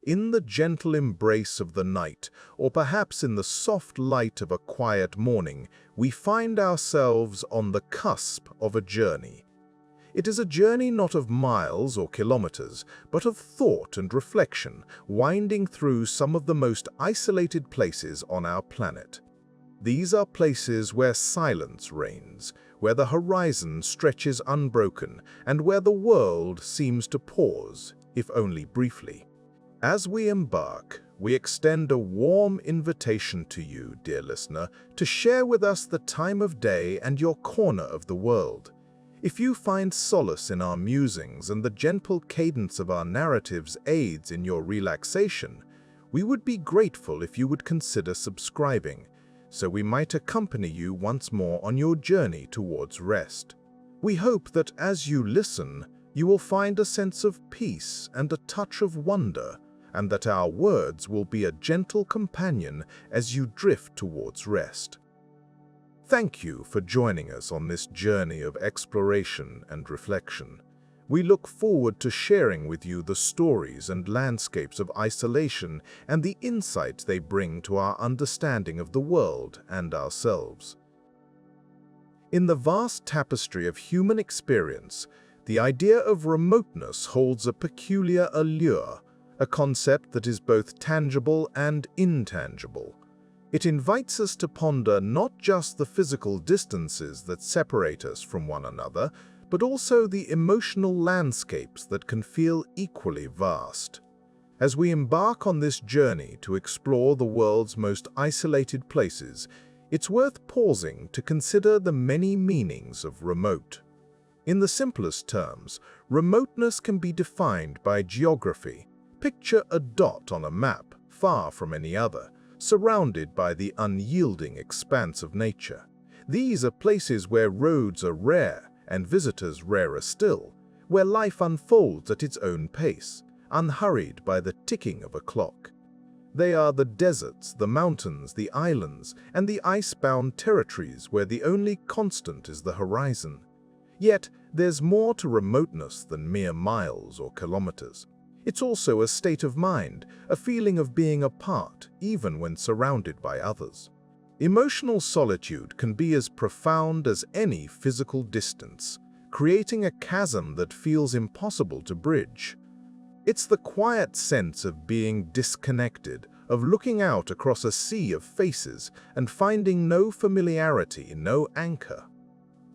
In the gentle embrace of the night, or perhaps in the soft light of a quiet morning, we find ourselves on the cusp of a journey. It is a journey not of miles or kilometers, but of thought and reflection, winding through some of the most isolated places on our planet. These are places where silence reigns, where the horizon stretches unbroken, and where the world seems to pause, if only briefly. As we embark, we extend a warm invitation to you, dear listener, to share with us the time of day and your corner of the world. If you find solace in our musings and the gentle cadence of our narratives aids in your relaxation, we would be grateful if you would consider subscribing, so we might accompany you once more on your journey towards rest. We hope that as you listen, you will find a sense of peace and a touch of wonder, and that our words will be a gentle companion as you drift towards rest. Thank you for joining us on this journey of exploration and reflection. We look forward to sharing with you the stories and landscapes of isolation and the insights they bring to our understanding of the world and ourselves. In the vast tapestry of human experience, the idea of remoteness holds a peculiar allure, a concept that is both tangible and intangible. It invites us to ponder not just the physical distances that separate us from one another, but also the emotional landscapes that can feel equally vast. As we embark on this journey to explore the world's most isolated places, it's worth pausing to consider the many meanings of remote. In the simplest terms, remoteness can be defined by geography. Picture a dot on a map, far from any other, surrounded by the unyielding expanse of nature. These are places where roads are rare and visitors rarer still, where life unfolds at its own pace, unhurried by the ticking of a clock. They are the deserts, the mountains, the islands, and the ice-bound territories where the only constant is the horizon. Yet, there's more to remoteness than mere miles or kilometers. It's also a state of mind, a feeling of being apart, even when surrounded by others. Emotional solitude can be as profound as any physical distance, creating a chasm that feels impossible to bridge. It's the quiet sense of being disconnected, of looking out across a sea of faces and finding no familiarity, no anchor.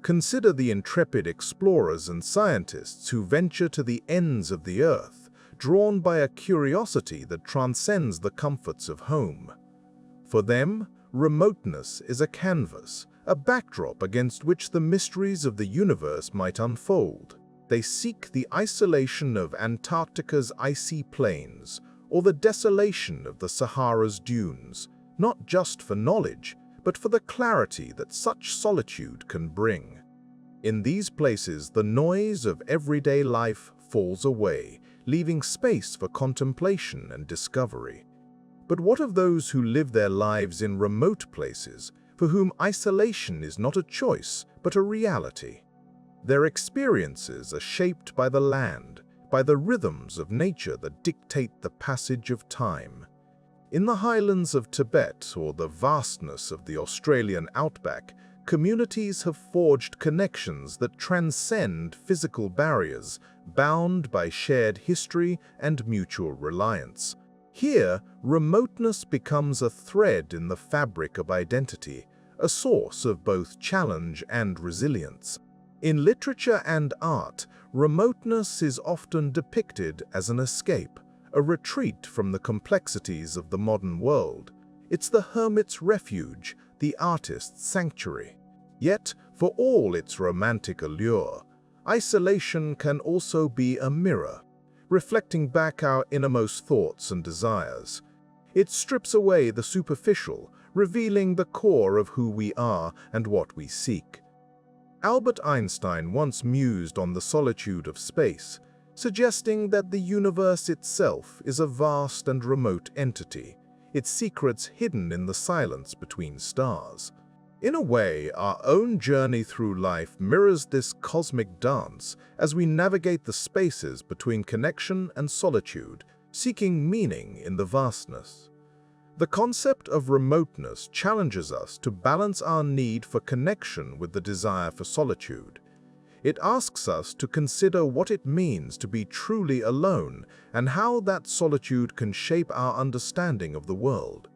Consider the intrepid explorers and scientists who venture to the ends of the earth, drawn by a curiosity that transcends the comforts of home. For them, remoteness is a canvas, a backdrop against which the mysteries of the universe might unfold. They seek the isolation of Antarctica's icy plains or the desolation of the Sahara's dunes, not just for knowledge, but for the clarity that such solitude can bring. In these places, the noise of everyday life falls away, leaving space for contemplation and discovery. But what of those who live their lives in remote places, for whom isolation is not a choice, but a reality? Their experiences are shaped by the land, by the rhythms of nature that dictate the passage of time. In the highlands of Tibet or the vastness of the Australian Outback, communities have forged connections that transcend physical barriers, bound by shared history and mutual reliance. Here, remoteness becomes a thread in the fabric of identity, a source of both challenge and resilience. In literature and art, remoteness is often depicted as an escape, a retreat from the complexities of the modern world. It's the hermit's refuge, the artist's sanctuary. Yet, for all its romantic allure, isolation can also be a mirror, reflecting back our innermost thoughts and desires. It strips away the superficial, revealing the core of who we are and what we seek. Albert Einstein once mused on the solitude of space, suggesting that the universe itself is a vast and remote entity, its secrets hidden in the silence between stars. In a way, our own journey through life mirrors this cosmic dance as we navigate the spaces between connection and solitude, seeking meaning in the vastness. The concept of remoteness challenges us to balance our need for connection with the desire for solitude. It asks us to consider what it means to be truly alone and how that solitude can shape our understanding of the world.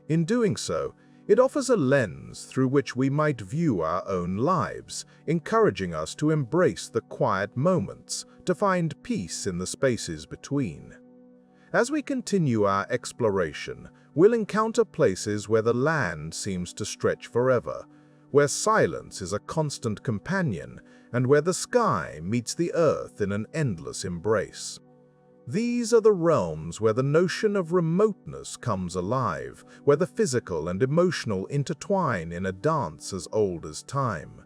In doing so, it offers a lens through which we might view our own lives, encouraging us to embrace the quiet moments, to find peace in the spaces between. As we continue our exploration, we'll encounter places where the land seems to stretch forever, where silence is a constant companion, and where the sky meets the earth in an endless embrace. These are the realms where the notion of remoteness comes alive, where the physical and emotional intertwine in a dance as old as time.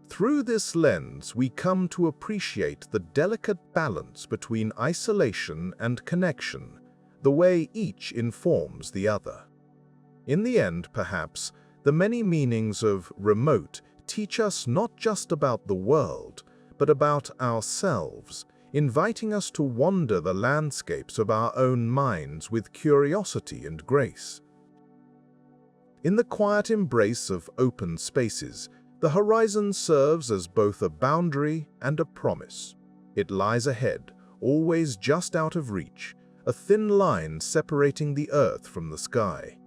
Through this lens, we come to appreciate the delicate balance between isolation and connection, the way each informs the other. In the end, perhaps, the many meanings of remote teach us not just about the world, but about ourselves, inviting us to wander the landscapes of our own minds with curiosity and grace. In the quiet embrace of open spaces, the horizon serves as both a boundary and a promise. It lies ahead, always just out of reach, a thin line separating the earth from the sky.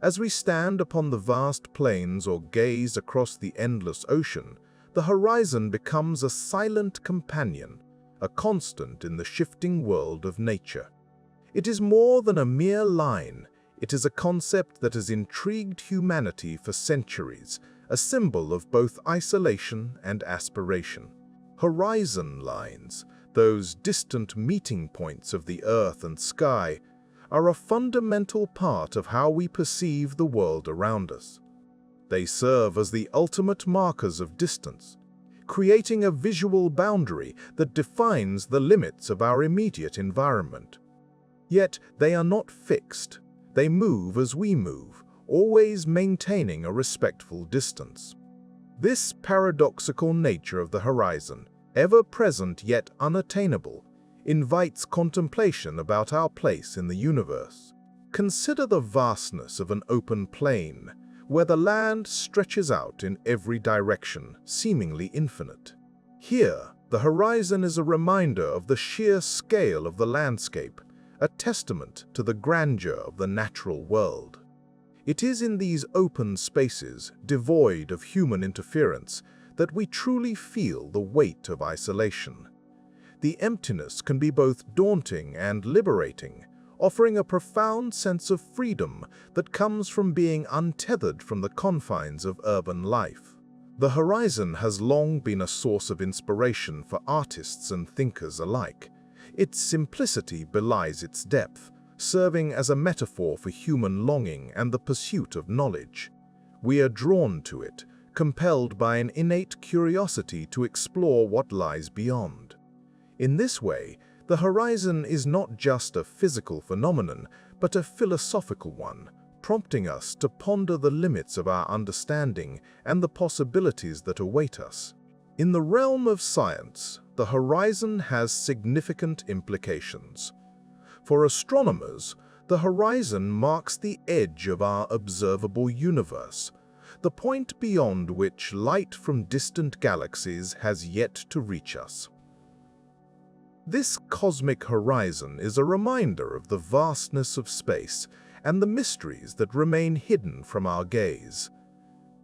As we stand upon the vast plains or gaze across the endless ocean, the horizon becomes a silent companion, a constant in the shifting world of nature. It is more than a mere line. It is a concept that has intrigued humanity for centuries, a symbol of both isolation and aspiration. Horizon lines, those distant meeting points of the earth and sky, are a fundamental part of how we perceive the world around us. They serve as the ultimate markers of distance, creating a visual boundary that defines the limits of our immediate environment. Yet they are not fixed. They move as we move, always maintaining a respectful distance. This paradoxical nature of the horizon, ever present yet unattainable, invites contemplation about our place in the universe. Consider the vastness of an open plain, where the land stretches out in every direction, seemingly infinite. Here, the horizon is a reminder of the sheer scale of the landscape, a testament to the grandeur of the natural world. It is in these open spaces, devoid of human interference, that we truly feel the weight of isolation. The emptiness can be both daunting and liberating, offering a profound sense of freedom that comes from being untethered from the confines of urban life. The horizon has long been a source of inspiration for artists and thinkers alike. Its simplicity belies its depth, serving as a metaphor for human longing and the pursuit of knowledge. We are drawn to it, compelled by an innate curiosity to explore what lies beyond. In this way, the horizon is not just a physical phenomenon, but a philosophical one, prompting us to ponder the limits of our understanding and the possibilities that await us. In the realm of science, the horizon has significant implications. For astronomers, the horizon marks the edge of our observable universe, the point beyond which light from distant galaxies has yet to reach us. This cosmic horizon is a reminder of the vastness of space and the mysteries that remain hidden from our gaze.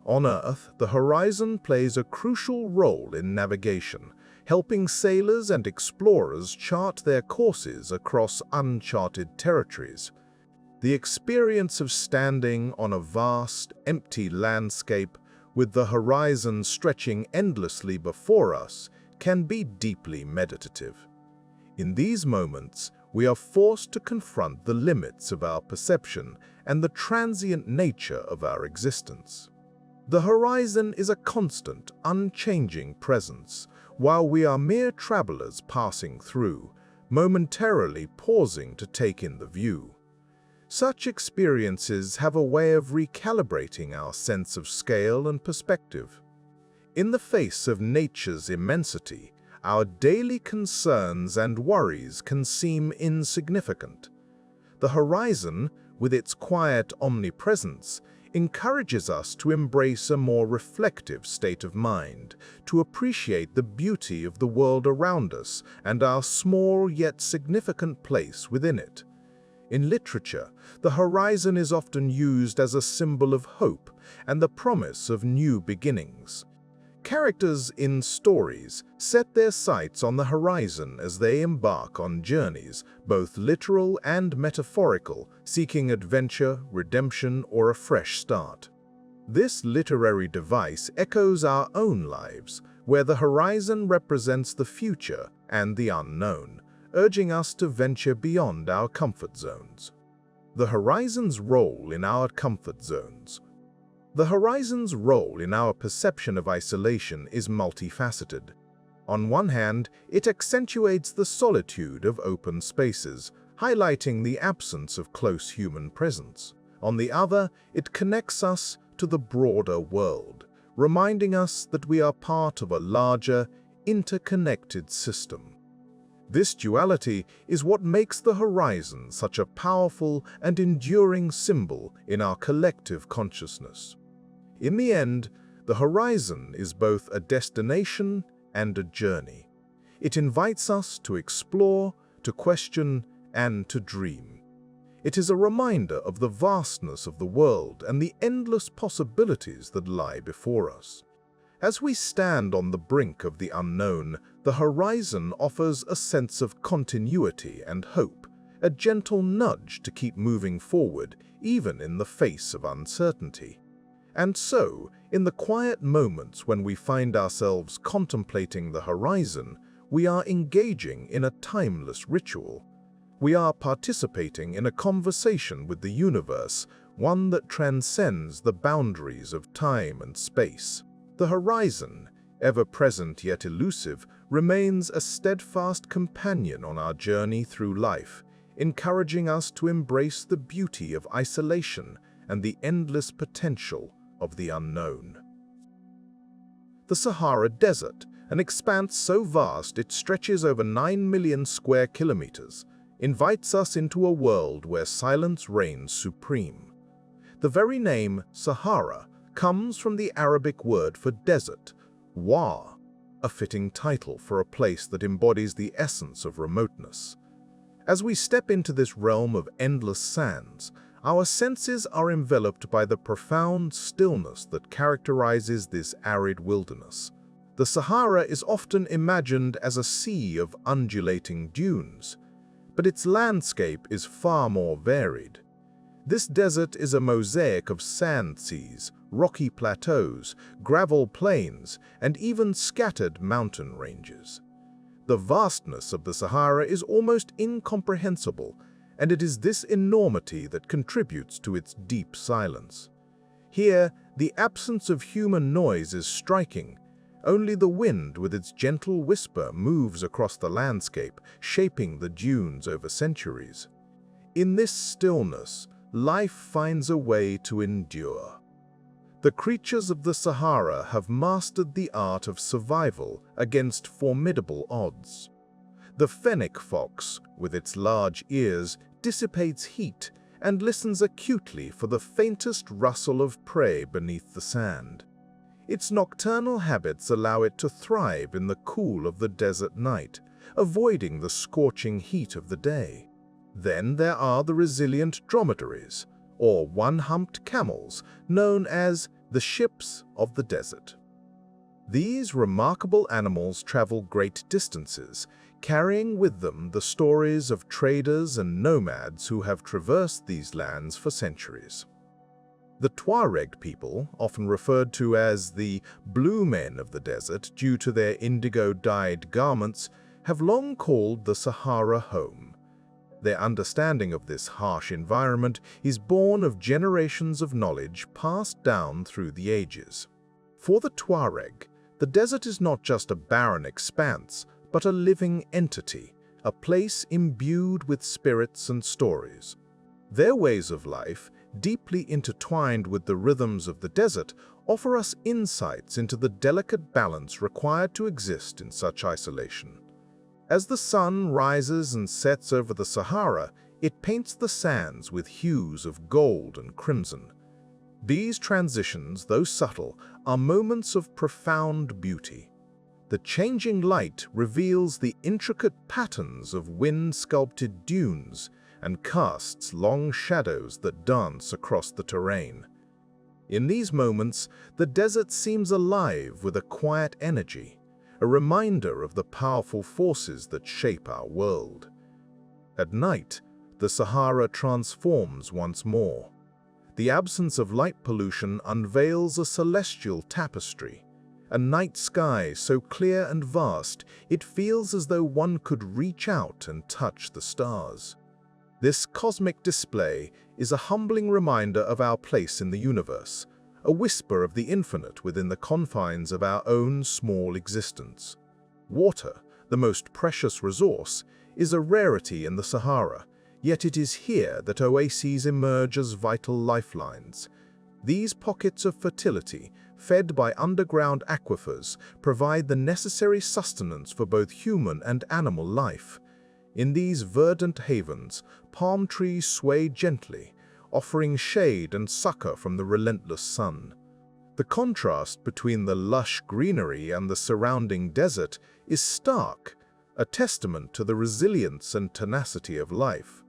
On Earth, the horizon plays a crucial role in navigation, helping sailors and explorers chart their courses across uncharted territories. The experience of standing on a vast, empty landscape with the horizon stretching endlessly before us can be deeply meditative. In these moments, we are forced to confront the limits of our perception and the transient nature of our existence. The horizon is a constant, unchanging presence, while we are mere travelers passing through, momentarily pausing to take in the view. Such experiences have a way of recalibrating our sense of scale and perspective. In the face of nature's immensity, our daily concerns and worries can seem insignificant. The horizon, with its quiet omnipresence, encourages us to embrace a more reflective state of mind, to appreciate the beauty of the world around us and our small yet significant place within it. In literature, the horizon is often used as a symbol of hope and the promise of new beginnings. Characters in stories set their sights on the horizon as they embark on journeys, both literal and metaphorical, seeking adventure, redemption, or a fresh start. This literary device echoes our own lives, where the horizon represents the future and the unknown, urging us to venture beyond our comfort zones. The horizon's role in our comfort zones. The horizon's role in our perception of isolation is multifaceted. On one hand, it accentuates the solitude of open spaces, highlighting the absence of close human presence. On the other, it connects us to the broader world, reminding us that we are part of a larger, interconnected system. This duality is what makes the horizon such a powerful and enduring symbol in our collective consciousness. In the end, the horizon is both a destination and a journey. It invites us to explore, to question, and to dream. It is a reminder of the vastness of the world and the endless possibilities that lie before us. As we stand on the brink of the unknown, the horizon offers a sense of continuity and hope, a gentle nudge to keep moving forward, even in the face of uncertainty. And so, in the quiet moments when we find ourselves contemplating the horizon, we are engaging in a timeless ritual. We are participating in a conversation with the universe, one that transcends the boundaries of time and space. The horizon, ever present yet elusive, remains a steadfast companion on our journey through life, encouraging us to embrace the beauty of isolation and the endless potential of the unknown. The Sahara Desert, an expanse so vast it stretches over 9 million square kilometers, invites us into a world where silence reigns supreme. The very name Sahara comes from the Arabic word for desert, wa, a fitting title for a place that embodies the essence of remoteness. As we step into this realm of endless sands, our senses are enveloped by the profound stillness that characterizes this arid wilderness. The Sahara is often imagined as a sea of undulating dunes, but its landscape is far more varied. This desert is a mosaic of sand seas, rocky plateaus, gravel plains, and even scattered mountain ranges. The vastness of the Sahara is almost incomprehensible, and it is this enormity that contributes to its deep silence. Here, the absence of human noise is striking. Only the wind with its gentle whisper moves across the landscape, shaping the dunes over centuries. In this stillness, life finds a way to endure. The creatures of the Sahara have mastered the art of survival against formidable odds. The fennec fox, with its large ears, dissipates heat and listens acutely for the faintest rustle of prey beneath the sand. Its nocturnal habits allow it to thrive in the cool of the desert night, avoiding the scorching heat of the day. Then there are the resilient dromedaries, or one-humped camels, known as the ships of the desert. These remarkable animals travel great distances, carrying with them the stories of traders and nomads who have traversed these lands for centuries. The Tuareg people, often referred to as the blue men of the desert due to their indigo-dyed garments, have long called the Sahara home. Their understanding of this harsh environment is born of generations of knowledge passed down through the ages. For the Tuareg, the desert is not just a barren expanse, but a living entity, a place imbued with spirits and stories. Their ways of life, deeply intertwined with the rhythms of the desert, offer us insights into the delicate balance required to exist in such isolation. As the sun rises and sets over the Sahara, it paints the sands with hues of gold and crimson. These transitions, though subtle, are moments of profound beauty. The changing light reveals the intricate patterns of wind-sculpted dunes and casts long shadows that dance across the terrain. In these moments, the desert seems alive with a quiet energy, a reminder of the powerful forces that shape our world. At night, the Sahara transforms once more. The absence of light pollution unveils a celestial tapestry, a night sky so clear and vast it feels as though one could reach out and touch the stars. This cosmic display is a humbling reminder of our place in the universe, a whisper of the infinite within the confines of our own small existence. Water, the most precious resource, is a rarity in the Sahara, yet it is here that oases emerge as vital lifelines. These pockets of fertility, fed by underground aquifers, provide the necessary sustenance for both human and animal life. In these verdant havens, palm trees sway gently, offering shade and succor from the relentless sun. The contrast between the lush greenery and the surrounding desert is stark, a testament to the resilience and tenacity of life.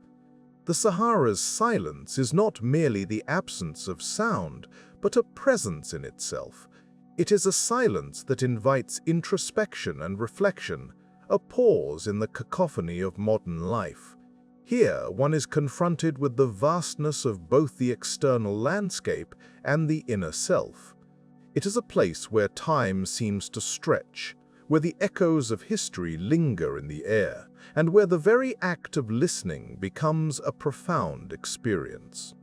The Sahara's silence is not merely the absence of sound, but a presence in itself. It is a silence that invites introspection and reflection, a pause in the cacophony of modern life. Here, one is confronted with the vastness of both the external landscape and the inner self. It is a place where time seems to stretch, where the echoes of history linger in the air, and where the very act of listening becomes a profound experience.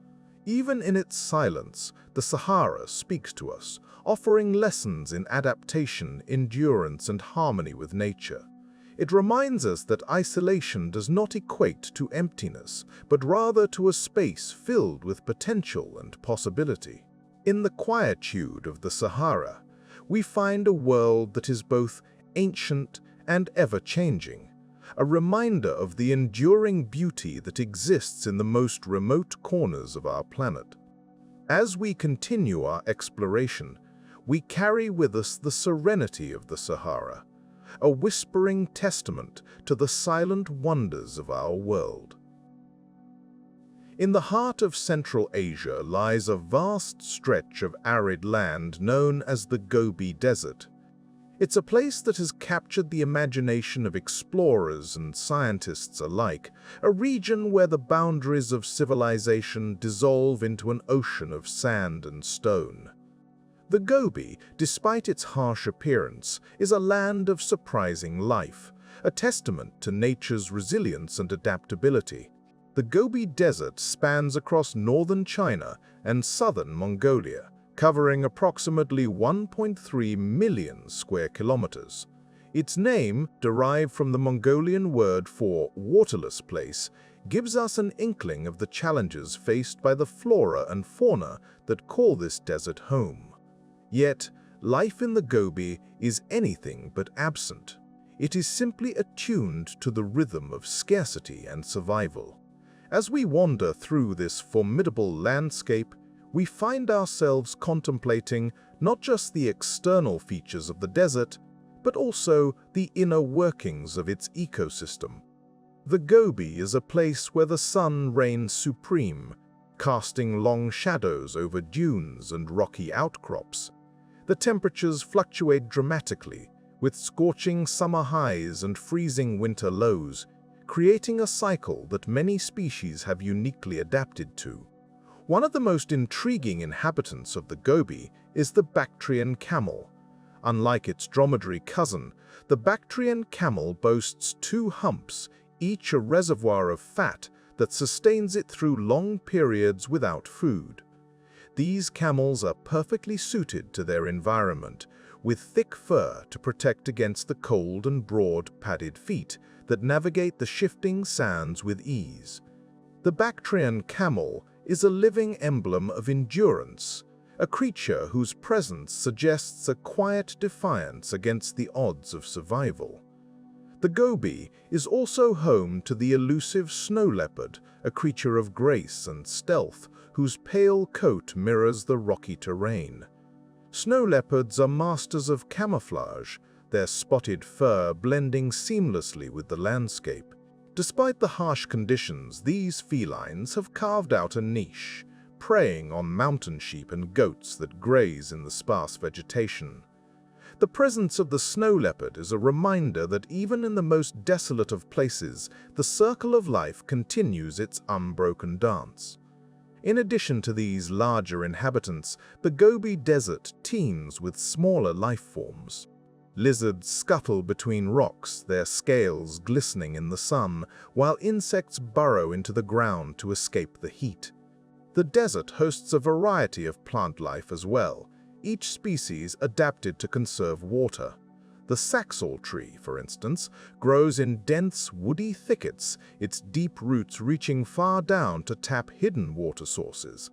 Even in its silence, the Sahara speaks to us, offering lessons in adaptation, endurance, and harmony with nature. It reminds us that isolation does not equate to emptiness, but rather to a space filled with potential and possibility. In the quietude of the Sahara, we find a world that is both ancient and ever-changing, a reminder of the enduring beauty that exists in the most remote corners of our planet. As we continue our exploration, we carry with us the serenity of the Sahara, a whispering testament to the silent wonders of our world. In the heart of Central Asia lies a vast stretch of arid land known as the Gobi Desert. It's a place that has captured the imagination of explorers and scientists alike, a region where the boundaries of civilization dissolve into an ocean of sand and stone. The Gobi, despite its harsh appearance, is a land of surprising life, a testament to nature's resilience and adaptability. The Gobi Desert spans across northern China and southern Mongolia, covering approximately 1.3 million square kilometers. Its name, derived from the Mongolian word for waterless place, gives us an inkling of the challenges faced by the flora and fauna that call this desert home. Yet, life in the Gobi is anything but absent. It is simply attuned to the rhythm of scarcity and survival. As we wander through this formidable landscape, we find ourselves contemplating not just the external features of the desert, but also the inner workings of its ecosystem. The Gobi is a place where the sun reigns supreme, casting long shadows over dunes and rocky outcrops. The temperatures fluctuate dramatically, with scorching summer highs and freezing winter lows, creating a cycle that many species have uniquely adapted to. One of the most intriguing inhabitants of the Gobi is the Bactrian camel. Unlike its dromedary cousin, the Bactrian camel boasts two humps, each a reservoir of fat that sustains it through long periods without food. These camels are perfectly suited to their environment, with thick fur to protect against the cold and broad padded feet that navigate the shifting sands with ease. The Bactrian camel is a living emblem of endurance, a creature whose presence suggests a quiet defiance against the odds of survival. The Gobi is also home to the elusive snow leopard, a creature of grace and stealth whose pale coat mirrors the rocky terrain. Snow leopards are masters of camouflage, their spotted fur blending seamlessly with the landscape. Despite the harsh conditions, these felines have carved out a niche, preying on mountain sheep and goats that graze in the sparse vegetation. The presence of the snow leopard is a reminder that even in the most desolate of places, the circle of life continues its unbroken dance. In addition to these larger inhabitants, the Gobi Desert teems with smaller life forms. Lizards scuttle between rocks, their scales glistening in the sun, while insects burrow into the ground to escape the heat. The desert hosts a variety of plant life as well, each species adapted to conserve water. The saxaul tree, for instance, grows in dense, woody thickets, its deep roots reaching far down to tap hidden water sources.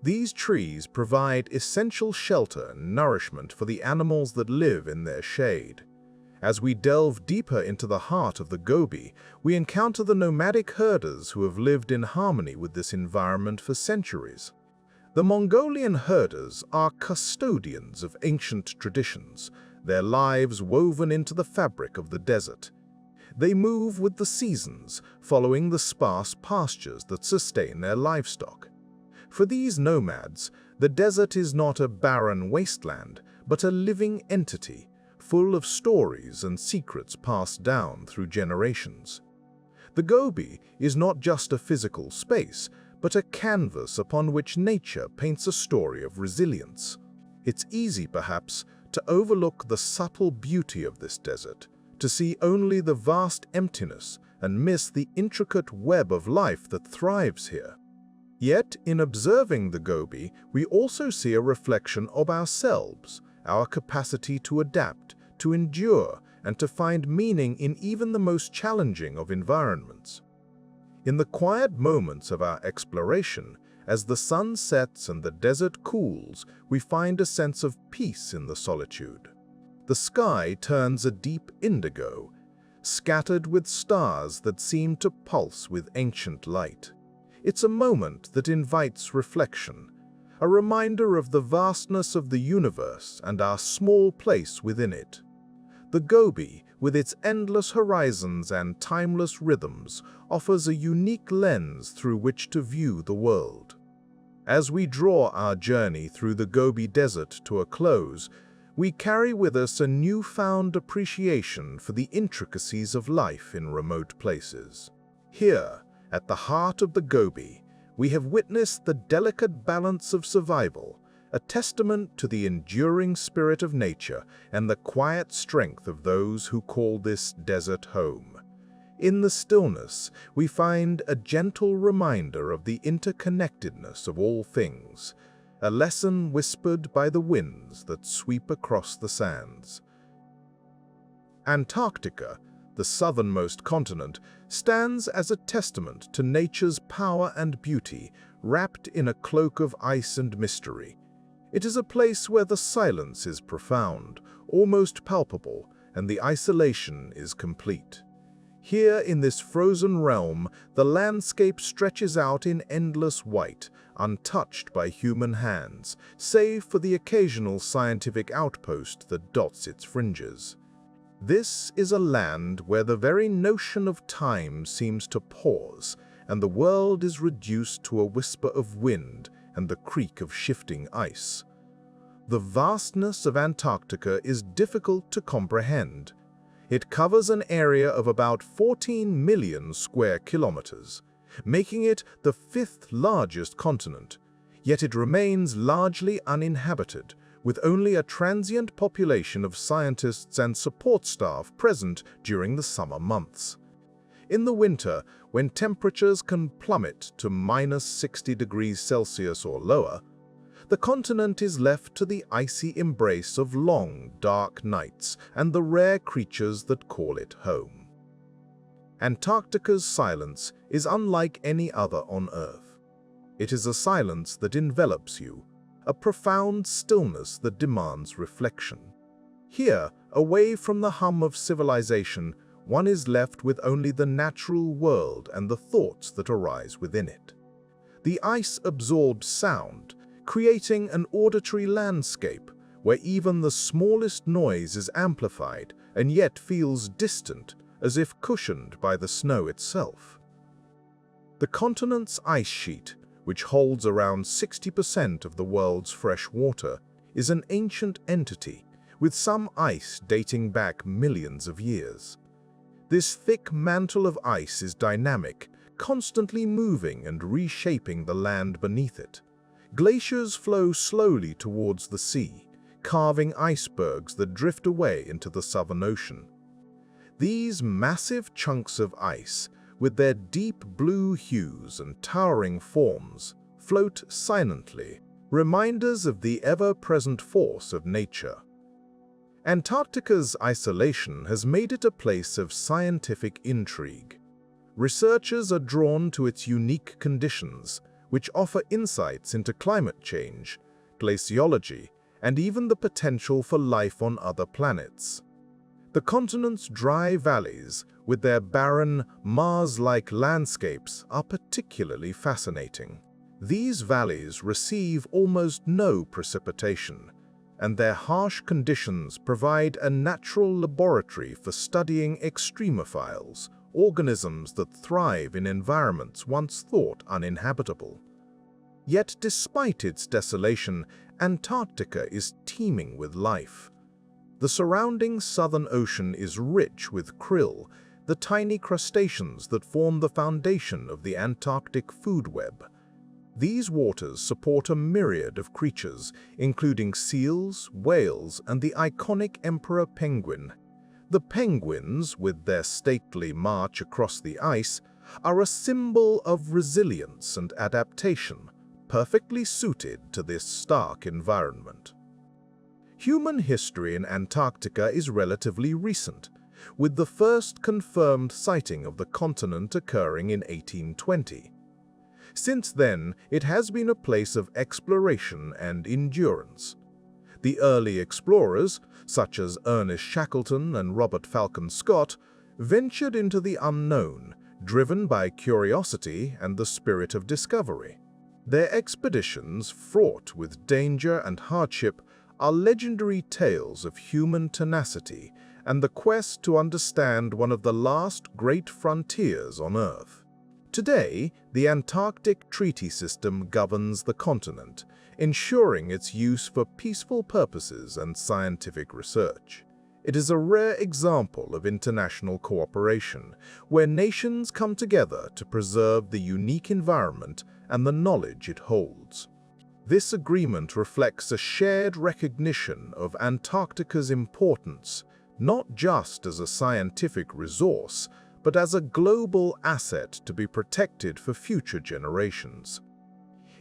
These trees provide essential shelter and nourishment for the animals that live in their shade. As we delve deeper into the heart of the Gobi, we encounter the nomadic herders who have lived in harmony with this environment for centuries. The Mongolian herders are custodians of ancient traditions, their lives woven into the fabric of the desert. They move with the seasons, following the sparse pastures that sustain their livestock. For these nomads, the desert is not a barren wasteland, but a living entity, full of stories and secrets passed down through generations. The Gobi is not just a physical space, but a canvas upon which nature paints a story of resilience. It's easy, perhaps, to overlook the subtle beauty of this desert, to see only the vast emptiness and miss the intricate web of life that thrives here. Yet, in observing the Gobi, we also see a reflection of ourselves, our capacity to adapt, to endure, and to find meaning in even the most challenging of environments. In the quiet moments of our exploration, as the sun sets and the desert cools, we find a sense of peace in the solitude. The sky turns a deep indigo, scattered with stars that seem to pulse with ancient light. It's a moment that invites reflection, a reminder of the vastness of the universe and our small place within it. The Gobi, with its endless horizons and timeless rhythms, offers a unique lens through which to view the world. As we draw our journey through the Gobi Desert to a close, we carry with us a newfound appreciation for the intricacies of life in remote places. Here, at the heart of the Gobi, we have witnessed the delicate balance of survival, a testament to the enduring spirit of nature and the quiet strength of those who call this desert home. In the stillness, we find a gentle reminder of the interconnectedness of all things, a lesson whispered by the winds that sweep across the sands. Antarctica, the southernmost continent, stands as a testament to nature's power and beauty, wrapped in a cloak of ice and mystery. It is a place where the silence is profound, almost palpable, and the isolation is complete. Here in this frozen realm, the landscape stretches out in endless white, untouched by human hands, save for the occasional scientific outpost that dots its fringes. This is a land where the very notion of time seems to pause, and the world is reduced to a whisper of wind and the creak of shifting ice. The vastness of Antarctica is difficult to comprehend. It covers an area of about 14 million square kilometers, making it the fifth largest continent, yet it remains largely uninhabited, with only a transient population of scientists and support staff present during the summer months. In the winter, when temperatures can plummet to -60 degrees Celsius or lower, the continent is left to the icy embrace of long, dark nights and the rare creatures that call it home. Antarctica's silence is unlike any other on Earth. It is a silence that envelops you, a profound stillness that demands reflection. Here, away from the hum of civilization, one is left with only the natural world and the thoughts that arise within it. The ice absorbs sound, creating an auditory landscape where even the smallest noise is amplified and yet feels distant, as if cushioned by the snow itself. The continent's ice sheet, which holds around 60% of the world's fresh water, is an ancient entity, with some ice dating back millions of years. This thick mantle of ice is dynamic, constantly moving and reshaping the land beneath it. Glaciers flow slowly towards the sea, carving icebergs that drift away into the Southern Ocean. These massive chunks of ice, with their deep blue hues and towering forms, float silently, reminders of the ever-present force of nature. Antarctica's isolation has made it a place of scientific intrigue. Researchers are drawn to its unique conditions, which offer insights into climate change, glaciology, and even the potential for life on other planets. The continent's dry valleys, with their barren, Mars-like landscapes, are particularly fascinating. These valleys receive almost no precipitation, and their harsh conditions provide a natural laboratory for studying extremophiles, organisms that thrive in environments once thought uninhabitable. Yet despite its desolation, Antarctica is teeming with life. The surrounding Southern Ocean is rich with krill, the tiny crustaceans that form the foundation of the Antarctic food web. These waters support a myriad of creatures, including seals, whales, and the iconic emperor penguin. The penguins, with their stately march across the ice, are a symbol of resilience and adaptation, perfectly suited to this stark environment. Human history in Antarctica is relatively recent, with the first confirmed sighting of the continent occurring in 1820. Since then, it has been a place of exploration and endurance. The early explorers, such as Ernest Shackleton and Robert Falcon Scott, ventured into the unknown, driven by curiosity and the spirit of discovery. Their expeditions, fraught with danger and hardship, are legendary tales of human tenacity and the quest to understand one of the last great frontiers on Earth. Today, the Antarctic Treaty System governs the continent, ensuring its use for peaceful purposes and scientific research. It is a rare example of international cooperation, where nations come together to preserve the unique environment and the knowledge it holds. This agreement reflects a shared recognition of Antarctica's importance, not just as a scientific resource, but as a global asset to be protected for future generations.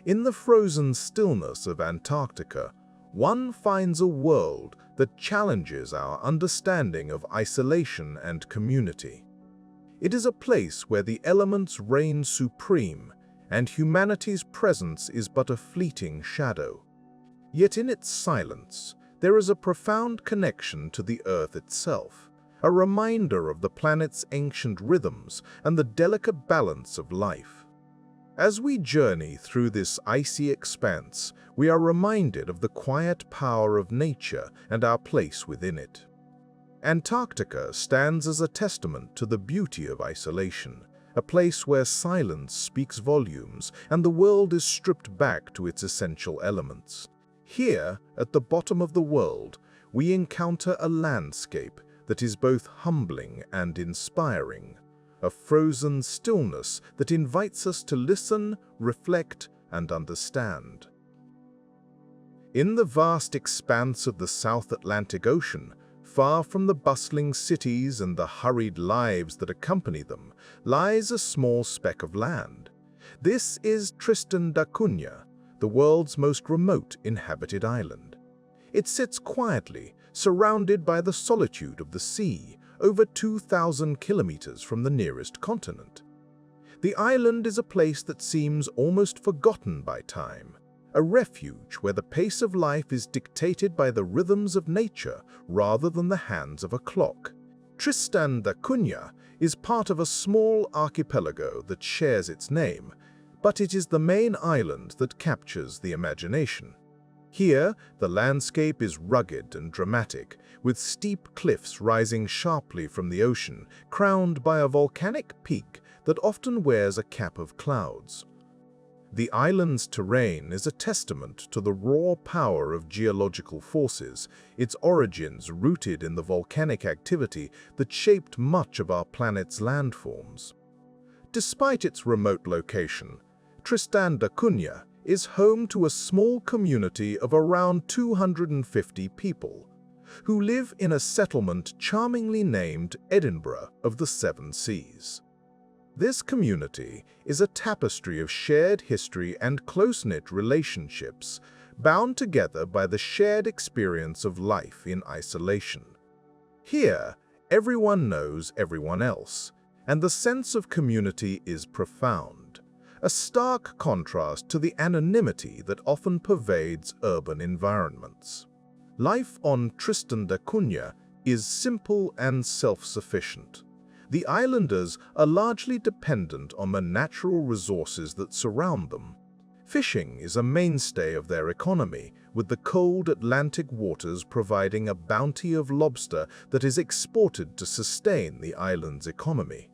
In the frozen stillness of Antarctica, one finds a world that challenges our understanding of isolation and community. It is a place where the elements reign supreme, and humanity's presence is but a fleeting shadow. Yet in its silence, there is a profound connection to the Earth itself, a reminder of the planet's ancient rhythms and the delicate balance of life. As we journey through this icy expanse, we are reminded of the quiet power of nature and our place within it. Antarctica stands as a testament to the beauty of isolation, a place where silence speaks volumes and the world is stripped back to its essential elements. Here, at the bottom of the world, we encounter a landscape that is both humbling and inspiring, a frozen stillness that invites us to listen, reflect, and understand. In the vast expanse of the South Atlantic Ocean, far from the bustling cities and the hurried lives that accompany them, lies a small speck of land. This is Tristan da Cunha, the world's most remote inhabited island. It sits quietly, surrounded by the solitude of the sea, over 2,000 kilometers from the nearest continent. The island is a place that seems almost forgotten by time, a refuge where the pace of life is dictated by the rhythms of nature rather than the hands of a clock. Tristan da Cunha is part of a small archipelago that shares its name, but it is the main island that captures the imagination. Here, the landscape is rugged and dramatic, with steep cliffs rising sharply from the ocean, crowned by a volcanic peak that often wears a cap of clouds. The island's terrain is a testament to the raw power of geological forces, its origins rooted in the volcanic activity that shaped much of our planet's landforms. Despite its remote location, Tristan da Cunha is home to a small community of around 250 people, who live in a settlement charmingly named Edinburgh of the Seven Seas. This community is a tapestry of shared history and close-knit relationships, bound together by the shared experience of life in isolation. Here, everyone knows everyone else, and the sense of community is profound, a stark contrast to the anonymity that often pervades urban environments. Life on Tristan da Cunha is simple and self-sufficient. The islanders are largely dependent on the natural resources that surround them. Fishing is a mainstay of their economy, with the cold Atlantic waters providing a bounty of lobster that is exported to sustain the island's economy.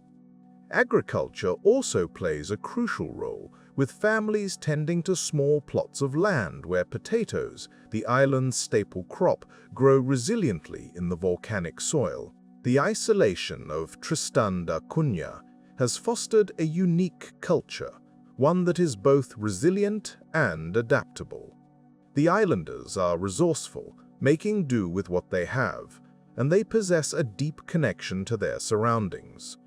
Agriculture also plays a crucial role, with families tending to small plots of land where potatoes, the island's staple crop, grow resiliently in the volcanic soil. The isolation of Tristan da Cunha has fostered a unique culture, one that is both resilient and adaptable. The islanders are resourceful, making do with what they have, and they possess a deep connection to their surroundings.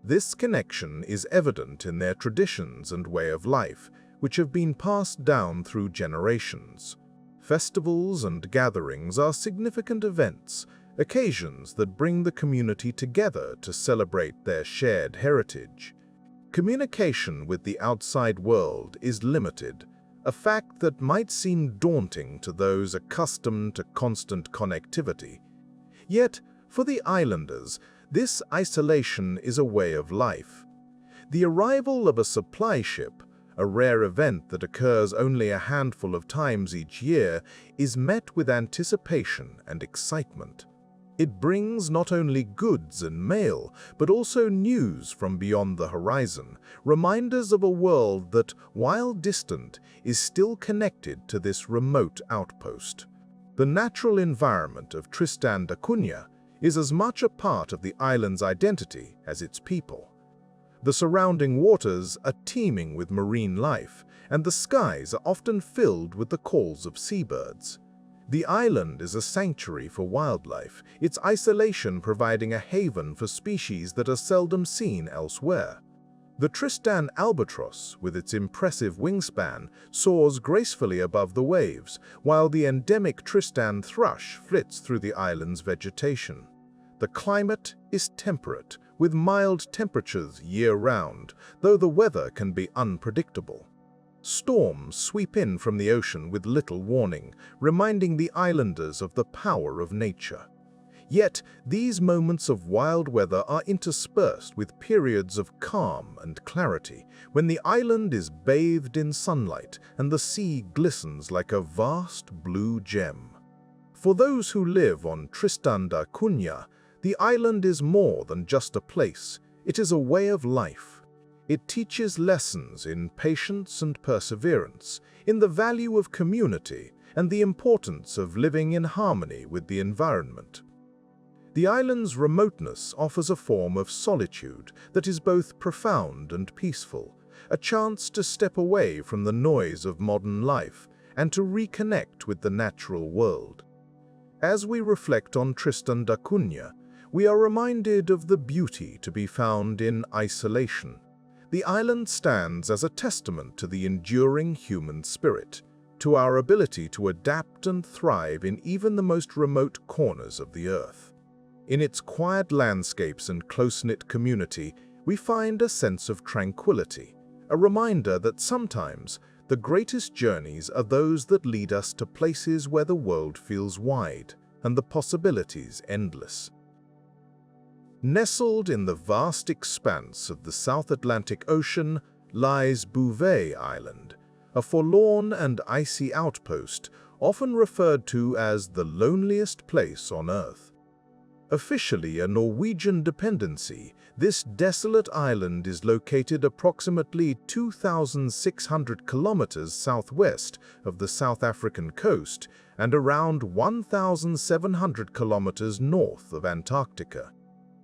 This connection is evident in their traditions and way of life, which have been passed down through generations. Festivals and gatherings are significant events, occasions that bring the community together to celebrate their shared heritage. Communication with the outside world is limited, a fact that might seem daunting to those accustomed to constant connectivity. Yet, for the islanders, this isolation is a way of life. The arrival of a supply ship, a rare event that occurs only a handful of times each year, is met with anticipation and excitement. It brings not only goods and mail, but also news from beyond the horizon, reminders of a world that, while distant, is still connected to this remote outpost. The natural environment of Tristan da Cunha is as much a part of the island's identity as its people. The surrounding waters are teeming with marine life, and the skies are often filled with the calls of seabirds. The island is a sanctuary for wildlife, its isolation providing a haven for species that are seldom seen elsewhere. The Tristan albatross, with its impressive wingspan, soars gracefully above the waves, while the endemic Tristan thrush flits through the island's vegetation. The climate is temperate, with mild temperatures year-round, though the weather can be unpredictable. Storms sweep in from the ocean with little warning, reminding the islanders of the power of nature. Yet, these moments of wild weather are interspersed with periods of calm and clarity, when the island is bathed in sunlight and the sea glistens like a vast blue gem. For those who live on Tristan da Cunha, the island is more than just a place, it is a way of life. It teaches lessons in patience and perseverance, in the value of community, and the importance of living in harmony with the environment. The island's remoteness offers a form of solitude that is both profound and peaceful, a chance to step away from the noise of modern life and to reconnect with the natural world. As we reflect on Tristan da Cunha, we are reminded of the beauty to be found in isolation. The island stands as a testament to the enduring human spirit, to our ability to adapt and thrive in even the most remote corners of the earth. In its quiet landscapes and close-knit community, we find a sense of tranquility, a reminder that sometimes the greatest journeys are those that lead us to places where the world feels wide and the possibilities endless. Nestled in the vast expanse of the South Atlantic Ocean lies Bouvet Island, a forlorn and icy outpost often referred to as the loneliest place on Earth. Officially a Norwegian dependency, this desolate island is located approximately 2,600 kilometers southwest of the South African coast and around 1,700 kilometers north of Antarctica.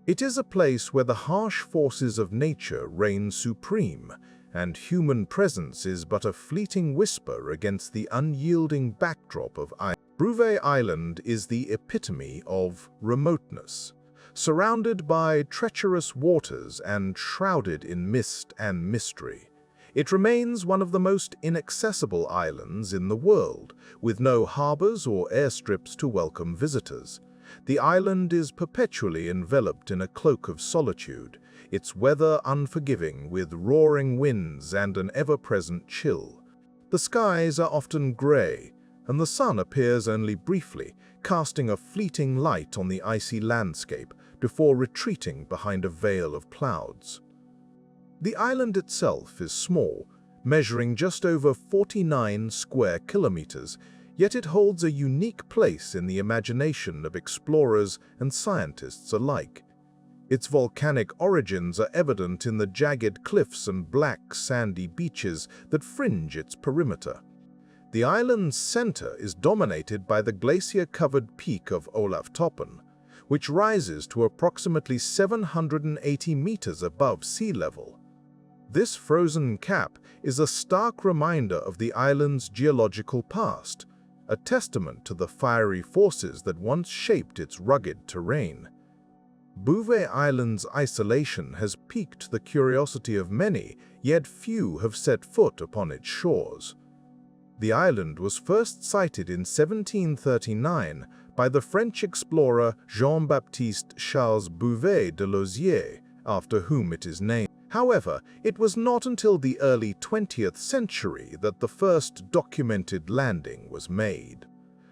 It is a place where the harsh forces of nature reign supreme, and human presence is but a fleeting whisper against the unyielding backdrop of ice. Bouvet Island is the epitome of remoteness. Surrounded by treacherous waters and shrouded in mist and mystery, it remains one of the most inaccessible islands in the world, with no harbors or airstrips to welcome visitors. The island is perpetually enveloped in a cloak of solitude, its weather unforgiving with roaring winds and an ever-present chill. The skies are often gray, and the sun appears only briefly, casting a fleeting light on the icy landscape before retreating behind a veil of clouds. The island itself is small, measuring just over 49 square kilometers, yet it holds a unique place in the imagination of explorers and scientists alike. Its volcanic origins are evident in the jagged cliffs and black, sandy beaches that fringe its perimeter. The island's center is dominated by the glacier-covered peak of Olaftoppen, which rises to approximately 780 meters above sea level. This frozen cap is a stark reminder of the island's geological past, a testament to the fiery forces that once shaped its rugged terrain. Bouvet Island's isolation has piqued the curiosity of many, yet few have set foot upon its shores. The island was first sighted in 1739 by the French explorer Jean-Baptiste Charles Bouvet de Lozier, after whom it is named. However, it was not until the early 20th century that the first documented landing was made.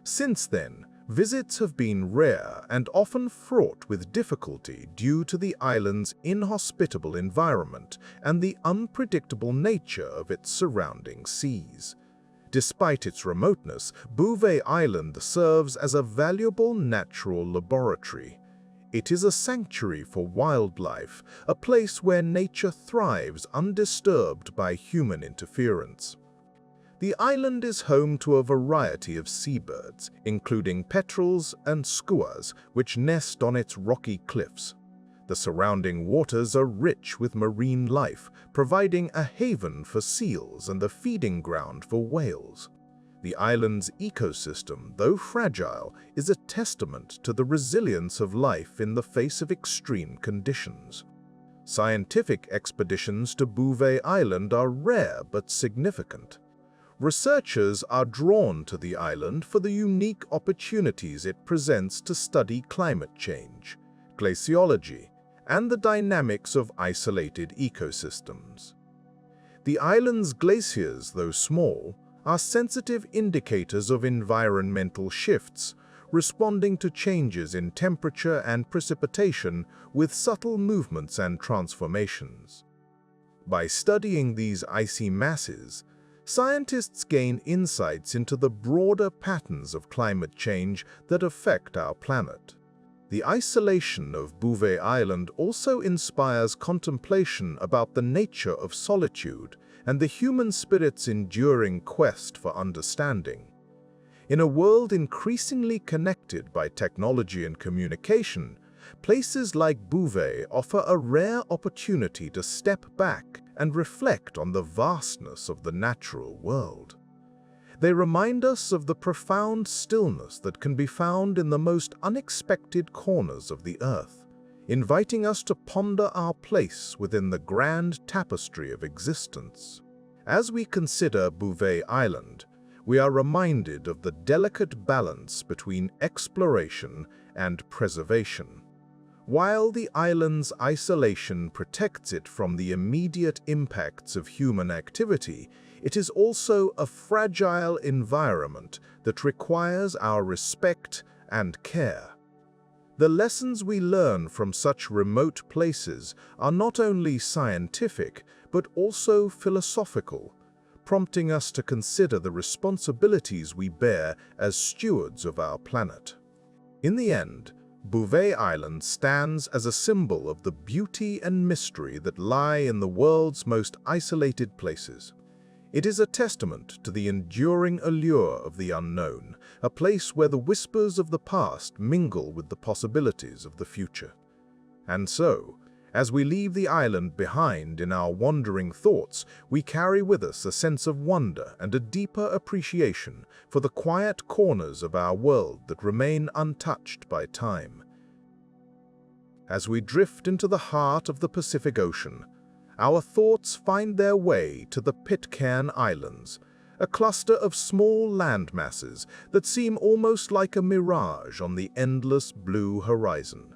Since then, visits have been rare and often fraught with difficulty due to the island's inhospitable environment and the unpredictable nature of its surrounding seas. Despite its remoteness, Bouvet Island serves as a valuable natural laboratory. It is a sanctuary for wildlife, a place where nature thrives undisturbed by human interference. The island is home to a variety of seabirds, including petrels and skuas, which nest on its rocky cliffs. The surrounding waters are rich with marine life, providing a haven for seals and the feeding ground for whales. The island's ecosystem, though fragile, is a testament to the resilience of life in the face of extreme conditions. Scientific expeditions to Bouvet Island are rare but significant. Researchers are drawn to the island for the unique opportunities it presents to study climate change, glaciology, and the dynamics of isolated ecosystems. The island's glaciers, though small, are sensitive indicators of environmental shifts, responding to changes in temperature and precipitation with subtle movements and transformations. By studying these icy masses, scientists gain insights into the broader patterns of climate change that affect our planet. The isolation of Bouvet Island also inspires contemplation about the nature of solitude and the human spirit's enduring quest for understanding. In a world increasingly connected by technology and communication, places like Bouvet offer a rare opportunity to step back and reflect on the vastness of the natural world. They remind us of the profound stillness that can be found in the most unexpected corners of the earth, inviting us to ponder our place within the grand tapestry of existence. As we consider Bouvet Island, we are reminded of the delicate balance between exploration and preservation. While the island's isolation protects it from the immediate impacts of human activity, it is also a fragile environment that requires our respect and care. The lessons we learn from such remote places are not only scientific, but also philosophical, prompting us to consider the responsibilities we bear as stewards of our planet. In the end, Bouvet Island stands as a symbol of the beauty and mystery that lie in the world's most isolated places. It is a testament to the enduring allure of the unknown, a place where the whispers of the past mingle with the possibilities of the future. And so, as we leave the island behind in our wandering thoughts, we carry with us a sense of wonder and a deeper appreciation for the quiet corners of our world that remain untouched by time. As we drift into the heart of the Pacific Ocean, our thoughts find their way to the Pitcairn Islands, a cluster of small landmasses that seem almost like a mirage on the endless blue horizon.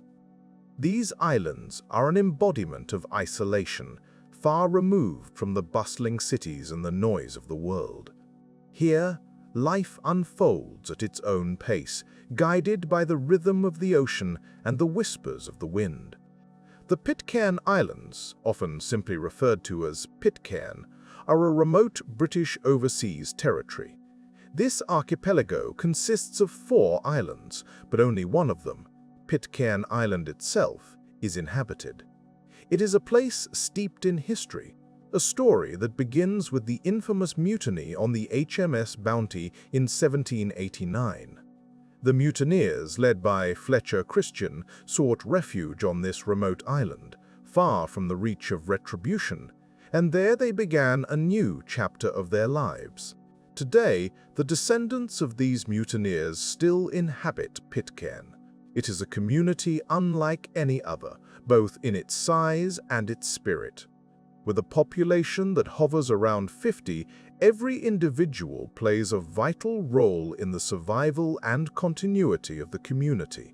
These islands are an embodiment of isolation, far removed from the bustling cities and the noise of the world. Here, life unfolds at its own pace, guided by the rhythm of the ocean and the whispers of the wind. The Pitcairn Islands, often simply referred to as Pitcairn, are a remote British overseas territory. This archipelago consists of 4 islands, but only one of them, Pitcairn Island itself, is inhabited. It is a place steeped in history, a story that begins with the infamous mutiny on the HMS Bounty in 1789. The mutineers, led by Fletcher Christian, sought refuge on this remote island, far from the reach of retribution, and there they began a new chapter of their lives. Today, the descendants of these mutineers still inhabit Pitcairn. It is a community unlike any other, both in its size and its spirit. With a population that hovers around 50, every individual plays a vital role in the survival and continuity of the community.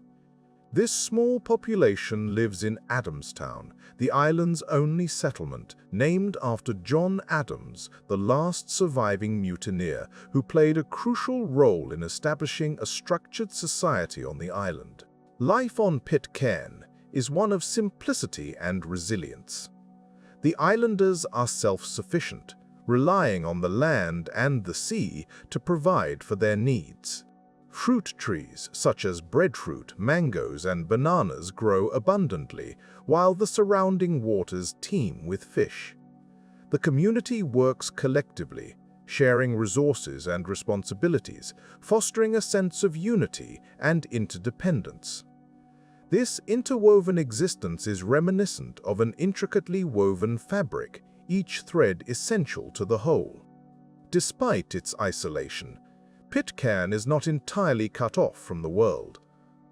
This small population lives in Adamstown, the island's only settlement, named after John Adams, the last surviving mutineer, who played a crucial role in establishing a structured society on the island. Life on Pitcairn is one of simplicity and resilience. The islanders are self-sufficient, relying on the land and the sea to provide for their needs. Fruit trees such as breadfruit, mangoes, and bananas grow abundantly, while the surrounding waters teem with fish. The community works collectively, sharing resources and responsibilities, fostering a sense of unity and interdependence. This interwoven existence is reminiscent of an intricately woven fabric, each thread essential to the whole. Despite its isolation, Pitcairn is not entirely cut off from the world.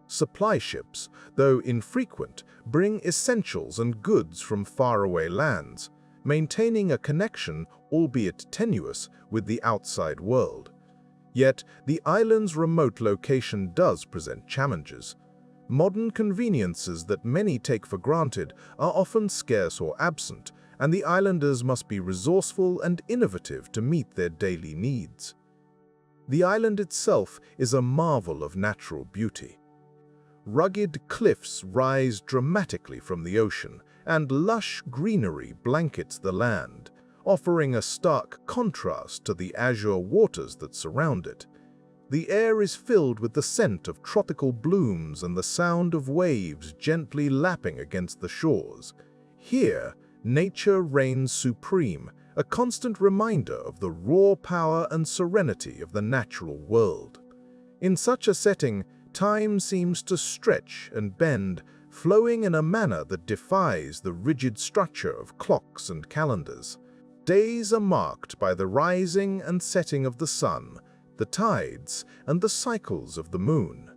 Supply ships, though infrequent, bring essentials and goods from faraway lands, maintaining a connection, albeit tenuous, with the outside world. Yet, the island's remote location does present challenges. Modern conveniences that many take for granted are often scarce or absent, and the islanders must be resourceful and innovative to meet their daily needs. The island itself is a marvel of natural beauty. Rugged cliffs rise dramatically from the ocean, and lush greenery blankets the land, offering a stark contrast to the azure waters that surround it. The air is filled with the scent of tropical blooms and the sound of waves gently lapping against the shores. Here, nature reigns supreme, a constant reminder of the raw power and serenity of the natural world. In such a setting, time seems to stretch and bend, flowing in a manner that defies the rigid structure of clocks and calendars. Days are marked by the rising and setting of the sun, the tides, and the cycles of the moon.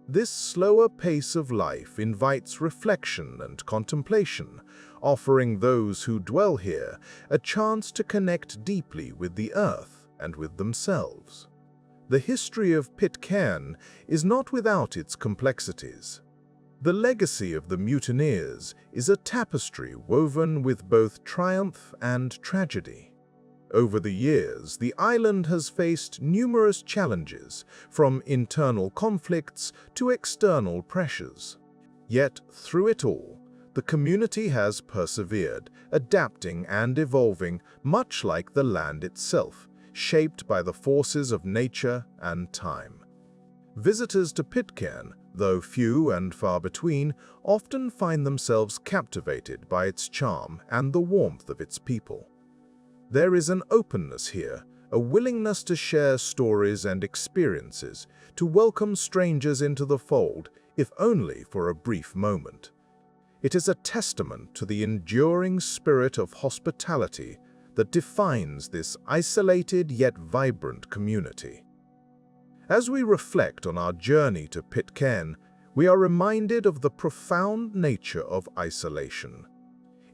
This slower pace of life invites reflection and contemplation, offering those who dwell here a chance to connect deeply with the earth and with themselves. The history of Pitcairn is not without its complexities. The legacy of the mutineers is a tapestry woven with both triumph and tragedy. Over the years, the island has faced numerous challenges, from internal conflicts to external pressures. Yet, through it all, the community has persevered, adapting and evolving much like the land itself, shaped by the forces of nature and time. Visitors to Pitcairn, though few and far between, often find themselves captivated by its charm and the warmth of its people. There is an openness here, a willingness to share stories and experiences, to welcome strangers into the fold, if only for a brief moment. It is a testament to the enduring spirit of hospitality that defines this isolated yet vibrant community. As we reflect on our journey to Pitcairn, we are reminded of the profound nature of isolation.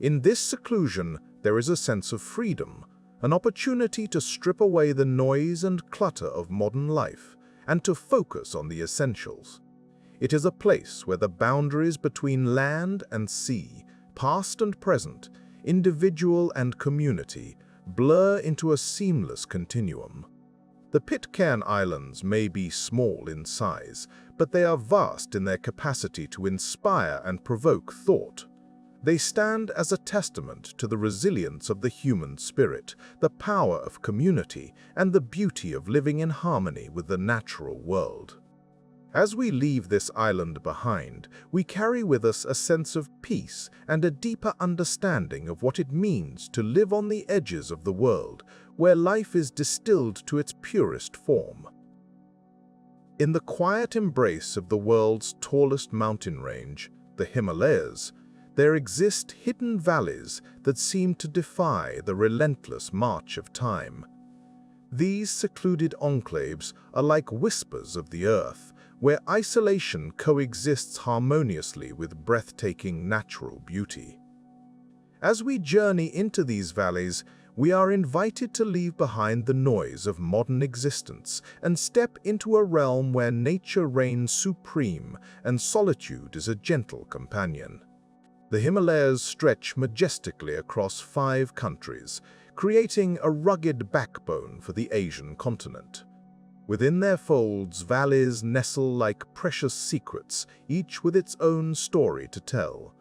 In this seclusion, there is a sense of freedom, an opportunity to strip away the noise and clutter of modern life and to focus on the essentials. It is a place where the boundaries between land and sea, past and present, individual and community, blur into a seamless continuum. The Pitcairn Islands may be small in size, but they are vast in their capacity to inspire and provoke thought. They stand as a testament to the resilience of the human spirit, the power of community, and the beauty of living in harmony with the natural world. As we leave this island behind, we carry with us a sense of peace and a deeper understanding of what it means to live on the edges of the world, where life is distilled to its purest form. In the quiet embrace of the world's tallest mountain range, the Himalayas, there exist hidden valleys that seem to defy the relentless march of time. These secluded enclaves are like whispers of the earth, where isolation coexists harmoniously with breathtaking natural beauty. As we journey into these valleys, we are invited to leave behind the noise of modern existence and step into a realm where nature reigns supreme and solitude is a gentle companion. The Himalayas stretch majestically across 5 countries, creating a rugged backbone for the Asian continent. Within their folds, valleys nestle like precious secrets, each with its own story to tell.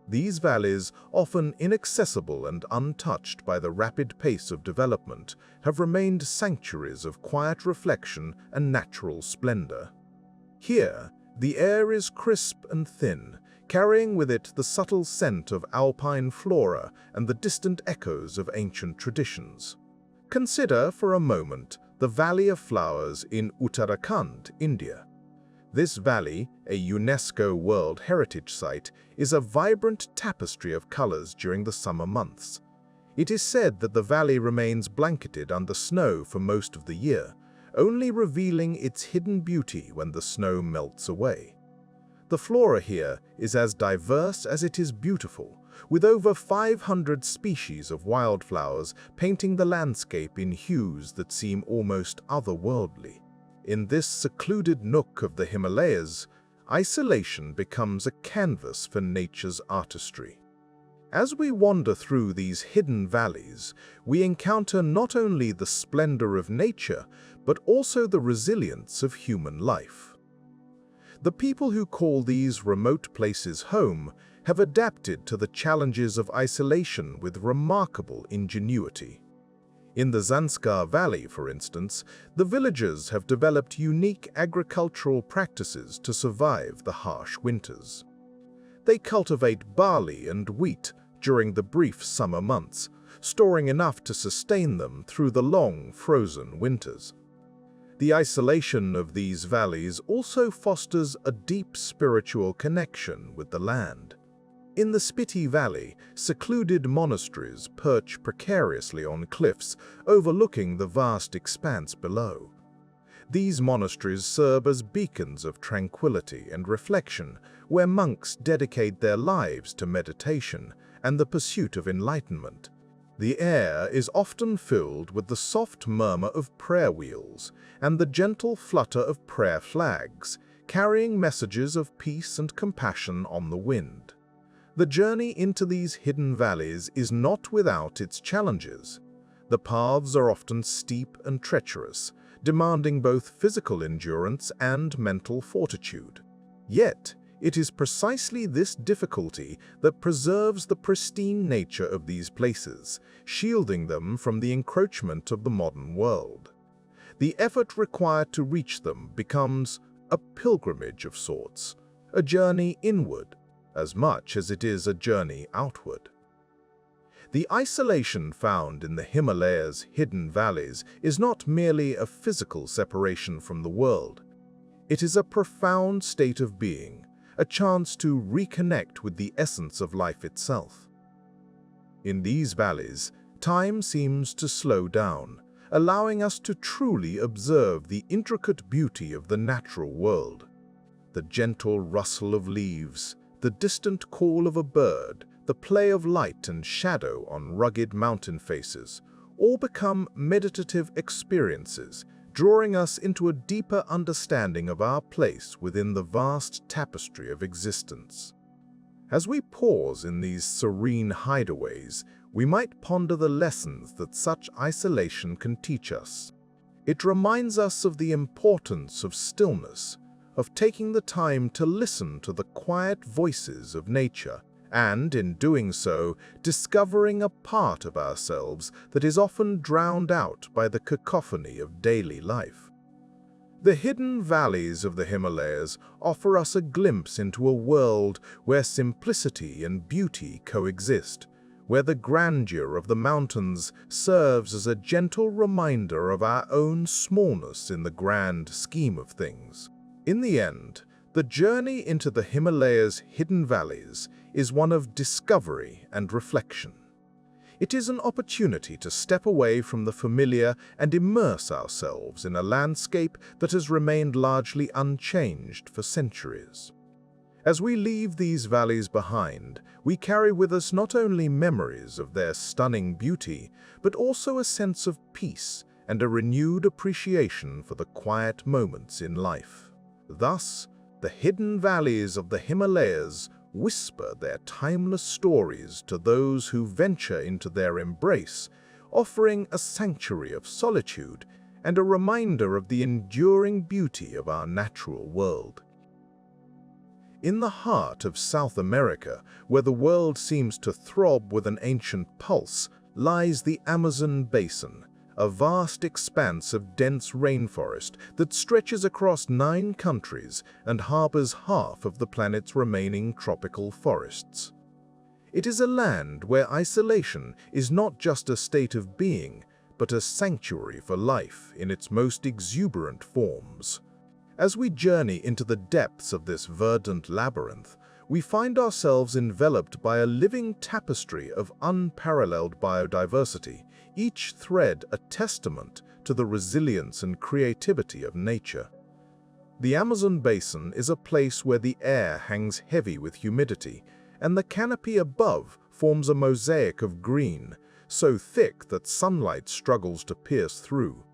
These valleys, often inaccessible and untouched by the rapid pace of development, have remained sanctuaries of quiet reflection and natural splendor. Here, the air is crisp and thin, carrying with it the subtle scent of alpine flora and the distant echoes of ancient traditions. Consider for a moment the Valley of Flowers in Uttarakhand, India. This valley, a UNESCO World Heritage Site, is a vibrant tapestry of colors during the summer months. It is said that the valley remains blanketed under snow for most of the year, only revealing its hidden beauty when the snow melts away. The flora here is as diverse as it is beautiful, with over 500 species of wildflowers painting the landscape in hues that seem almost otherworldly. In this secluded nook of the Himalayas, isolation becomes a canvas for nature's artistry. As we wander through these hidden valleys, we encounter not only the splendor of nature, but also the resilience of human life. The people who call these remote places home have adapted to the challenges of isolation with remarkable ingenuity. In the Zanskar Valley, for instance, the villagers have developed unique agricultural practices to survive the harsh winters. They cultivate barley and wheat during the brief summer months, storing enough to sustain them through the long, frozen winters. The isolation of these valleys also fosters a deep spiritual connection with the land. In the Spiti Valley, secluded monasteries perch precariously on cliffs, overlooking the vast expanse below. These monasteries serve as beacons of tranquility and reflection, where monks dedicate their lives to meditation and the pursuit of enlightenment. The air is often filled with the soft murmur of prayer wheels and the gentle flutter of prayer flags, carrying messages of peace and compassion on the wind. The journey into these hidden valleys is not without its challenges. The paths are often steep and treacherous, demanding both physical endurance and mental fortitude. Yet, it is precisely this difficulty that preserves the pristine nature of these places, shielding them from the encroachment of the modern world. The effort required to reach them becomes a pilgrimage of sorts, a journey inward, as much as it is a journey outward. The isolation found in the Himalayas' hidden valleys is not merely a physical separation from the world. It is a profound state of being, a chance to reconnect with the essence of life itself. In these valleys, time seems to slow down, allowing us to truly observe the intricate beauty of the natural world. The gentle rustle of leaves, the distant call of a bird, the play of light and shadow on rugged mountain faces, all become meditative experiences, drawing us into a deeper understanding of our place within the vast tapestry of existence. As we pause in these serene hideaways, we might ponder the lessons that such isolation can teach us. It reminds us of the importance of stillness, of taking the time to listen to the quiet voices of nature, and, in doing so, discovering a part of ourselves that is often drowned out by the cacophony of daily life. The hidden valleys of the Himalayas offer us a glimpse into a world where simplicity and beauty coexist, where the grandeur of the mountains serves as a gentle reminder of our own smallness in the grand scheme of things. In the end, the journey into the Himalayas' hidden valleys is one of discovery and reflection. It is an opportunity to step away from the familiar and immerse ourselves in a landscape that has remained largely unchanged for centuries. As we leave these valleys behind, we carry with us not only memories of their stunning beauty, but also a sense of peace and a renewed appreciation for the quiet moments in life. Thus, the hidden valleys of the Himalayas whisper their timeless stories to those who venture into their embrace, offering a sanctuary of solitude and a reminder of the enduring beauty of our natural world. In the heart of South America, where the world seems to throb with an ancient pulse, lies the Amazon Basin, a vast expanse of dense rainforest that stretches across 9 countries and harbors half of the planet's remaining tropical forests. It is a land where isolation is not just a state of being, but a sanctuary for life in its most exuberant forms. As we journey into the depths of this verdant labyrinth, we find ourselves enveloped by a living tapestry of unparalleled biodiversity, each thread a testament to the resilience and creativity of nature. The Amazon Basin is a place where the air hangs heavy with humidity, and the canopy above forms a mosaic of green, so thick that sunlight struggles to pierce through.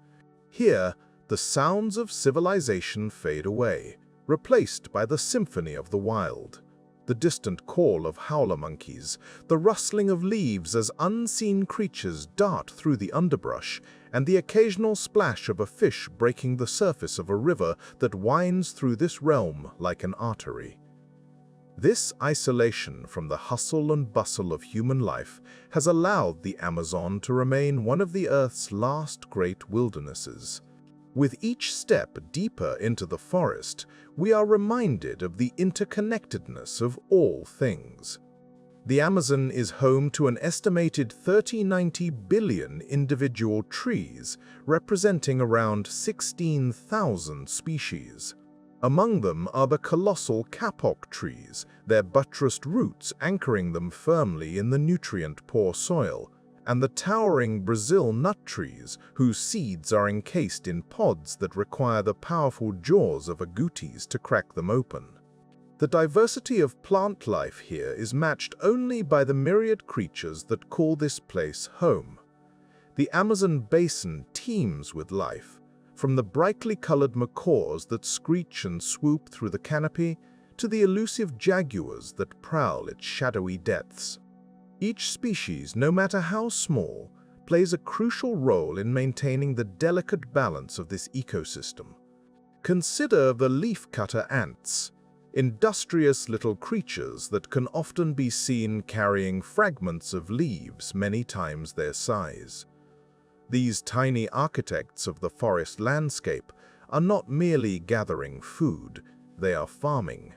Here, the sounds of civilization fade away, replaced by the symphony of the wild. The distant call of howler monkeys, the rustling of leaves as unseen creatures dart through the underbrush, and the occasional splash of a fish breaking the surface of a river that winds through this realm like an artery. This isolation from the hustle and bustle of human life has allowed the Amazon to remain one of the Earth's last great wildernesses. With each step deeper into the forest, we are reminded of the interconnectedness of all things. The Amazon is home to an estimated 90 billion individual trees, representing around 16,000 species. Among them are the colossal kapok trees, their buttressed roots anchoring them firmly in the nutrient-poor soil, and the towering Brazil nut trees, whose seeds are encased in pods that require the powerful jaws of agoutis to crack them open. The diversity of plant life here is matched only by the myriad creatures that call this place home. The Amazon Basin teems with life, from the brightly colored macaws that screech and swoop through the canopy to the elusive jaguars that prowl its shadowy depths. Each species, no matter how small, plays a crucial role in maintaining the delicate balance of this ecosystem. Consider the leafcutter ants, industrious little creatures that can often be seen carrying fragments of leaves many times their size. These tiny architects of the forest landscape are not merely gathering food, they are farming.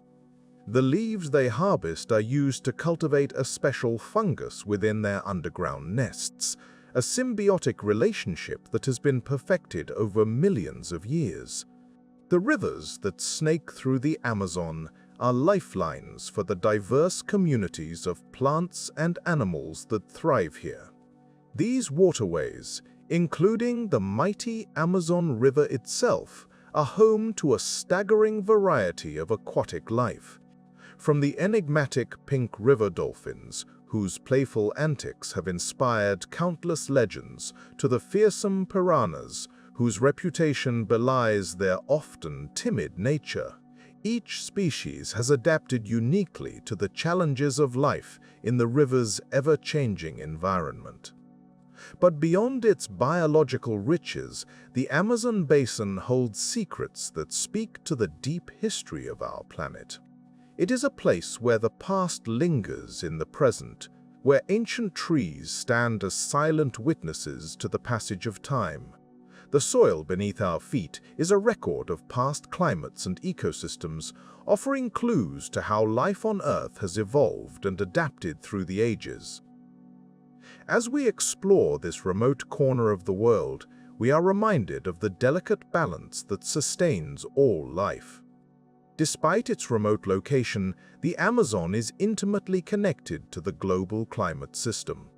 The leaves they harvest are used to cultivate a special fungus within their underground nests, a symbiotic relationship that has been perfected over millions of years. The rivers that snake through the Amazon are lifelines for the diverse communities of plants and animals that thrive here. These waterways, including the mighty Amazon River itself, are home to a staggering variety of aquatic life. From the enigmatic pink river dolphins, whose playful antics have inspired countless legends, to the fearsome piranhas, whose reputation belies their often timid nature. Each species has adapted uniquely to the challenges of life in the river's ever-changing environment. But beyond its biological riches, the Amazon basin holds secrets that speak to the deep history of our planet. It is a place where the past lingers in the present, where ancient trees stand as silent witnesses to the passage of time. The soil beneath our feet is a record of past climates and ecosystems, offering clues to how life on Earth has evolved and adapted through the ages. As we explore this remote corner of the world, we are reminded of the delicate balance that sustains all life. Despite its remote location, the Amazon is intimately connected to the global climate system.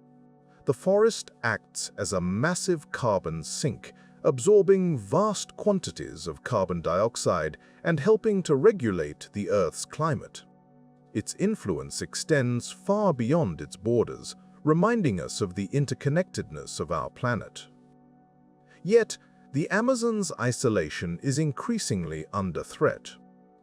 The forest acts as a massive carbon sink, absorbing vast quantities of carbon dioxide and helping to regulate the Earth's climate. Its influence extends far beyond its borders, reminding us of the interconnectedness of our planet. Yet, the Amazon's isolation is increasingly under threat.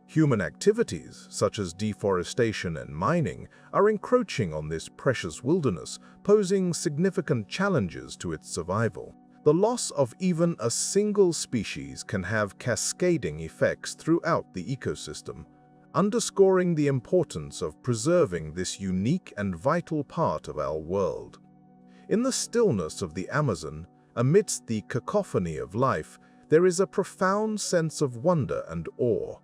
Human activities, such as deforestation and mining, are encroaching on this precious wilderness, posing significant challenges to its survival. The loss of even a single species can have cascading effects throughout the ecosystem, underscoring the importance of preserving this unique and vital part of our world. In the stillness of the Amazon, amidst the cacophony of life, there is a profound sense of wonder and awe.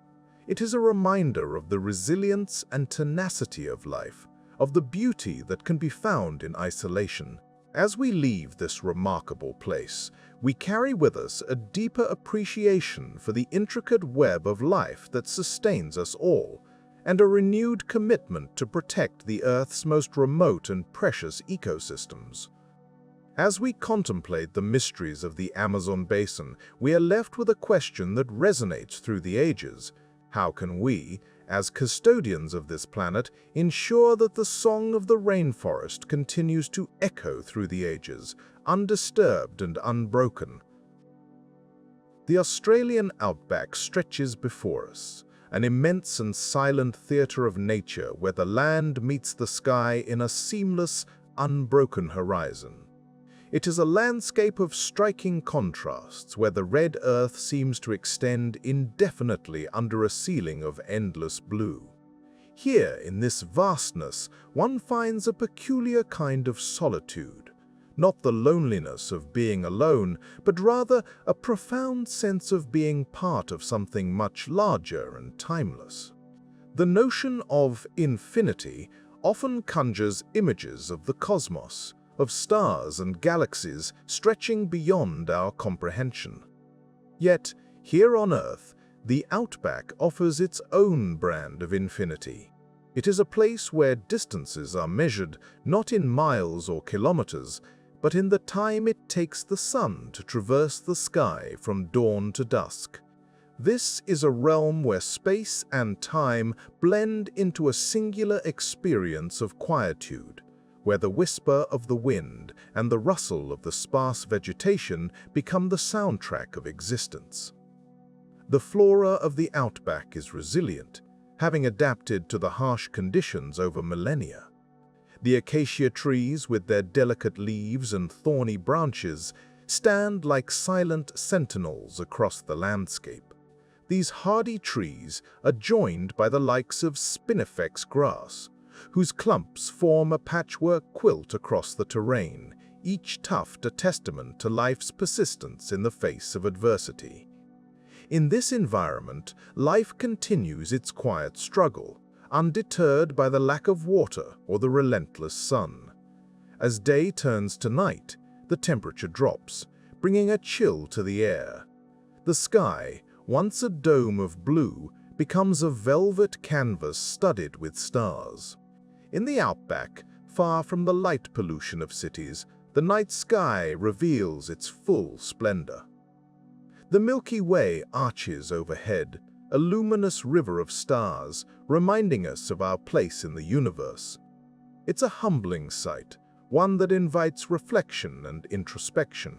It is a reminder of the resilience and tenacity of life, of the beauty that can be found in isolation. As we leave this remarkable place, we carry with us a deeper appreciation for the intricate web of life that sustains us all, and a renewed commitment to protect the Earth's most remote and precious ecosystems. As we contemplate the mysteries of the Amazon basin, we are left with a question that resonates through the ages. How can we, as custodians of this planet, ensure that the song of the rainforest continues to echo through the ages, undisturbed and unbroken? The Australian outback stretches before us, an immense and silent theatre of nature where the land meets the sky in a seamless, unbroken horizon. It is a landscape of striking contrasts where the red earth seems to extend indefinitely under a ceiling of endless blue. Here, in this vastness, one finds a peculiar kind of solitude, not the loneliness of being alone, but rather a profound sense of being part of something much larger and timeless. The notion of infinity often conjures images of the cosmos, of stars and galaxies stretching beyond our comprehension. Yet, here on Earth, the Outback offers its own brand of infinity. It is a place where distances are measured not in miles or kilometers, but in the time it takes the sun to traverse the sky from dawn to dusk. This is a realm where space and time blend into a singular experience of quietude, where the whisper of the wind and the rustle of the sparse vegetation become the soundtrack of existence. The flora of the outback is resilient, having adapted to the harsh conditions over millennia. The acacia trees, with their delicate leaves and thorny branches, stand like silent sentinels across the landscape. These hardy trees are joined by the likes of spinifex grass, whose clumps form a patchwork quilt across the terrain, each tuft a testament to life's persistence in the face of adversity. In this environment, life continues its quiet struggle, undeterred by the lack of water or the relentless sun. As day turns to night, the temperature drops, bringing a chill to the air. The sky, once a dome of blue, becomes a velvet canvas studded with stars. In the outback, far from the light pollution of cities, the night sky reveals its full splendor. The Milky Way arches overhead, a luminous river of stars, reminding us of our place in the universe. It's a humbling sight, one that invites reflection and introspection.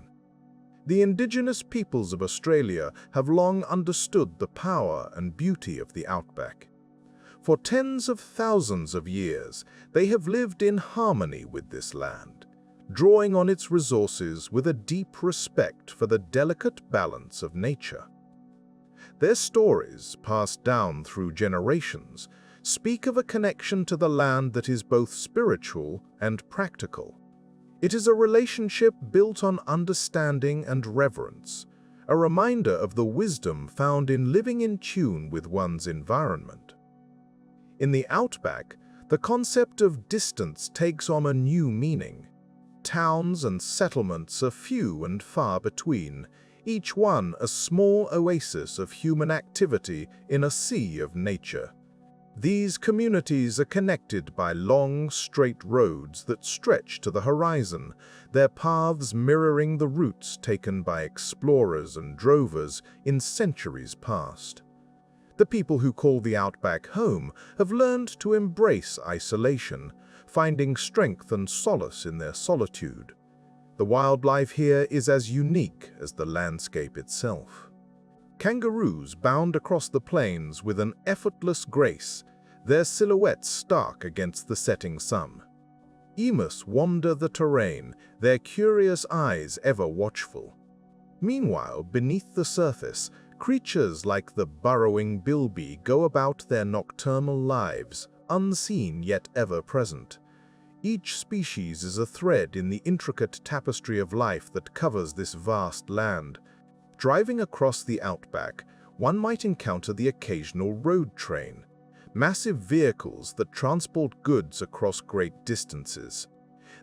The indigenous peoples of Australia have long understood the power and beauty of the outback. For tens of thousands of years, they have lived in harmony with this land, drawing on its resources with a deep respect for the delicate balance of nature. Their stories, passed down through generations, speak of a connection to the land that is both spiritual and practical. It is a relationship built on understanding and reverence, a reminder of the wisdom found in living in tune with one's environment. In the outback, the concept of distance takes on a new meaning. Towns and settlements are few and far between, each one a small oasis of human activity in a sea of nature. These communities are connected by long, straight roads that stretch to the horizon, their paths mirroring the routes taken by explorers and drovers in centuries past. The people who call the outback home have learned to embrace isolation, finding strength and solace in their solitude. The wildlife here is as unique as the landscape itself. Kangaroos bound across the plains with an effortless grace, their silhouettes stark against the setting sun. Emus wander the terrain, their curious eyes ever watchful. Meanwhile, beneath the surface, creatures like the burrowing bilby go about their nocturnal lives, unseen yet ever present. Each species is a thread in the intricate tapestry of life that covers this vast land. Driving across the outback, one might encounter the occasional road train, massive vehicles that transport goods across great distances.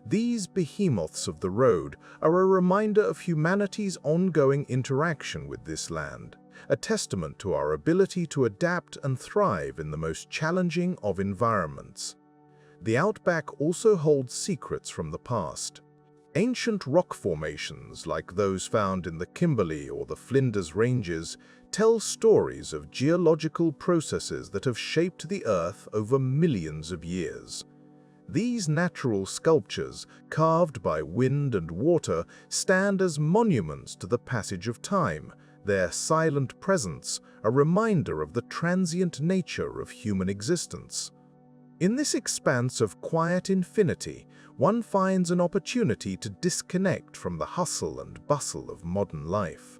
These behemoths of the road are a reminder of humanity's ongoing interaction with this land, a testament to our ability to adapt and thrive in the most challenging of environments. The outback also holds secrets from the past. Ancient rock formations, like those found in the Kimberley or the Flinders Ranges, tell stories of geological processes that have shaped the Earth over millions of years. These natural sculptures, carved by wind and water, stand as monuments to the passage of time, their silent presence a reminder of the transient nature of human existence. In this expanse of quiet infinity, one finds an opportunity to disconnect from the hustle and bustle of modern life.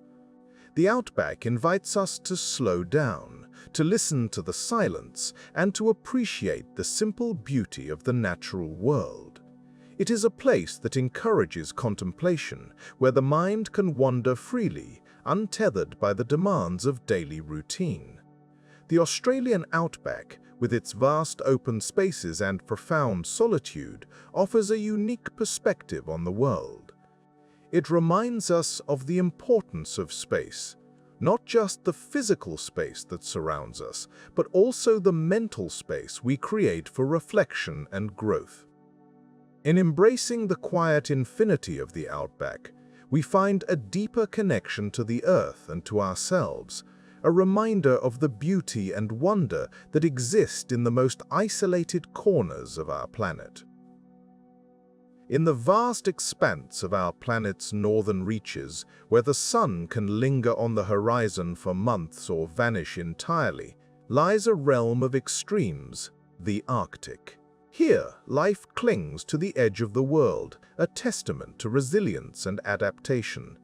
The outback invites us to slow down, to listen to the silence, and to appreciate the simple beauty of the natural world. It is a place that encourages contemplation, where the mind can wander freely, untethered by the demands of daily routine. The Australian outback, with its vast open spaces and profound solitude, offers a unique perspective on the world. It reminds us of the importance of space, not just the physical space that surrounds us, but also the mental space we create for reflection and growth. In embracing the quiet infinity of the outback, we find a deeper connection to the earth and to ourselves, a reminder of the beauty and wonder that exist in the most isolated corners of our planet. In the vast expanse of our planet's northern reaches, where the sun can linger on the horizon for months or vanish entirely, lies a realm of extremes, the Arctic. Here, life clings to the edge of the world, a testament to resilience and adaptation.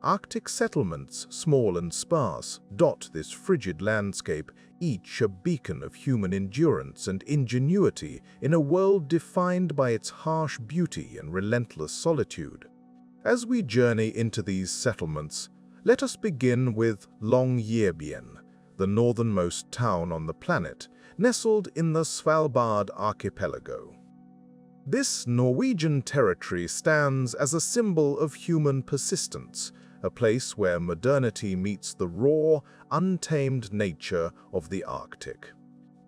Arctic settlements, small and sparse, dot this frigid landscape, each a beacon of human endurance and ingenuity in a world defined by its harsh beauty and relentless solitude. As we journey into these settlements, let us begin with Longyearbyen, the northernmost town on the planet, nestled in the Svalbard archipelago. This Norwegian territory stands as a symbol of human persistence, a place where modernity meets the raw, untamed nature of the Arctic.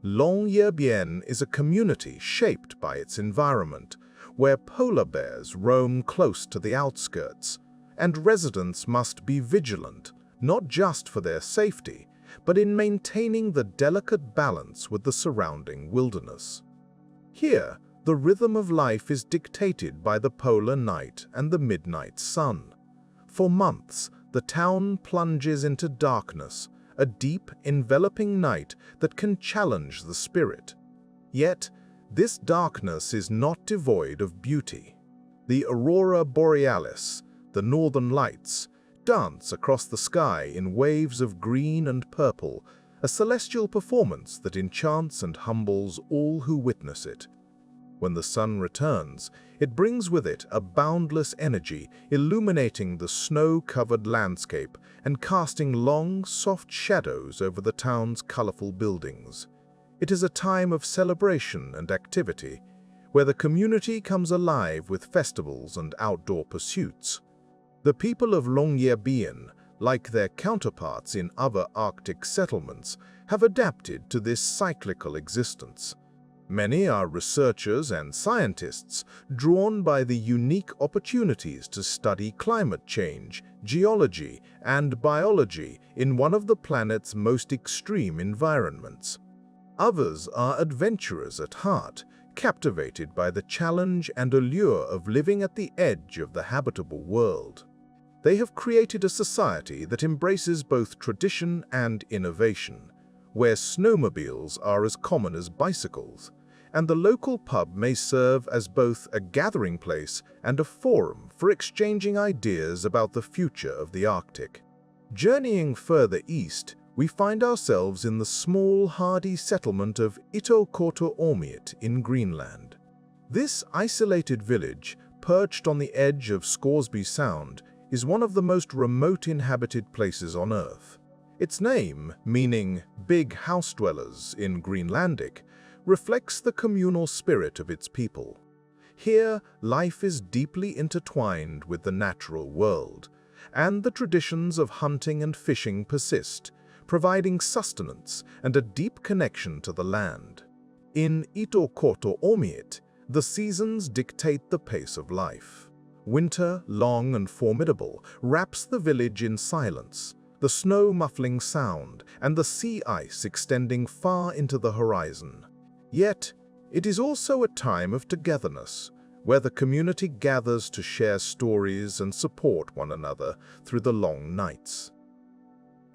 Longyearbyen is a community shaped by its environment, where polar bears roam close to the outskirts, and residents must be vigilant, not just for their safety, but in maintaining the delicate balance with the surrounding wilderness. Here, the rhythm of life is dictated by the polar night and the midnight sun. For months, the town plunges into darkness, a deep, enveloping night that can challenge the spirit. Yet, this darkness is not devoid of beauty. The aurora borealis, the northern lights, dance across the sky in waves of green and purple, a celestial performance that enchants and humbles all who witness it. When the sun returns, it brings with it a boundless energy, illuminating the snow-covered landscape and casting long, soft shadows over the town's colorful buildings. It is a time of celebration and activity, where the community comes alive with festivals and outdoor pursuits. The people of Longyearbyen, like their counterparts in other Arctic settlements, have adapted to this cyclical existence. Many are researchers and scientists drawn by the unique opportunities to study climate change, geology, and biology in one of the planet's most extreme environments. Others are adventurers at heart, captivated by the challenge and allure of living at the edge of the habitable world. They have created a society that embraces both tradition and innovation, where snowmobiles are as common as bicycles, and the local pub may serve as both a gathering place and a forum for exchanging ideas about the future of the Arctic. Journeying further east, we find ourselves in the small, hardy settlement of Ittoqqortoormiit in Greenland. This isolated village, perched on the edge of Scoresby Sound, is one of the most remote inhabited places on Earth. Its name, meaning big house dwellers in Greenlandic, reflects the communal spirit of its people. Here, life is deeply intertwined with the natural world, and the traditions of hunting and fishing persist, providing sustenance and a deep connection to the land. In Ittoqqortoormiit, the seasons dictate the pace of life. Winter, long and formidable, wraps the village in silence, the snow muffling sound and the sea ice extending far into the horizon. Yet, it is also a time of togetherness, where the community gathers to share stories and support one another through the long nights.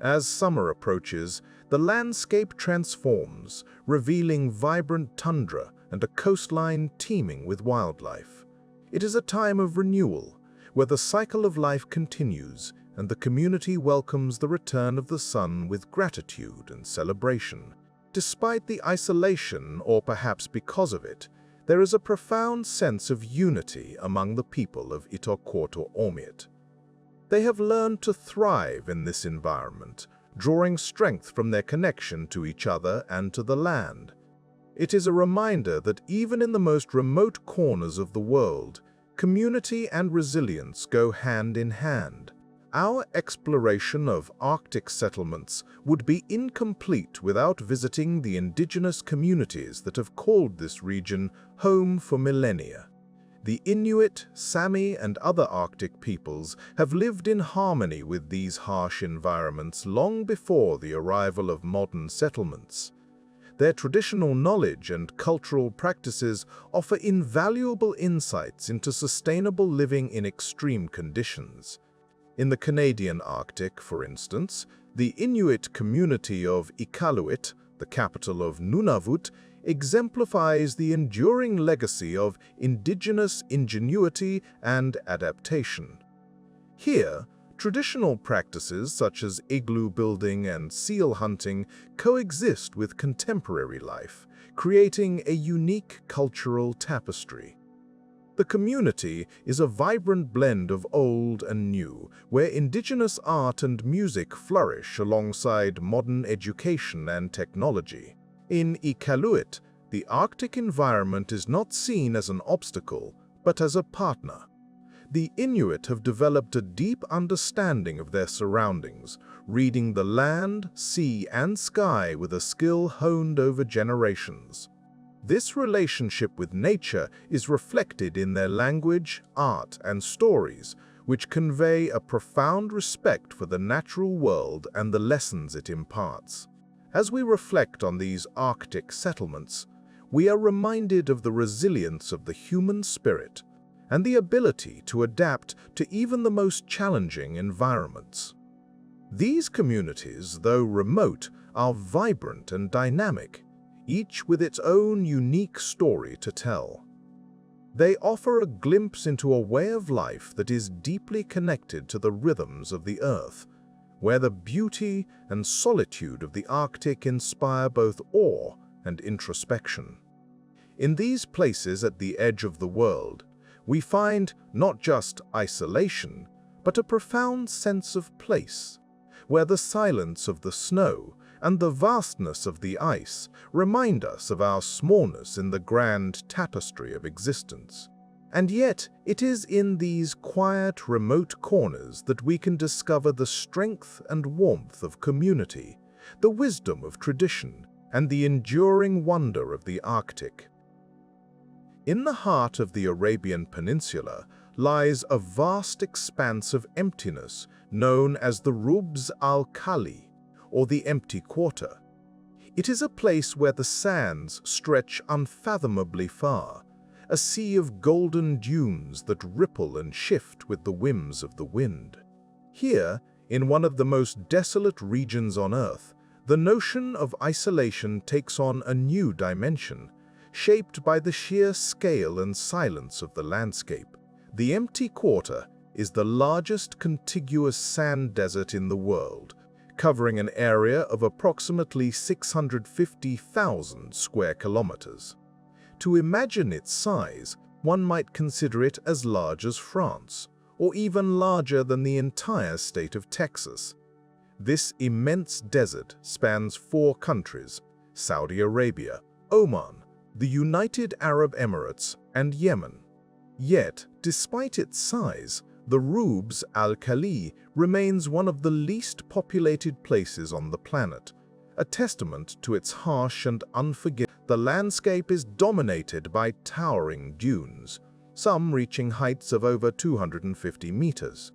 As summer approaches, the landscape transforms, revealing vibrant tundra and a coastline teeming with wildlife. It is a time of renewal, where the cycle of life continues and the community welcomes the return of the sun with gratitude and celebration. Despite the isolation, or perhaps because of it, there is a profound sense of unity among the people of Ittoqqortoormiit. They have learned to thrive in this environment, drawing strength from their connection to each other and to the land. It is a reminder that even in the most remote corners of the world, community and resilience go hand in hand. Our exploration of Arctic settlements would be incomplete without visiting the indigenous communities that have called this region home for millennia. The Inuit, Sami, and other Arctic peoples have lived in harmony with these harsh environments long before the arrival of modern settlements. Their traditional knowledge and cultural practices offer invaluable insights into sustainable living in extreme conditions. In the Canadian Arctic, for instance, the Inuit community of Iqaluit, the capital of Nunavut, exemplifies the enduring legacy of indigenous ingenuity and adaptation. Here, traditional practices such as igloo building and seal hunting coexist with contemporary life, creating a unique cultural tapestry. The community is a vibrant blend of old and new, where indigenous art and music flourish alongside modern education and technology. In Iqaluit, the Arctic environment is not seen as an obstacle, but as a partner. The Inuit have developed a deep understanding of their surroundings, reading the land, sea, and sky with a skill honed over generations. This relationship with nature is reflected in their language, art, and stories, which convey a profound respect for the natural world and the lessons it imparts. As we reflect on these Arctic settlements, we are reminded of the resilience of the human spirit and the ability to adapt to even the most challenging environments. These communities, though remote, are vibrant and dynamic, each with its own unique story to tell. They offer a glimpse into a way of life that is deeply connected to the rhythms of the earth, where the beauty and solitude of the Arctic inspire both awe and introspection. In these places at the edge of the world, we find not just isolation, but a profound sense of place, where the silence of the snow and the vastness of the ice remind us of our smallness in the grand tapestry of existence. And yet, it is in these quiet, remote corners that we can discover the strength and warmth of community, the wisdom of tradition, and the enduring wonder of the Arctic. In the heart of the Arabian Peninsula lies a vast expanse of emptiness known as the Rubz al-Khali, or the Empty Quarter. It is a place where the sands stretch unfathomably far, a sea of golden dunes that ripple and shift with the whims of the wind. Here, in one of the most desolate regions on Earth, the notion of isolation takes on a new dimension, shaped by the sheer scale and silence of the landscape. The Empty Quarter is the largest contiguous sand desert in the world, covering an area of approximately 650,000 square kilometers. To imagine its size, one might consider it as large as France, or even larger than the entire state of Texas. This immense desert spans 4 countries: Saudi Arabia, Oman, the United Arab Emirates, and Yemen. Yet, despite its size, the Rubz al-Khali remains one of the least populated places on the planet, a testament to its harsh and unforgiving. The landscape is dominated by towering dunes, some reaching heights of over 250 meters.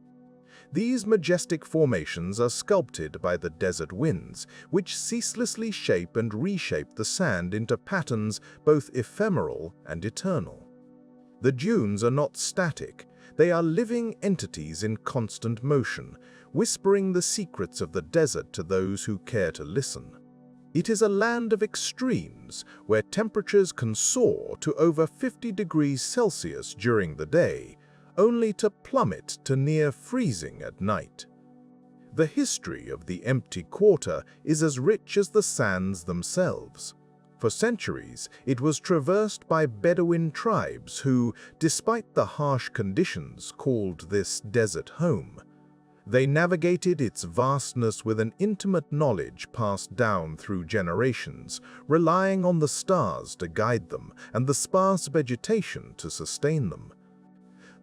These majestic formations are sculpted by the desert winds, which ceaselessly shape and reshape the sand into patterns both ephemeral and eternal. The dunes are not static, they are living entities in constant motion, whispering the secrets of the desert to those who care to listen. It is a land of extremes, where temperatures can soar to over 50 degrees Celsius during the day, only to plummet to near freezing at night. The history of the Empty Quarter is as rich as the sands themselves. For centuries, it was traversed by Bedouin tribes who, despite the harsh conditions, called this desert home. They navigated its vastness with an intimate knowledge passed down through generations, relying on the stars to guide them and the sparse vegetation to sustain them.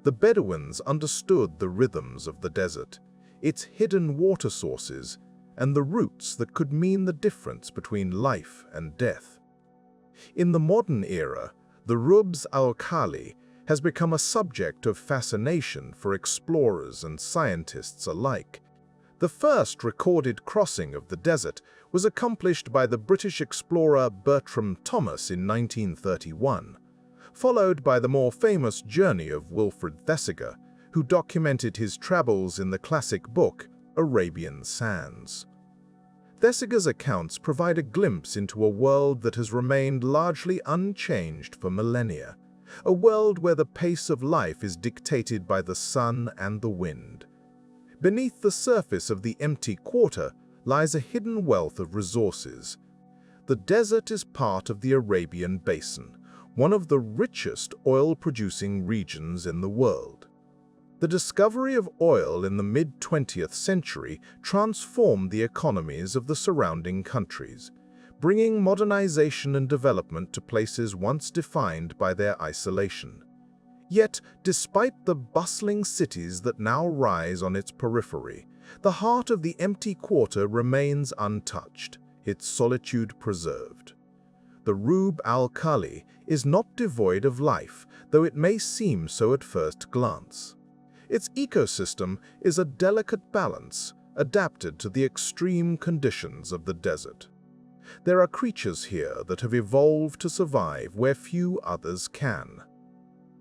The Bedouins understood the rhythms of the desert, its hidden water sources, and the routes that could mean the difference between life and death. In the modern era, the Rubz al-Khali has become a subject of fascination for explorers and scientists alike. The first recorded crossing of the desert was accomplished by the British explorer Bertram Thomas in 1931, followed by the more famous journey of Wilfred Thesiger, who documented his travels in the classic book Arabian Sands. Thesiger's accounts provide a glimpse into a world that has remained largely unchanged for millennia, a world where the pace of life is dictated by the sun and the wind. Beneath the surface of the empty quarter lies a hidden wealth of resources. The desert is part of the Arabian Basin, one of the richest oil-producing regions in the world. The discovery of oil in the mid-20th century transformed the economies of the surrounding countries, bringing modernization and development to places once defined by their isolation. Yet, despite the bustling cities that now rise on its periphery, the heart of the empty quarter remains untouched, its solitude preserved. The Rub al-Khali is not devoid of life, though it may seem so at first glance. Its ecosystem is a delicate balance, adapted to the extreme conditions of the desert. There are creatures here that have evolved to survive where few others can.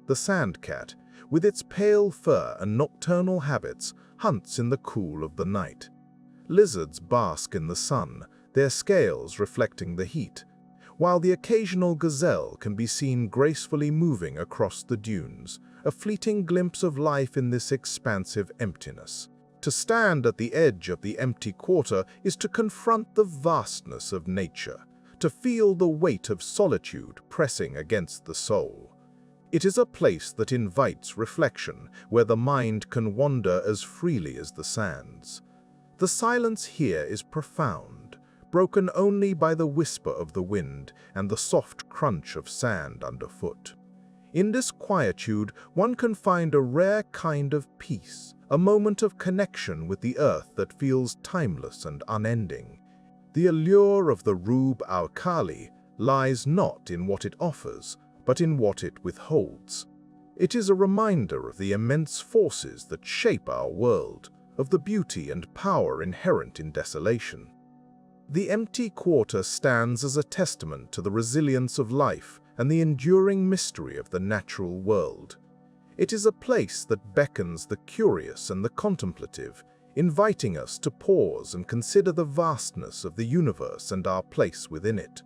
The sand cat, with its pale fur and nocturnal habits, hunts in the cool of the night. Lizards bask in the sun, their scales reflecting the heat, while the occasional gazelle can be seen gracefully moving across the dunes, a fleeting glimpse of life in this expansive emptiness. To stand at the edge of the empty quarter is to confront the vastness of nature, to feel the weight of solitude pressing against the soul. It is a place that invites reflection, where the mind can wander as freely as the sands. The silence here is profound, broken only by the whisper of the wind and the soft crunch of sand underfoot. In this quietude, one can find a rare kind of peace, a moment of connection with the earth that feels timeless and unending. The allure of the Rub al-Khali lies not in what it offers, but in what it withholds. It is a reminder of the immense forces that shape our world, of the beauty and power inherent in desolation. The empty quarter stands as a testament to the resilience of life and the enduring mystery of the natural world. It is a place that beckons the curious and the contemplative, inviting us to pause and consider the vastness of the universe and our place within it.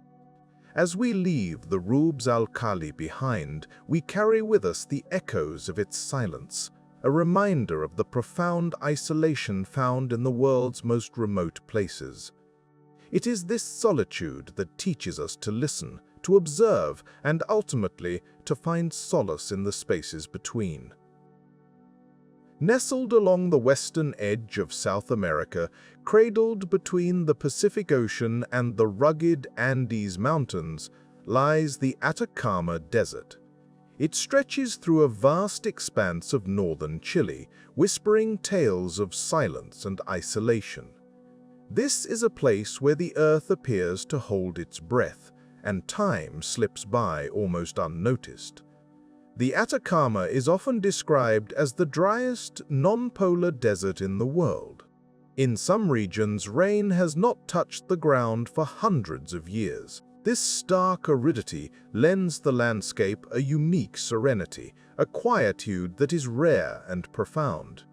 As we leave the Rub al-Khali behind, we carry with us the echoes of its silence, a reminder of the profound isolation found in the world's most remote places. It is this solitude that teaches us to listen, to observe, and ultimately to find solace in the spaces between. Nestled along the western edge of South America, cradled between the Pacific Ocean and the rugged Andes Mountains, lies the Atacama Desert. It stretches through a vast expanse of northern Chile, whispering tales of silence and isolation. This is a place where the earth appears to hold its breath, and time slips by almost unnoticed. The Atacama is often described as the driest, non-polar desert in the world. In some regions, rain has not touched the ground for hundreds of years. This stark aridity lends the landscape a unique serenity, a quietude that is rare and profound.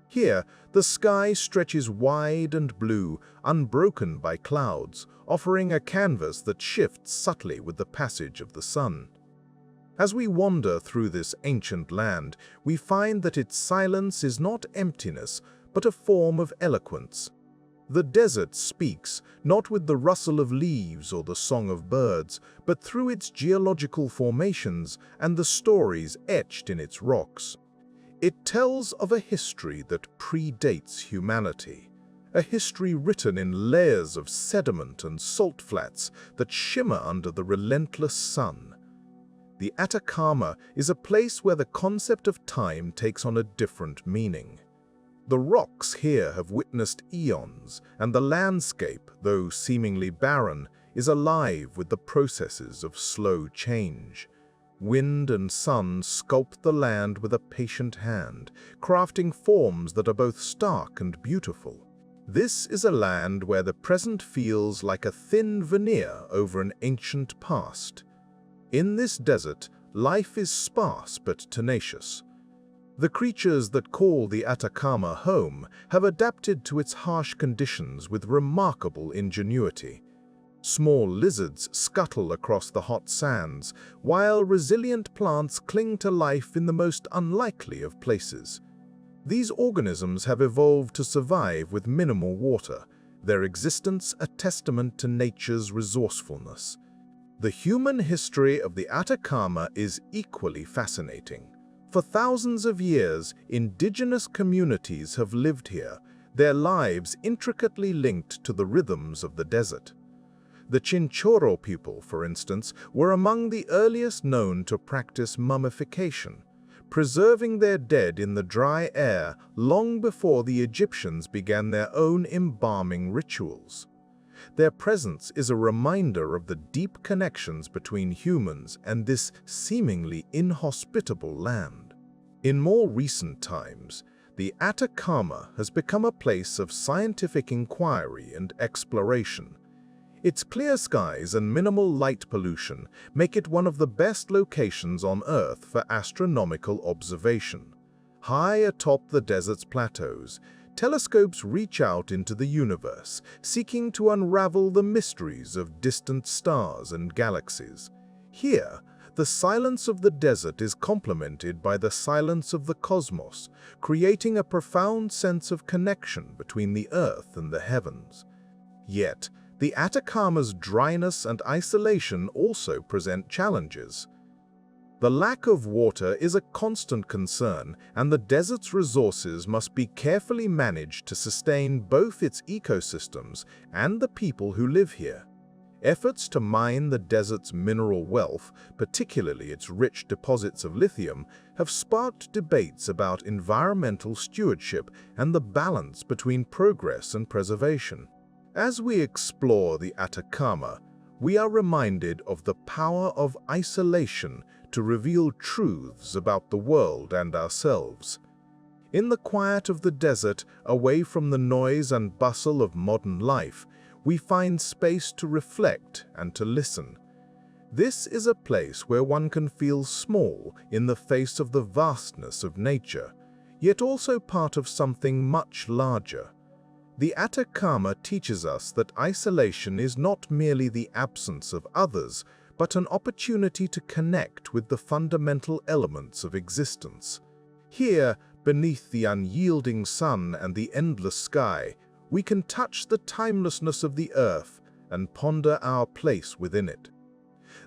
Here, the sky stretches wide and blue, unbroken by clouds, offering a canvas that shifts subtly with the passage of the sun. As we wander through this ancient land, we find that its silence is not emptiness, but a form of eloquence. The desert speaks, not with the rustle of leaves or the song of birds, but through its geological formations and the stories etched in its rocks. It tells of a history that predates humanity, a history written in layers of sediment and salt flats that shimmer under the relentless sun. The Atacama is a place where the concept of time takes on a different meaning. The rocks here have witnessed eons, and the landscape, though seemingly barren, is alive with the processes of slow change. Wind and sun sculpt the land with a patient hand, crafting forms that are both stark and beautiful. This is a land where the present feels like a thin veneer over an ancient past. In this desert, life is sparse but tenacious. The creatures that call the Atacama home have adapted to its harsh conditions with remarkable ingenuity. Small lizards scuttle across the hot sands, while resilient plants cling to life in the most unlikely of places. These organisms have evolved to survive with minimal water, their existence a testament to nature's resourcefulness. The human history of the Atacama is equally fascinating. For thousands of years, indigenous communities have lived here, their lives intricately linked to the rhythms of the desert. The Chinchorro people, for instance, were among the earliest known to practice mummification, preserving their dead in the dry air long before the Egyptians began their own embalming rituals. Their presence is a reminder of the deep connections between humans and this seemingly inhospitable land. In more recent times, the Atacama has become a place of scientific inquiry and exploration. Its clear skies and minimal light pollution make it one of the best locations on Earth for astronomical observation. High atop the desert's plateaus, telescopes reach out into the universe, seeking to unravel the mysteries of distant stars and galaxies. Here, the silence of the desert is complemented by the silence of the cosmos, creating a profound sense of connection between the Earth and the heavens. Yet, the Atacama's dryness and isolation also present challenges. The lack of water is a constant concern, and the desert's resources must be carefully managed to sustain both its ecosystems and the people who live here. Efforts to mine the desert's mineral wealth, particularly its rich deposits of lithium, have sparked debates about environmental stewardship and the balance between progress and preservation. As we explore the Atacama, we are reminded of the power of isolation to reveal truths about the world and ourselves. In the quiet of the desert, away from the noise and bustle of modern life, we find space to reflect and to listen. This is a place where one can feel small in the face of the vastness of nature, yet also part of something much larger. The Atacama teaches us that isolation is not merely the absence of others, but an opportunity to connect with the fundamental elements of existence. Here, beneath the unyielding sun and the endless sky, we can touch the timelessness of the earth and ponder our place within it.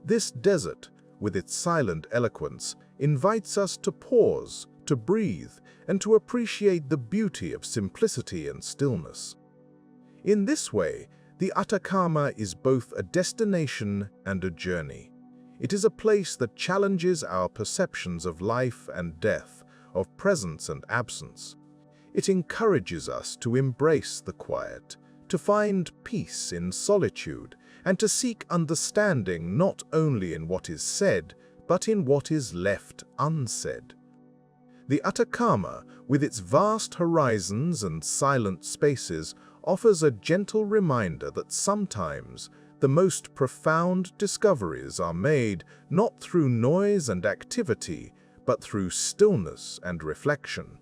This desert, with its silent eloquence, invites us to pause, to breathe, and to appreciate the beauty of simplicity and stillness. In this way, the Atacama is both a destination and a journey. It is a place that challenges our perceptions of life and death, of presence and absence. It encourages us to embrace the quiet, to find peace in solitude, and to seek understanding not only in what is said, but in what is left unsaid. The Atacama, with its vast horizons and silent spaces, offers a gentle reminder that sometimes the most profound discoveries are made not through noise and activity, but through stillness and reflection.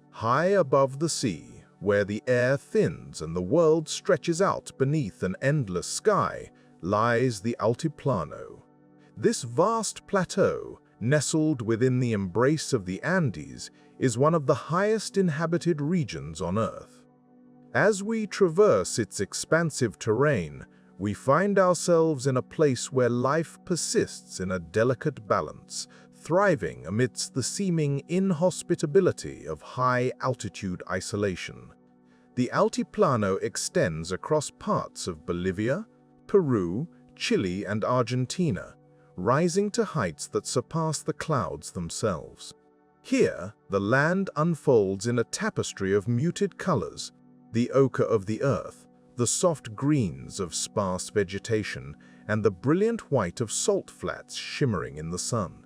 High above the sea, where the air thins and the world stretches out beneath an endless sky, lies the Altiplano. This vast plateau, nestled within the embrace of the Andes, is one of the highest inhabited regions on Earth. As we traverse its expansive terrain, we find ourselves in a place where life persists in a delicate balance, thriving amidst the seeming inhospitability of high-altitude isolation. The Altiplano extends across parts of Bolivia, Peru, Chile, and Argentina, rising to heights that surpass the clouds themselves. Here, the land unfolds in a tapestry of muted colors, the ochre of the earth, the soft greens of sparse vegetation, and the brilliant white of salt flats shimmering in the sun.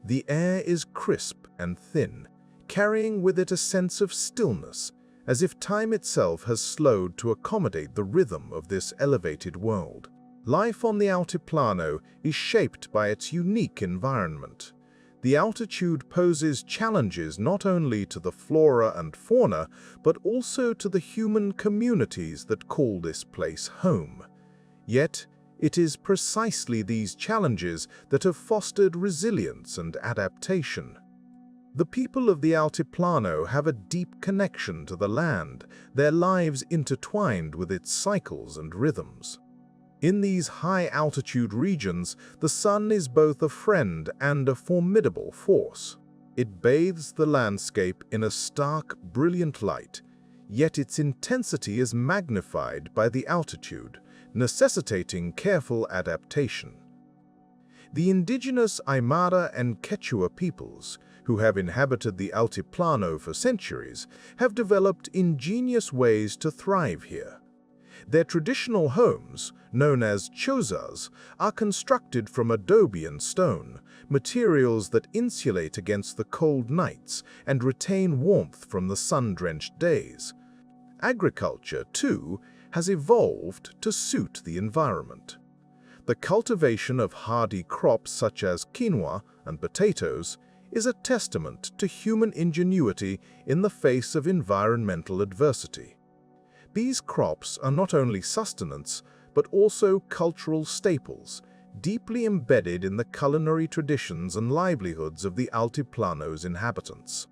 The air is crisp and thin, carrying with it a sense of stillness, as if time itself has slowed to accommodate the rhythm of this elevated world. Life on the Altiplano is shaped by its unique environment. The altitude poses challenges not only to the flora and fauna, but also to the human communities that call this place home. Yet, it is precisely these challenges that have fostered resilience and adaptation. The people of the Altiplano have a deep connection to the land, their lives intertwined with its cycles and rhythms. In these high-altitude regions, the sun is both a friend and a formidable force. It bathes the landscape in a stark, brilliant light, yet its intensity is magnified by the altitude, necessitating careful adaptation. The indigenous Aymara and Quechua peoples, who have inhabited the Altiplano for centuries, have developed ingenious ways to thrive here. Their traditional homes, known as chozas, are constructed from adobe and stone, materials that insulate against the cold nights and retain warmth from the sun-drenched days. Agriculture, too, has evolved to suit the environment. The cultivation of hardy crops such as quinoa and potatoes is a testament to human ingenuity in the face of environmental adversity. These crops are not only sustenance, but also cultural staples, deeply embedded in the culinary traditions and livelihoods of the Altiplano's inhabitants.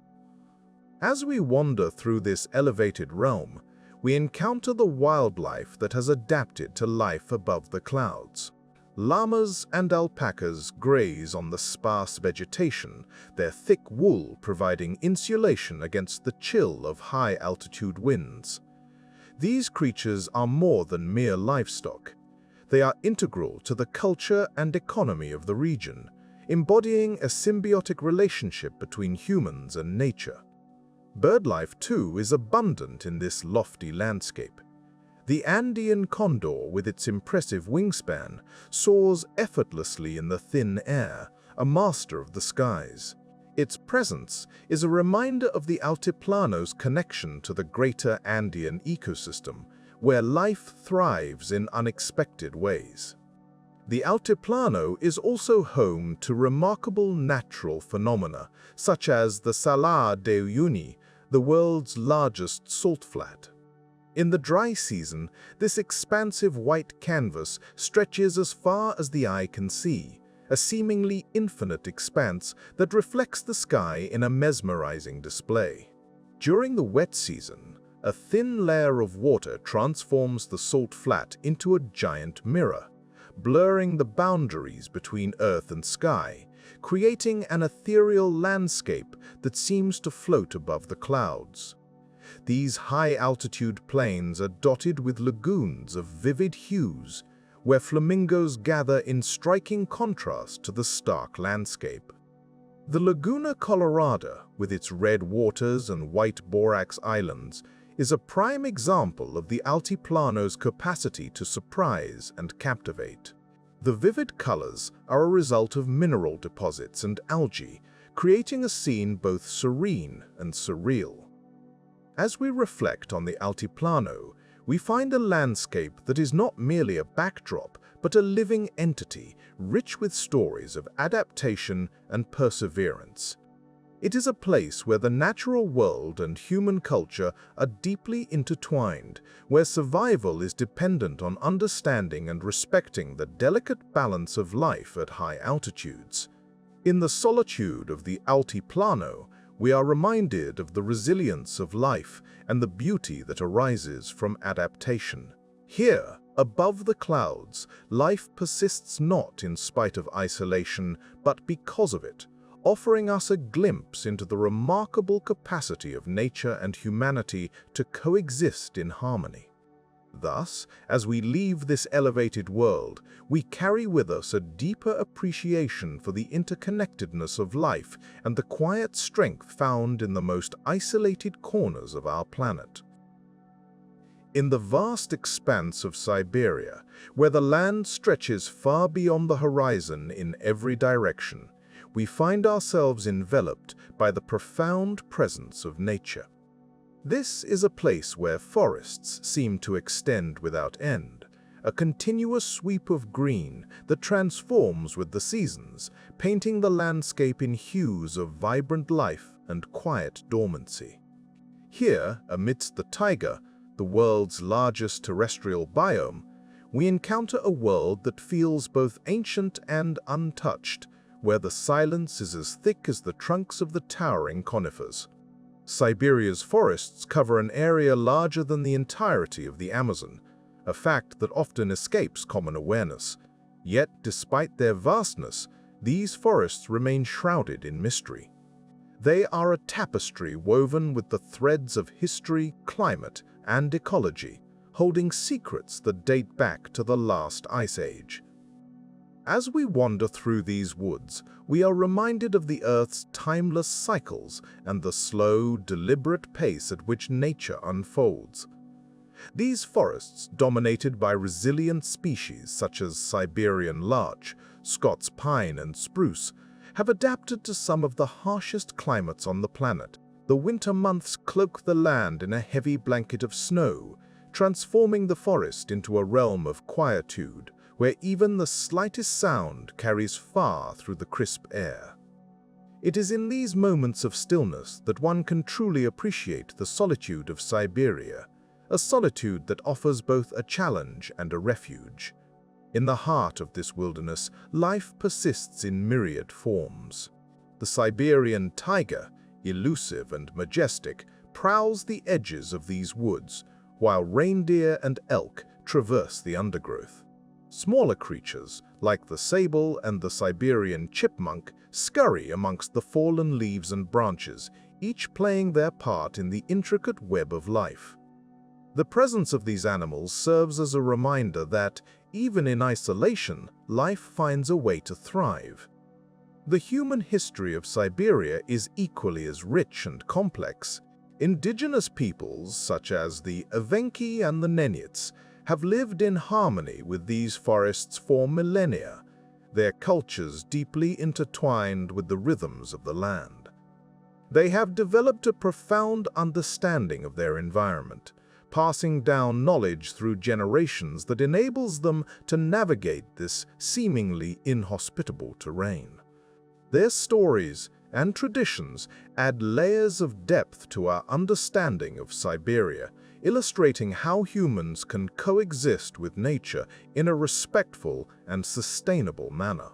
As we wander through this elevated realm, we encounter the wildlife that has adapted to life above the clouds. Llamas and alpacas graze on the sparse vegetation, their thick wool providing insulation against the chill of high-altitude winds. These creatures are more than mere livestock. They are integral to the culture and economy of the region, embodying a symbiotic relationship between humans and nature. Birdlife, too, is abundant in this lofty landscape. The Andean condor, with its impressive wingspan, soars effortlessly in the thin air, a master of the skies. Its presence is a reminder of the Altiplano's connection to the greater Andean ecosystem, where life thrives in unexpected ways. The Altiplano is also home to remarkable natural phenomena, such as the Sahara Desert, the world's largest salt flat. In the dry season, this expansive white canvas stretches as far as the eye can see, a seemingly infinite expanse that reflects the sky in a mesmerizing display. During the wet season, a thin layer of water transforms the salt flat into a giant mirror, blurring the boundaries between earth and sky, creating an ethereal landscape that seems to float above the clouds. These high-altitude plains are dotted with lagoons of vivid hues, where flamingos gather in striking contrast to the stark landscape. The Laguna Colorada, with its red waters and white borax islands, is a prime example of the Altiplano's capacity to surprise and captivate. The vivid colors are a result of mineral deposits and algae, creating a scene both serene and surreal. As we reflect on the Altiplano, we find a landscape that is not merely a backdrop, but a living entity, rich with stories of adaptation and perseverance. It is a place where the natural world and human culture are deeply intertwined, where survival is dependent on understanding and respecting the delicate balance of life at high altitudes. In the solitude of the Altiplano, we are reminded of the resilience of life and the beauty that arises from adaptation. Here, above the clouds, life persists not in spite of isolation, but because of it, offering us a glimpse into the remarkable capacity of nature and humanity to coexist in harmony. Thus, as we leave this elevated world, we carry with us a deeper appreciation for the interconnectedness of life and the quiet strength found in the most isolated corners of our planet. In the vast expanse of Siberia, where the land stretches far beyond the horizon in every direction, we find ourselves enveloped by the profound presence of nature. This is a place where forests seem to extend without end, a continuous sweep of green that transforms with the seasons, painting the landscape in hues of vibrant life and quiet dormancy. Here, amidst the taiga, the world's largest terrestrial biome, we encounter a world that feels both ancient and untouched, where the silence is as thick as the trunks of the towering conifers. Siberia's forests cover an area larger than the entirety of the Amazon, a fact that often escapes common awareness. Yet, despite their vastness, these forests remain shrouded in mystery. They are a tapestry woven with the threads of history, climate, and ecology, holding secrets that date back to the last ice age. As we wander through these woods, we are reminded of the Earth's timeless cycles and the slow, deliberate pace at which nature unfolds. These forests, dominated by resilient species such as Siberian larch, Scots pine, and spruce, have adapted to some of the harshest climates on the planet. The winter months cloak the land in a heavy blanket of snow, transforming the forest into a realm of quietude, where even the slightest sound carries far through the crisp air. It is in these moments of stillness that one can truly appreciate the solitude of Siberia, a solitude that offers both a challenge and a refuge. In the heart of this wilderness, life persists in myriad forms. The Siberian taiga, elusive and majestic, prowls the edges of these woods, while reindeer and elk traverse the undergrowth. Smaller creatures, like the sable and the Siberian chipmunk, scurry amongst the fallen leaves and branches, each playing their part in the intricate web of life. The presence of these animals serves as a reminder that, even in isolation, life finds a way to thrive. The human history of Siberia is equally as rich and complex. Indigenous peoples, such as the Evenki and the Nenets, have lived in harmony with these forests for millennia, their cultures deeply intertwined with the rhythms of the land. They have developed a profound understanding of their environment, passing down knowledge through generations that enables them to navigate this seemingly inhospitable terrain. Their stories and traditions add layers of depth to our understanding of Siberia, illustrating how humans can coexist with nature in a respectful and sustainable manner.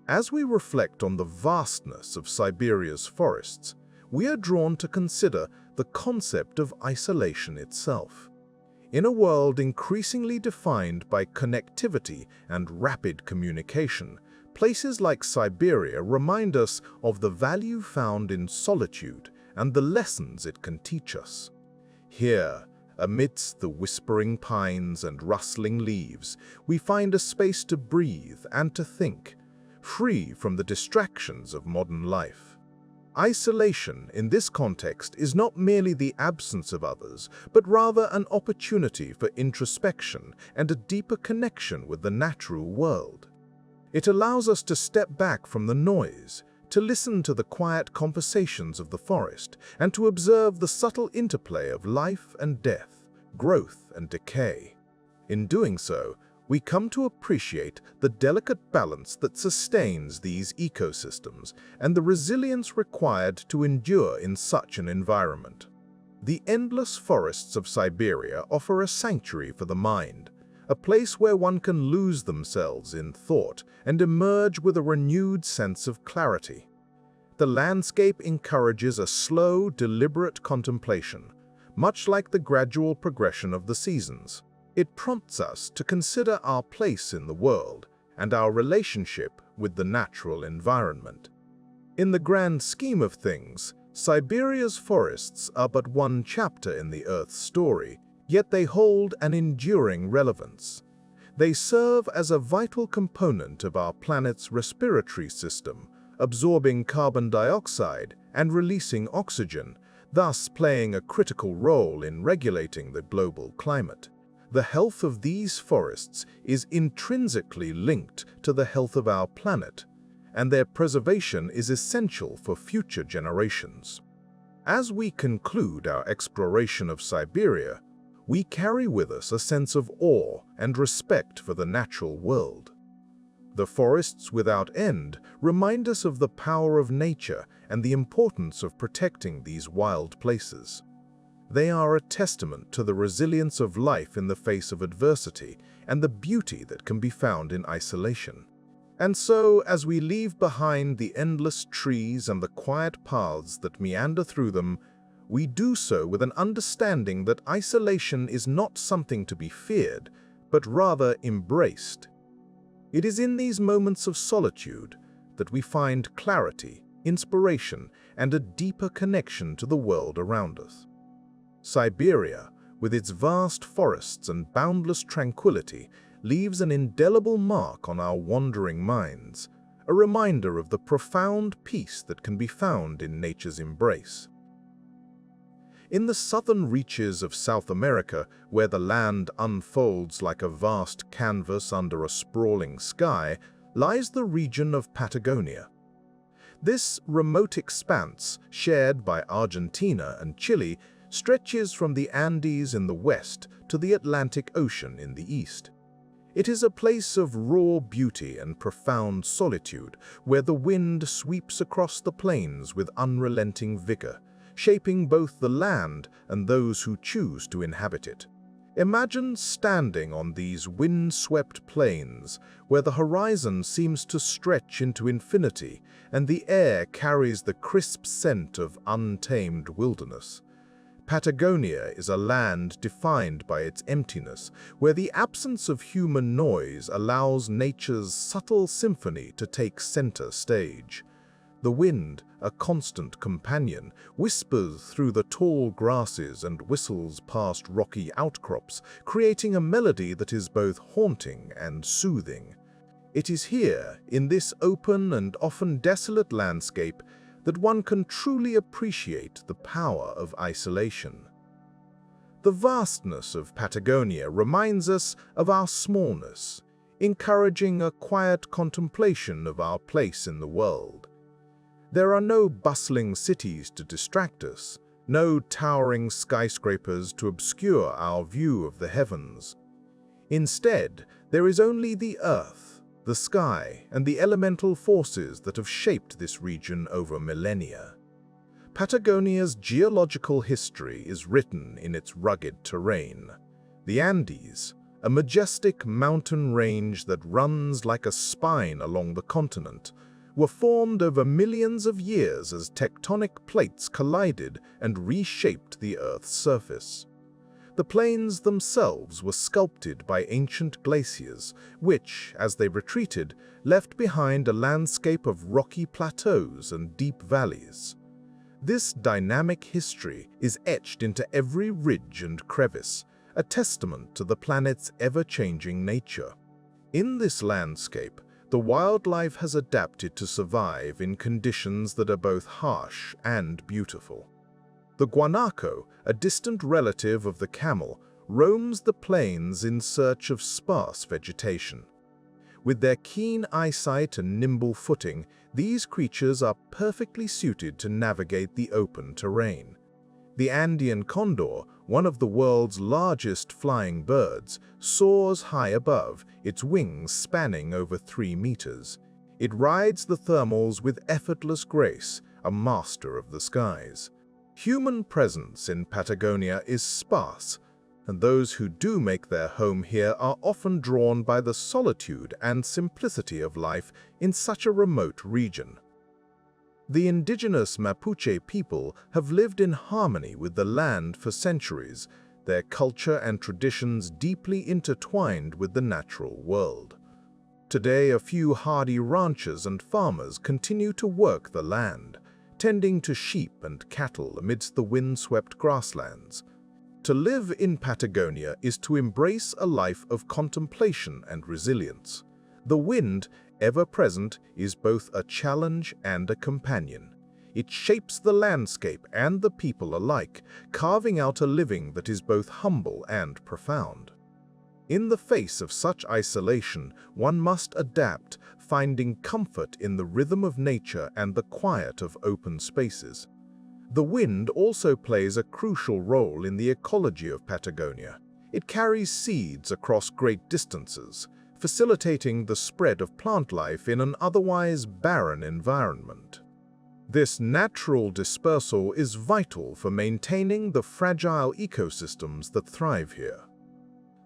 As we reflect on the vastness of Siberia's forests, we are drawn to consider the concept of isolation itself. In a world increasingly defined by connectivity and rapid communication, places like Siberia remind us of the value found in solitude and the lessons it can teach us. Here, amidst the whispering pines and rustling leaves, we find a space to breathe and to think, free from the distractions of modern life. Isolation, in this context, is not merely the absence of others, but rather an opportunity for introspection and a deeper connection with the natural world. It allows us to step back from the noise, to listen to the quiet conversations of the forest, and to observe the subtle interplay of life and death, growth and decay. In doing so, we come to appreciate the delicate balance that sustains these ecosystems and the resilience required to endure in such an environment. The endless forests of Siberia offer a sanctuary for the mind, a place where one can lose themselves in thought and emerge with a renewed sense of clarity. The landscape encourages a slow, deliberate contemplation, much like the gradual progression of the seasons. It prompts us to consider our place in the world and our relationship with the natural environment. In the grand scheme of things, Siberia's forests are but one chapter in the Earth's story, yet they hold an enduring relevance. They serve as a vital component of our planet's respiratory system, absorbing carbon dioxide and releasing oxygen, thus playing a critical role in regulating the global climate. The health of these forests is intrinsically linked to the health of our planet, and their preservation is essential for future generations. As we conclude our exploration of Siberia, we carry with us a sense of awe and respect for the natural world. The forests without end remind us of the power of nature and the importance of protecting these wild places. They are a testament to the resilience of life in the face of adversity and the beauty that can be found in isolation. And so, as we leave behind the endless trees and the quiet paths that meander through them, we do so with an understanding that isolation is not something to be feared, but rather embraced. It is in these moments of solitude that we find clarity, inspiration, and a deeper connection to the world around us. Siberia, with its vast forests and boundless tranquility, leaves an indelible mark on our wandering minds, a reminder of the profound peace that can be found in nature's embrace. In the southern reaches of South America, where the land unfolds like a vast canvas under a sprawling sky, lies the region of Patagonia. This remote expanse, shared by Argentina and Chile, stretches from the Andes in the west to the Atlantic Ocean in the east. It is a place of raw beauty and profound solitude, where the wind sweeps across the plains with unrelenting vigor, shaping both the land and those who choose to inhabit it. Imagine standing on these windswept plains, where the horizon seems to stretch into infinity and the air carries the crisp scent of untamed wilderness. Patagonia is a land defined by its emptiness, where the absence of human noise allows nature's subtle symphony to take center stage. The wind, a constant companion, whispers through the tall grasses and whistles past rocky outcrops, creating a melody that is both haunting and soothing. It is here, in this open and often desolate landscape, that one can truly appreciate the power of isolation. The vastness of Patagonia reminds us of our smallness, encouraging a quiet contemplation of our place in the world. There are no bustling cities to distract us, no towering skyscrapers to obscure our view of the heavens. Instead, there is only the earth, the sky, and the elemental forces that have shaped this region over millennia. Patagonia's geological history is written in its rugged terrain. The Andes, a majestic mountain range that runs like a spine along the continent, were formed over millions of years as tectonic plates collided and reshaped the Earth's surface. The plains themselves were sculpted by ancient glaciers, which, as they retreated, left behind a landscape of rocky plateaus and deep valleys. This dynamic history is etched into every ridge and crevice, a testament to the planet's ever-changing nature. In this landscape, the wildlife has adapted to survive in conditions that are both harsh and beautiful. The guanaco, a distant relative of the camel, roams the plains in search of sparse vegetation. With their keen eyesight and nimble footing, these creatures are perfectly suited to navigate the open terrain. The Andean condor, one of the world's largest flying birds, soars high above, its wings spanning over 3 meters. It rides the thermals with effortless grace, a master of the skies. Human presence in Patagonia is sparse, and those who do make their home here are often drawn by the solitude and simplicity of life in such a remote region. The indigenous Mapuche people have lived in harmony with the land for centuries, their culture and traditions deeply intertwined with the natural world. Today, a few hardy ranchers and farmers continue to work the land, tending to sheep and cattle amidst the windswept grasslands. To live in Patagonia is to embrace a life of contemplation and resilience. The wind, ever present, is both a challenge and a companion. It shapes the landscape and the people alike, carving out a living that is both humble and profound. In the face of such isolation, one must adapt, finding comfort in the rhythm of nature and the quiet of open spaces. The wind also plays a crucial role in the ecology of Patagonia. It carries seeds across great distances, facilitating the spread of plant life in an otherwise barren environment. This natural dispersal is vital for maintaining the fragile ecosystems that thrive here.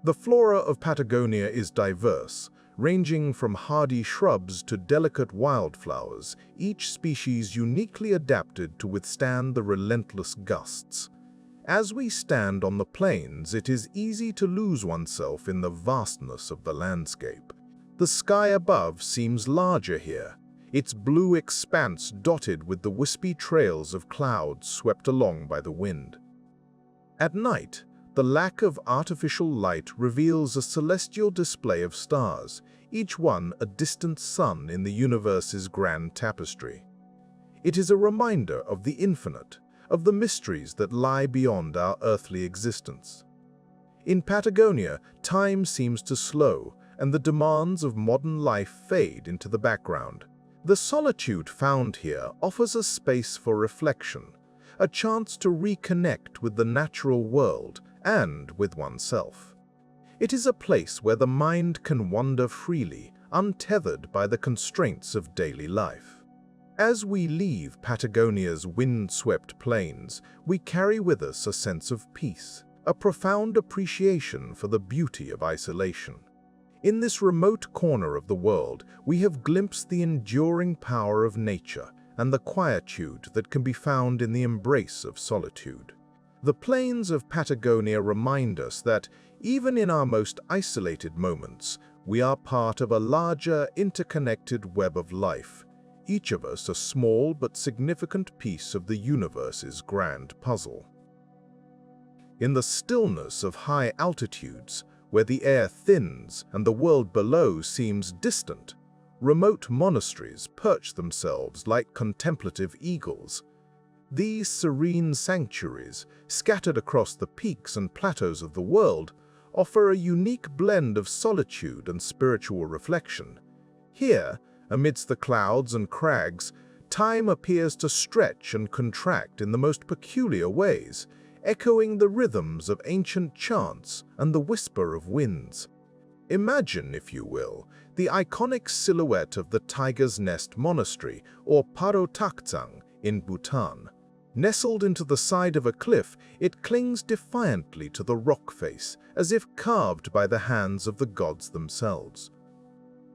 The flora of Patagonia is diverse, ranging from hardy shrubs to delicate wildflowers, each species uniquely adapted to withstand the relentless gusts. As we stand on the plains, it is easy to lose oneself in the vastness of the landscape. The sky above seems larger here, its blue expanse dotted with the wispy trails of clouds swept along by the wind. At night, the lack of artificial light reveals a celestial display of stars, each one a distant sun in the universe's grand tapestry. It is a reminder of the infinite, of the mysteries that lie beyond our earthly existence. In Patagonia, time seems to slow, and the demands of modern life fade into the background. The solitude found here offers a space for reflection, a chance to reconnect with the natural world and with oneself. It is a place where the mind can wander freely, untethered by the constraints of daily life. As we leave Patagonia's windswept plains, we carry with us a sense of peace, a profound appreciation for the beauty of isolation. In this remote corner of the world, we have glimpsed the enduring power of nature and the quietude that can be found in the embrace of solitude. The plains of Patagonia remind us that, even in our most isolated moments, we are part of a larger, interconnected web of life, each of us a small but significant piece of the universe's grand puzzle. In the stillness of high altitudes, where the air thins and the world below seems distant, remote monasteries perch themselves like contemplative eagles. These serene sanctuaries, scattered across the peaks and plateaus of the world, offer a unique blend of solitude and spiritual reflection. Here, amidst the clouds and crags, time appears to stretch and contract in the most peculiar ways, echoing the rhythms of ancient chants and the whisper of winds. Imagine, if you will, the iconic silhouette of the Tiger's Nest Monastery, or Paro Taktsang, in Bhutan. Nestled into the side of a cliff, it clings defiantly to the rock face, as if carved by the hands of the gods themselves.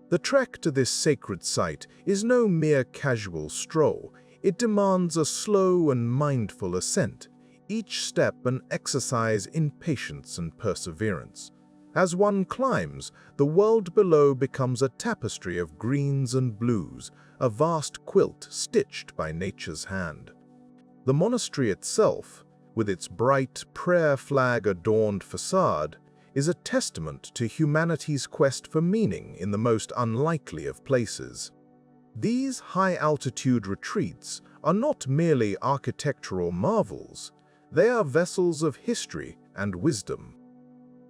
The trek to this sacred site is no mere casual stroll. It demands a slow and mindful ascent, each step an exercise in patience and perseverance. As one climbs, the world below becomes a tapestry of greens and blues, a vast quilt stitched by nature's hand. The monastery itself, with its bright, prayer flag-adorned facade, is a testament to humanity's quest for meaning in the most unlikely of places. These high-altitude retreats are not merely architectural marvels. They are vessels of history and wisdom.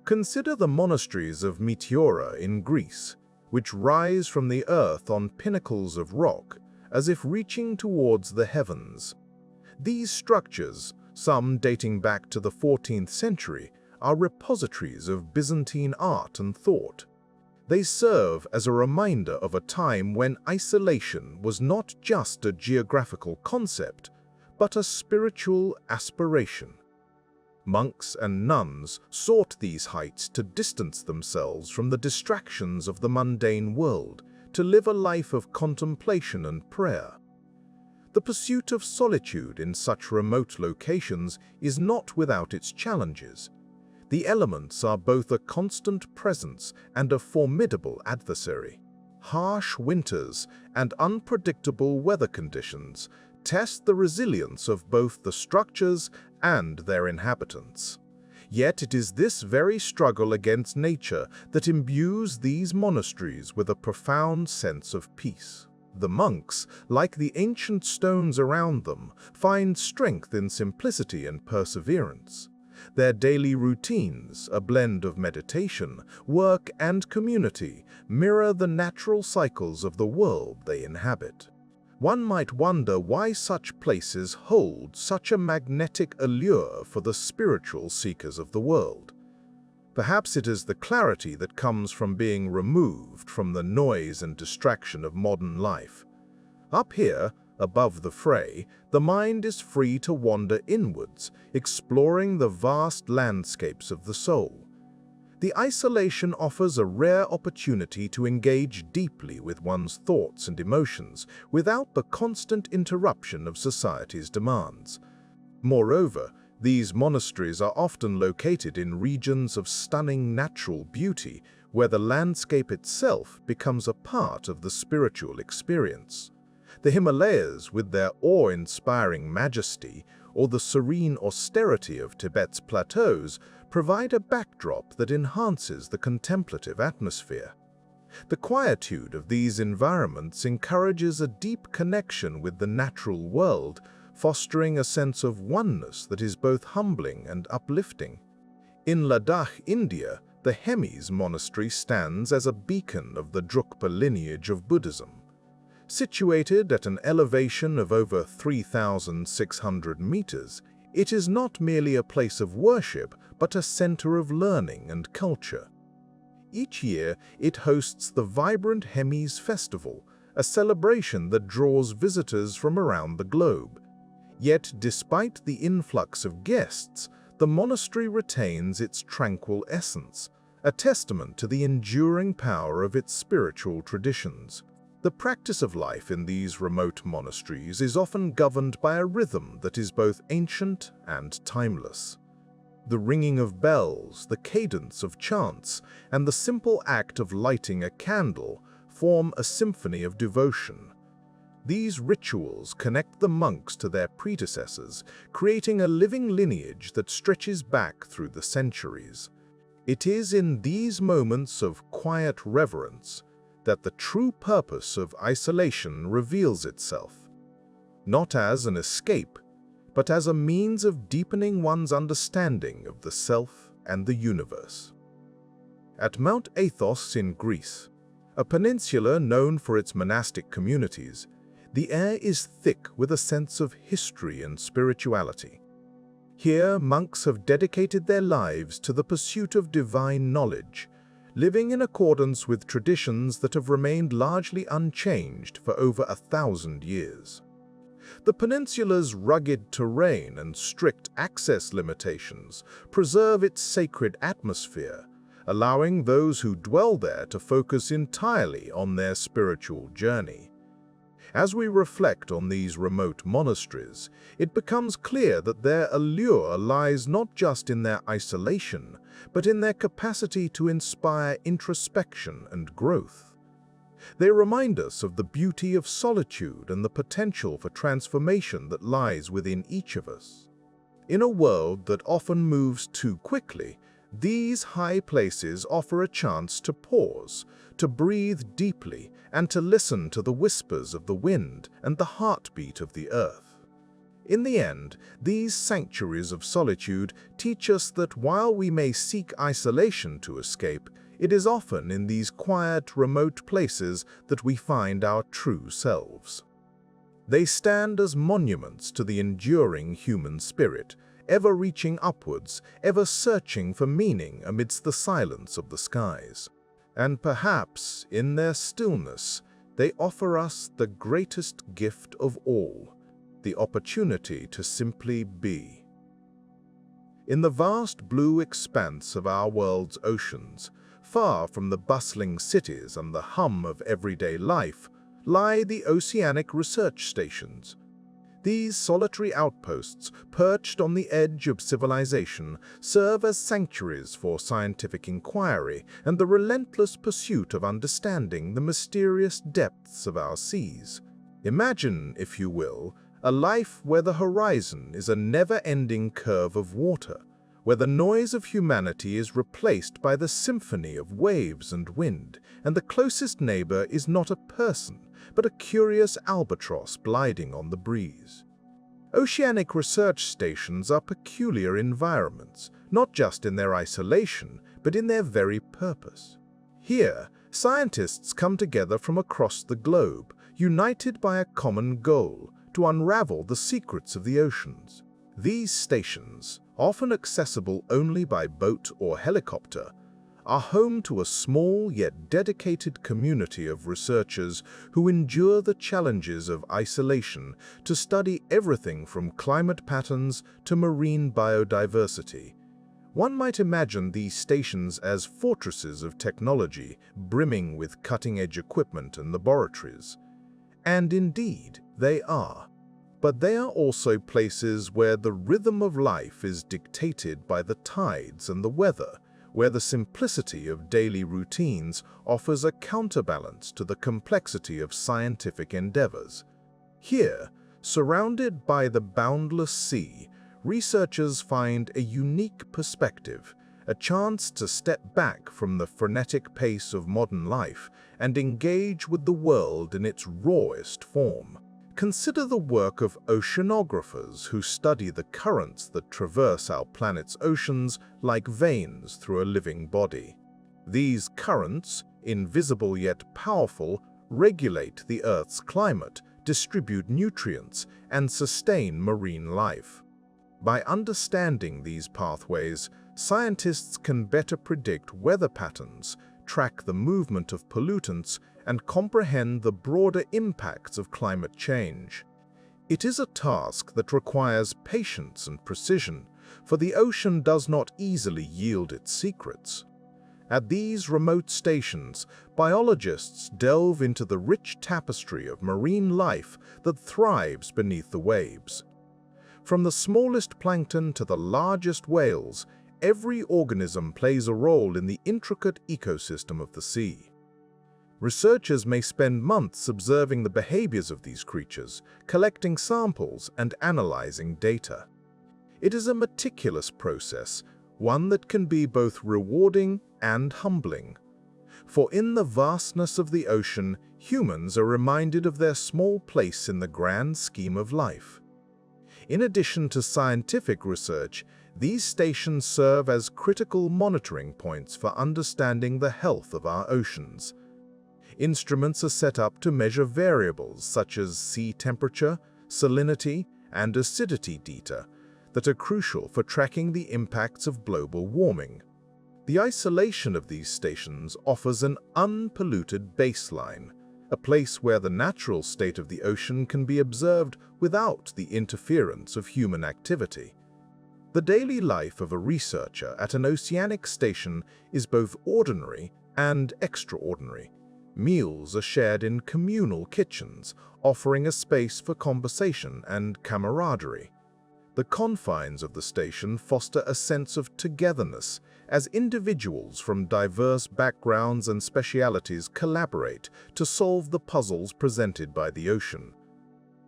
Consider the monasteries of Meteora in Greece, which rise from the earth on pinnacles of rock, as if reaching towards the heavens. These structures, some dating back to the 14th century, are repositories of Byzantine art and thought. They serve as a reminder of a time when isolation was not just a geographical concept, but a spiritual aspiration. Monks and nuns sought these heights to distance themselves from the distractions of the mundane world, to live a life of contemplation and prayer. The pursuit of solitude in such remote locations is not without its challenges. The elements are both a constant presence and a formidable adversary. Harsh winters and unpredictable weather conditions test the resilience of both the structures and their inhabitants. Yet it is this very struggle against nature that imbues these monasteries with a profound sense of peace. The monks, like the ancient stones around them, find strength in simplicity and perseverance. Their daily routines, a blend of meditation, work, and community, mirror the natural cycles of the world they inhabit. One might wonder why such places hold such a magnetic allure for the spiritual seekers of the world. Perhaps it is the clarity that comes from being removed from the noise and distraction of modern life. Up here, above the fray, the mind is free to wander inwards, exploring the vast landscapes of the soul. The isolation offers a rare opportunity to engage deeply with one's thoughts and emotions without the constant interruption of society's demands. Moreover, these monasteries are often located in regions of stunning natural beauty, where the landscape itself becomes a part of the spiritual experience. The Himalayas, with their awe-inspiring majesty, or the serene austerity of Tibet's plateaus, provide a backdrop that enhances the contemplative atmosphere. The quietude of these environments encourages a deep connection with the natural world, fostering a sense of oneness that is both humbling and uplifting. In Ladakh, India, the Hemis monastery stands as a beacon of the Drukpa lineage of Buddhism. Situated at an elevation of over 3,600 meters, it is not merely a place of worship, but a center of learning and culture. Each year, it hosts the vibrant Hemis Festival, a celebration that draws visitors from around the globe. Yet, despite the influx of guests, the monastery retains its tranquil essence, a testament to the enduring power of its spiritual traditions. The practice of life in these remote monasteries is often governed by a rhythm that is both ancient and timeless. The ringing of bells, the cadence of chants, and the simple act of lighting a candle form a symphony of devotion. These rituals connect the monks to their predecessors, creating a living lineage that stretches back through the centuries. It is in these moments of quiet reverence that the true purpose of isolation reveals itself, not as an escape, but as a means of deepening one's understanding of the self and the universe. At Mount Athos in Greece, a peninsula known for its monastic communities, the air is thick with a sense of history and spirituality. Here, monks have dedicated their lives to the pursuit of divine knowledge, living in accordance with traditions that have remained largely unchanged for over 1,000 years. The peninsula's rugged terrain and strict access limitations preserve its sacred atmosphere, allowing those who dwell there to focus entirely on their spiritual journey. As we reflect on these remote monasteries, it becomes clear that their allure lies not just in their isolation, but in their capacity to inspire introspection and growth. They remind us of the beauty of solitude and the potential for transformation that lies within each of us. In a world that often moves too quickly, these high places offer a chance to pause, to breathe deeply, and to listen to the whispers of the wind and the heartbeat of the earth. In the end, these sanctuaries of solitude teach us that while we may seek isolation to escape, it is often in these quiet, remote places that we find our true selves. They stand as monuments to the enduring human spirit, ever reaching upwards, ever searching for meaning amidst the silence of the skies. And perhaps, in their stillness, they offer us the greatest gift of all, the opportunity to simply be. In the vast blue expanse of our world's oceans, far from the bustling cities and the hum of everyday life, lie the Oceanic research stations. These solitary outposts, perched on the edge of civilization, serve as sanctuaries for scientific inquiry and the relentless pursuit of understanding the mysterious depths of our seas. Imagine, if you will, a life where the horizon is a never-ending curve of water, where the noise of humanity is replaced by the symphony of waves and wind, and the closest neighbor is not a person, but a curious albatross gliding on the breeze. Oceanic research stations are peculiar environments, not just in their isolation, but in their very purpose. Here, scientists come together from across the globe, united by a common goal to unravel the secrets of the oceans. These stations, often accessible only by boat or helicopter, are home to a small yet dedicated community of researchers who endure the challenges of isolation to study everything from climate patterns to marine biodiversity. One might imagine these stations as fortresses of technology, brimming with cutting-edge equipment and laboratories. And indeed, they are. But they are also places where the rhythm of life is dictated by the tides and the weather, where the simplicity of daily routines offers a counterbalance to the complexity of scientific endeavors. Here, surrounded by the boundless sea, researchers find a unique perspective, a chance to step back from the frenetic pace of modern life and engage with the world in its rawest form. Consider the work of oceanographers who study the currents that traverse our planet's oceans like veins through a living body. These currents, invisible yet powerful, regulate the Earth's climate, distribute nutrients, and sustain marine life. By understanding these pathways, scientists can better predict weather patterns, track the movement of pollutants, and comprehend the broader impacts of climate change. It is a task that requires patience and precision, for the ocean does not easily yield its secrets. At these remote stations, biologists delve into the rich tapestry of marine life that thrives beneath the waves. From the smallest plankton to the largest whales, every organism plays a role in the intricate ecosystem of the sea. Researchers may spend months observing the behaviors of these creatures, collecting samples and analyzing data. It is a meticulous process, one that can be both rewarding and humbling. For in the vastness of the ocean, humans are reminded of their small place in the grand scheme of life. In addition to scientific research, these stations serve as critical monitoring points for understanding the health of our oceans. Instruments are set up to measure variables such as sea temperature, salinity, and acidity data that are crucial for tracking the impacts of global warming. The isolation of these stations offers an unpolluted baseline, a place where the natural state of the ocean can be observed without the interference of human activity. The daily life of a researcher at an oceanic station is both ordinary and extraordinary. Meals are shared in communal kitchens, offering a space for conversation and camaraderie. The confines of the station foster a sense of togetherness as individuals from diverse backgrounds and specialities collaborate to solve the puzzles presented by the ocean.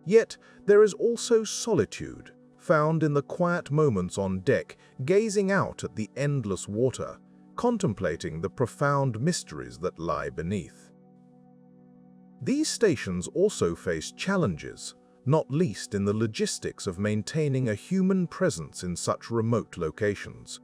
Yet, there is also solitude, found in the quiet moments on deck, gazing out at the endless water, contemplating the profound mysteries that lie beneath. These stations also face challenges, not least in the logistics of maintaining a human presence in such remote locations.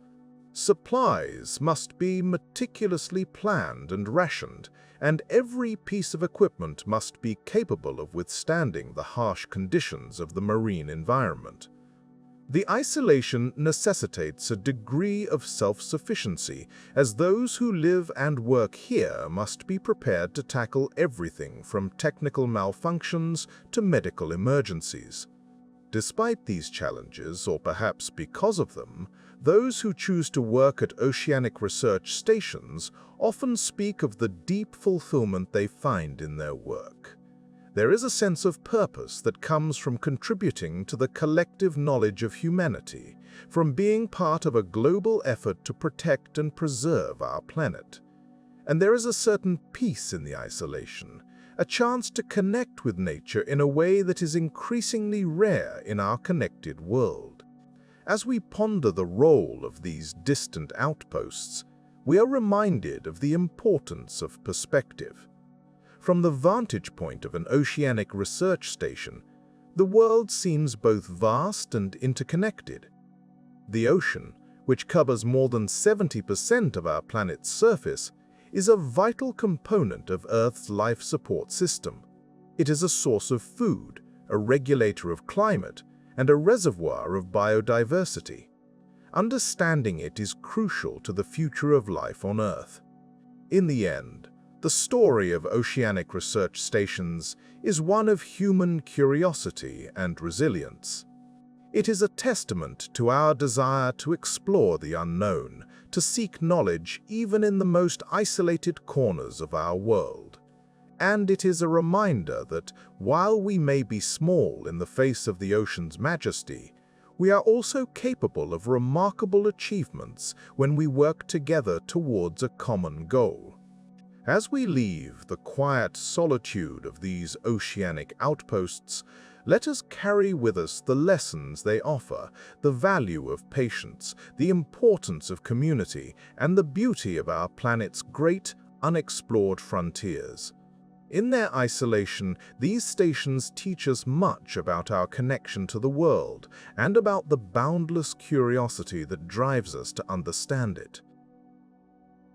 Supplies must be meticulously planned and rationed, and every piece of equipment must be capable of withstanding the harsh conditions of the marine environment. The isolation necessitates a degree of self-sufficiency, as those who live and work here must be prepared to tackle everything from technical malfunctions to medical emergencies. Despite these challenges, or perhaps because of them, those who choose to work at oceanic research stations often speak of the deep fulfillment they find in their work. There is a sense of purpose that comes from contributing to the collective knowledge of humanity, from being part of a global effort to protect and preserve our planet. And there is a certain peace in the isolation, a chance to connect with nature in a way that is increasingly rare in our connected world. As we ponder the role of these distant outposts, we are reminded of the importance of perspective. From the vantage point of an oceanic research station, the world seems both vast and interconnected. The ocean, which covers more than 70% of our planet's surface, is a vital component of Earth's life support system. It is a source of food, a regulator of climate, and a reservoir of biodiversity. Understanding it is crucial to the future of life on Earth. In the end, the story of oceanic research stations is one of human curiosity and resilience. It is a testament to our desire to explore the unknown, to seek knowledge even in the most isolated corners of our world. And it is a reminder that while we may be small in the face of the ocean's majesty, we are also capable of remarkable achievements when we work together towards a common goal. As we leave the quiet solitude of these oceanic outposts, let us carry with us the lessons they offer, the value of patience, the importance of community, and the beauty of our planet's great, unexplored frontiers. In their isolation, these stations teach us much about our connection to the world and about the boundless curiosity that drives us to understand it.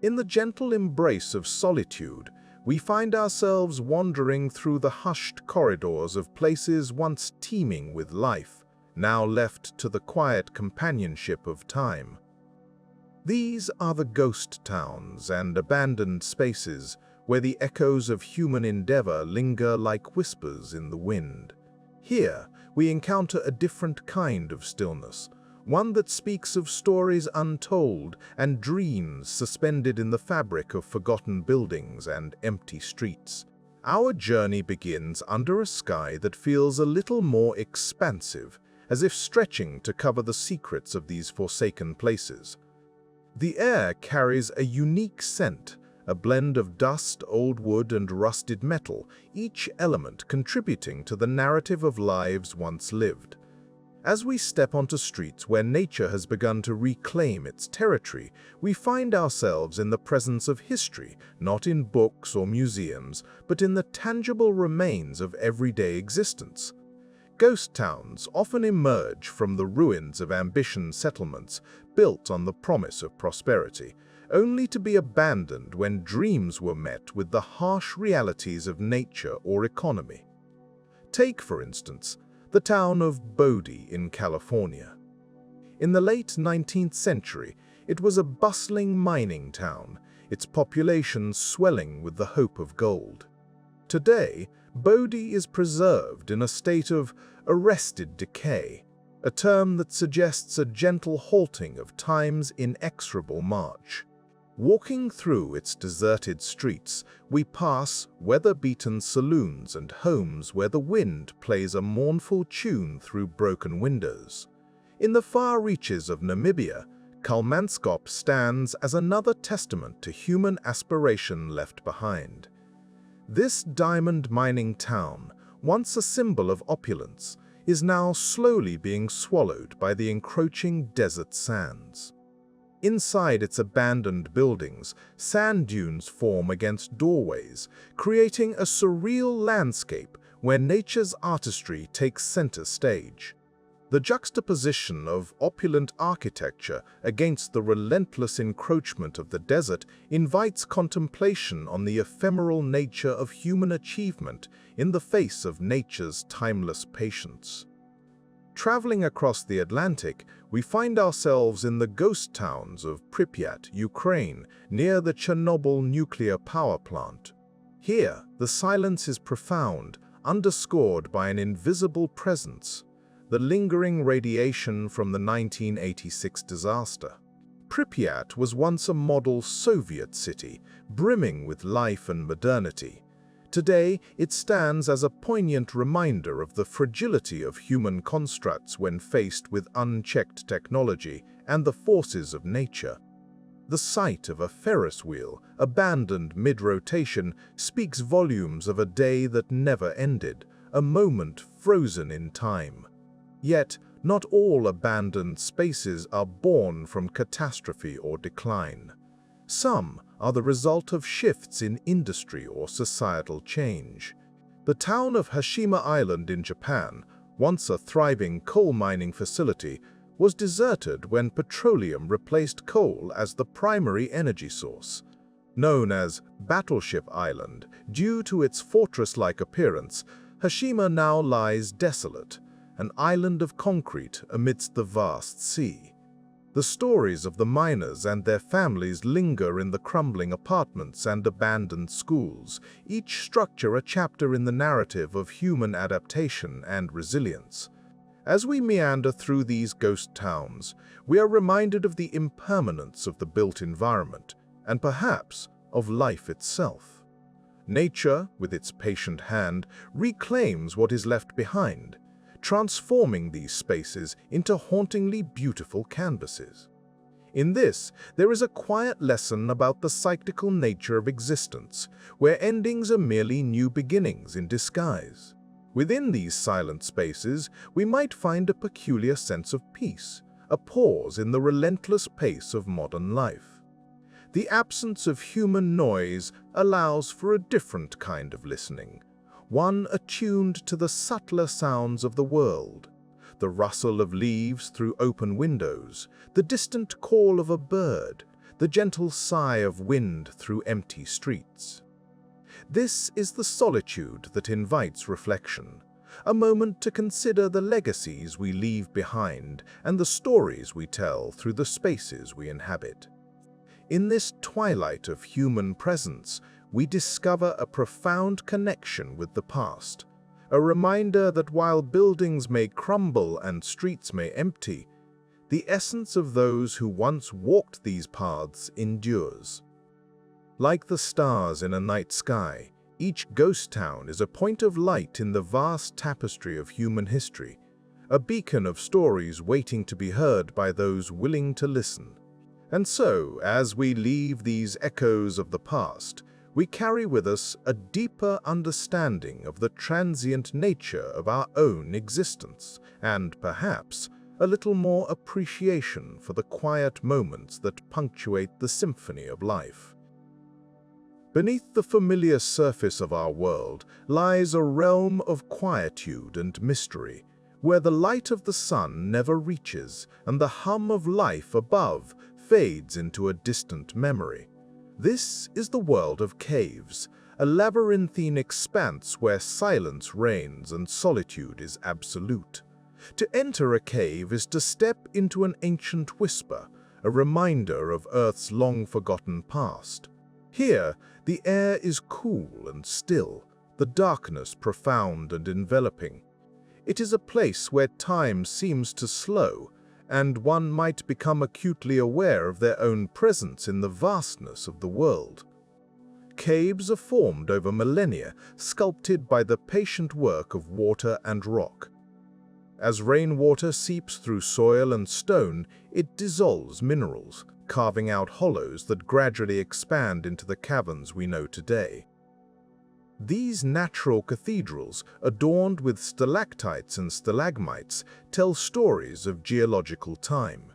In the gentle embrace of solitude, we find ourselves wandering through the hushed corridors of places once teeming with life, now left to the quiet companionship of time. These are the ghost towns and abandoned spaces where the echoes of human endeavor linger like whispers in the wind. Here, we encounter a different kind of stillness, one that speaks of stories untold and dreams suspended in the fabric of forgotten buildings and empty streets. Our journey begins under a sky that feels a little more expansive, as if stretching to cover the secrets of these forsaken places. The air carries a unique scent, a blend of dust, old wood, and rusted metal, each element contributing to the narrative of lives once lived. As we step onto streets where nature has begun to reclaim its territory, we find ourselves in the presence of history, not in books or museums, but in the tangible remains of everyday existence. Ghost towns often emerge from the ruins of ambitious settlements built on the promise of prosperity, only to be abandoned when dreams were met with the harsh realities of nature or economy. Take, for instance, the town of Bouvet in California. In the late 19th century, it was a bustling mining town, its population swelling with the hope of gold. Today, Bouvet is preserved in a state of arrested decay, a term that suggests a gentle halting of time's inexorable march. Walking through its deserted streets, we pass weather-beaten saloons and homes where the wind plays a mournful tune through broken windows. In the far reaches of Namibia, Kalmanskop stands as another testament to human aspiration left behind. This diamond mining town, once a symbol of opulence, is now slowly being swallowed by the encroaching desert sands. Inside its abandoned buildings, sand dunes form against doorways, creating a surreal landscape where nature's artistry takes center stage. The juxtaposition of opulent architecture against the relentless encroachment of the desert invites contemplation on the ephemeral nature of human achievement in the face of nature's timeless patience. Traveling across the Atlantic, we find ourselves in the ghost towns of Pripyat, Ukraine, near the Chernobyl nuclear power plant. Here, the silence is profound, underscored by an invisible presence, the lingering radiation from the 1986 disaster. Pripyat was once a model Soviet city, brimming with life and modernity. Today, it stands as a poignant reminder of the fragility of human constructs when faced with unchecked technology and the forces of nature. The sight of a Ferris wheel, abandoned mid-rotation, speaks volumes of a day that never ended, a moment frozen in time. Yet, not all abandoned spaces are born from catastrophe or decline. Some are the result of shifts in industry or societal change. The town of Hashima Island in Japan, once a thriving coal mining facility, was deserted when petroleum replaced coal as the primary energy source. Known as Battleship Island, due to its fortress-like appearance, Hashima now lies desolate, an island of concrete amidst the vast sea. The stories of the miners and their families linger in the crumbling apartments and abandoned schools, each structure a chapter in the narrative of human adaptation and resilience. As we meander through these ghost towns, we are reminded of the impermanence of the built environment, and perhaps of life itself. Nature, with its patient hand, reclaims what is left behind, transforming these spaces into hauntingly beautiful canvases. In this, there is a quiet lesson about the cyclical nature of existence, where endings are merely new beginnings in disguise. Within these silent spaces, we might find a peculiar sense of peace, a pause in the relentless pace of modern life. The absence of human noise allows for a different kind of listening, one attuned to the subtler sounds of the world, the rustle of leaves through open windows, the distant call of a bird, the gentle sigh of wind through empty streets. This is the solitude that invites reflection, a moment to consider the legacies we leave behind and the stories we tell through the spaces we inhabit. In this twilight of human presence, we discover a profound connection with the past, a reminder that while buildings may crumble and streets may empty, the essence of those who once walked these paths endures. Like the stars in a night sky, each ghost town is a point of light in the vast tapestry of human history, a beacon of stories waiting to be heard by those willing to listen. And so, as we leave these echoes of the past, we carry with us a deeper understanding of the transient nature of our own existence, and perhaps a little more appreciation for the quiet moments that punctuate the symphony of life. Beneath the familiar surface of our world lies a realm of quietude and mystery, where the light of the sun never reaches and the hum of life above fades into a distant memory. This is the world of caves, a labyrinthine expanse where silence reigns and solitude is absolute. To enter a cave is to step into an ancient whisper, a reminder of Earth's long-forgotten past. Here, the air is cool and still, the darkness profound and enveloping. It is a place where time seems to slow, and one might become acutely aware of their own presence in the vastness of the world. Caves are formed over millennia, sculpted by the patient work of water and rock. As rainwater seeps through soil and stone, it dissolves minerals, carving out hollows that gradually expand into the caverns we know today. These natural cathedrals, adorned with stalactites and stalagmites, tell stories of geological time.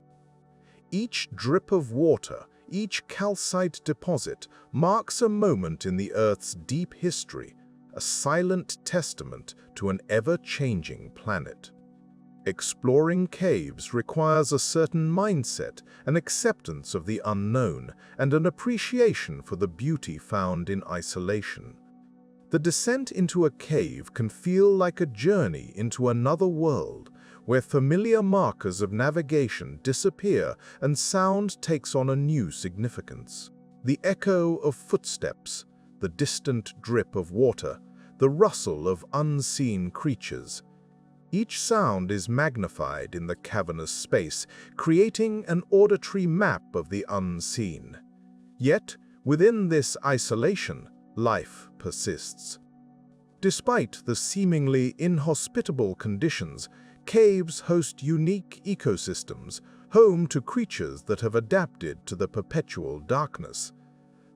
Each drip of water, each calcite deposit, marks a moment in the Earth's deep history, a silent testament to an ever-changing planet. Exploring caves requires a certain mindset, an acceptance of the unknown, and an appreciation for the beauty found in isolation. The descent into a cave can feel like a journey into another world, where familiar markers of navigation disappear and sound takes on a new significance. The echo of footsteps, the distant drip of water, the rustle of unseen creatures. Each sound is magnified in the cavernous space, creating an auditory map of the unseen. Yet, within this isolation, life persists. Despite the seemingly inhospitable conditions, caves host unique ecosystems, home to creatures that have adapted to the perpetual darkness.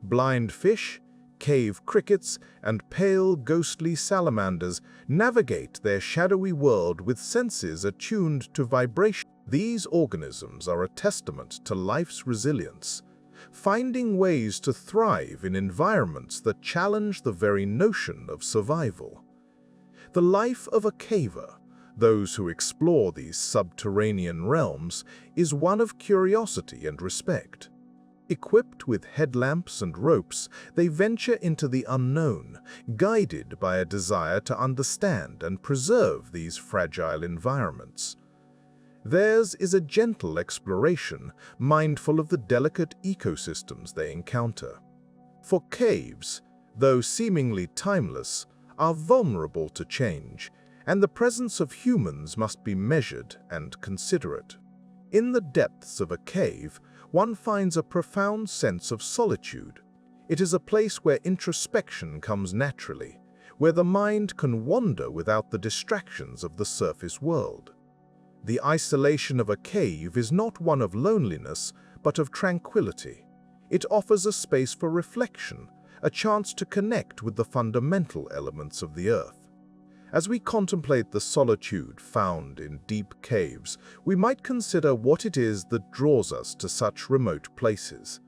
Blind fish, cave crickets, and pale, ghostly salamanders navigate their shadowy world with senses attuned to vibration. These organisms are a testament to life's resilience, finding ways to thrive in environments that challenge the very notion of survival. The life of a caver, those who explore these subterranean realms, is one of curiosity and respect. Equipped with headlamps and ropes, they venture into the unknown, guided by a desire to understand and preserve these fragile environments. Theirs is a gentle exploration, mindful of the delicate ecosystems they encounter. For caves, though seemingly timeless, are vulnerable to change, and the presence of humans must be measured and considerate. In the depths of a cave, one finds a profound sense of solitude. It is a place where introspection comes naturally, where the mind can wander without the distractions of the surface world. The isolation of a cave is not one of loneliness, but of tranquility. It offers a space for reflection, a chance to connect with the fundamental elements of the earth. As we contemplate the solitude found in deep caves, we might consider what it is that draws us to such remote places.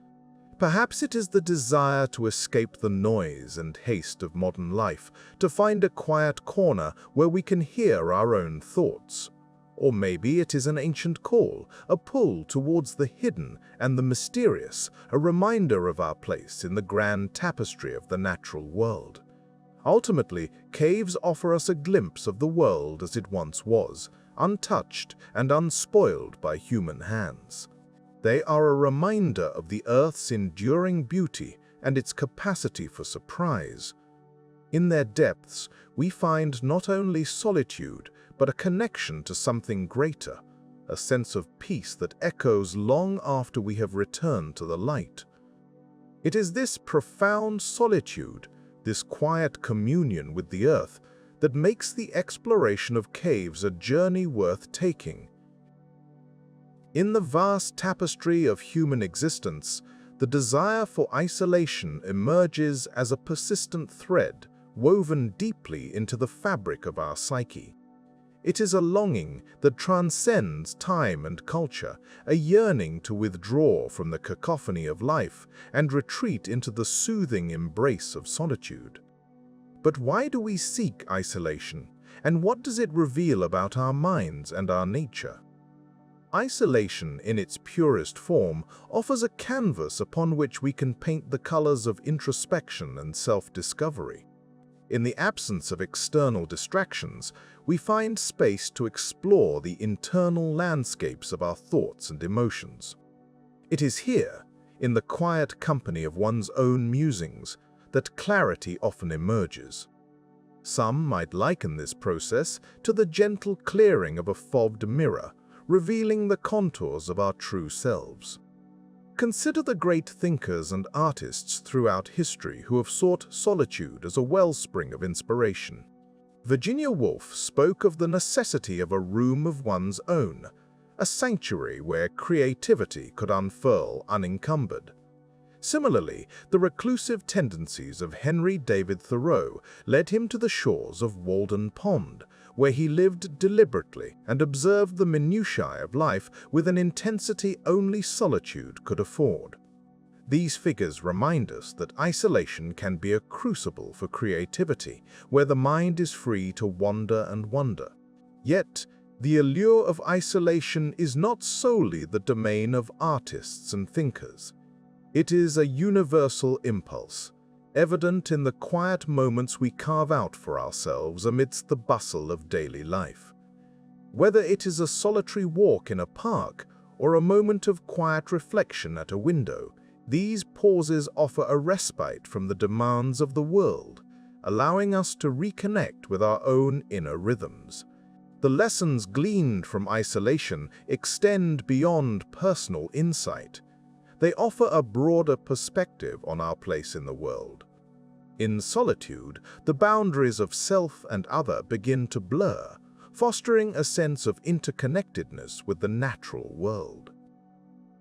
Perhaps it is the desire to escape the noise and haste of modern life, to find a quiet corner where we can hear our own thoughts. Or maybe it is an ancient call, a pull towards the hidden and the mysterious, a reminder of our place in the grand tapestry of the natural world. Ultimately, caves offer us a glimpse of the world as it once was, untouched and unspoiled by human hands. They are a reminder of the Earth's enduring beauty and its capacity for surprise. In their depths, we find not only solitude, but a connection to something greater, a sense of peace that echoes long after we have returned to the light. It is this profound solitude, this quiet communion with the earth, that makes the exploration of caves a journey worth taking. In the vast tapestry of human existence, the desire for isolation emerges as a persistent thread woven deeply into the fabric of our psyche. It is a longing that transcends time and culture, a yearning to withdraw from the cacophony of life and retreat into the soothing embrace of solitude. But why do we seek isolation, and what does it reveal about our minds and our nature? Isolation, in its purest form, offers a canvas upon which we can paint the colors of introspection and self-discovery. In the absence of external distractions, we find space to explore the internal landscapes of our thoughts and emotions. It is here, in the quiet company of one's own musings, that clarity often emerges. Some might liken this process to the gentle clearing of a fogged mirror, revealing the contours of our true selves. Consider the great thinkers and artists throughout history who have sought solitude as a wellspring of inspiration. Virginia Woolf spoke of the necessity of a room of one's own, a sanctuary where creativity could unfurl unencumbered. Similarly, the reclusive tendencies of Henry David Thoreau led him to the shores of Walden Pond, where he lived deliberately and observed the minutiae of life with an intensity only solitude could afford. These figures remind us that isolation can be a crucible for creativity, where the mind is free to wander and wonder. Yet, the allure of isolation is not solely the domain of artists and thinkers. It is a universal impulse, evident in the quiet moments we carve out for ourselves amidst the bustle of daily life. Whether it is a solitary walk in a park or a moment of quiet reflection at a window, these pauses offer a respite from the demands of the world, allowing us to reconnect with our own inner rhythms. The lessons gleaned from isolation extend beyond personal insight. They offer a broader perspective on our place in the world. In solitude, the boundaries of self and other begin to blur, fostering a sense of interconnectedness with the natural world.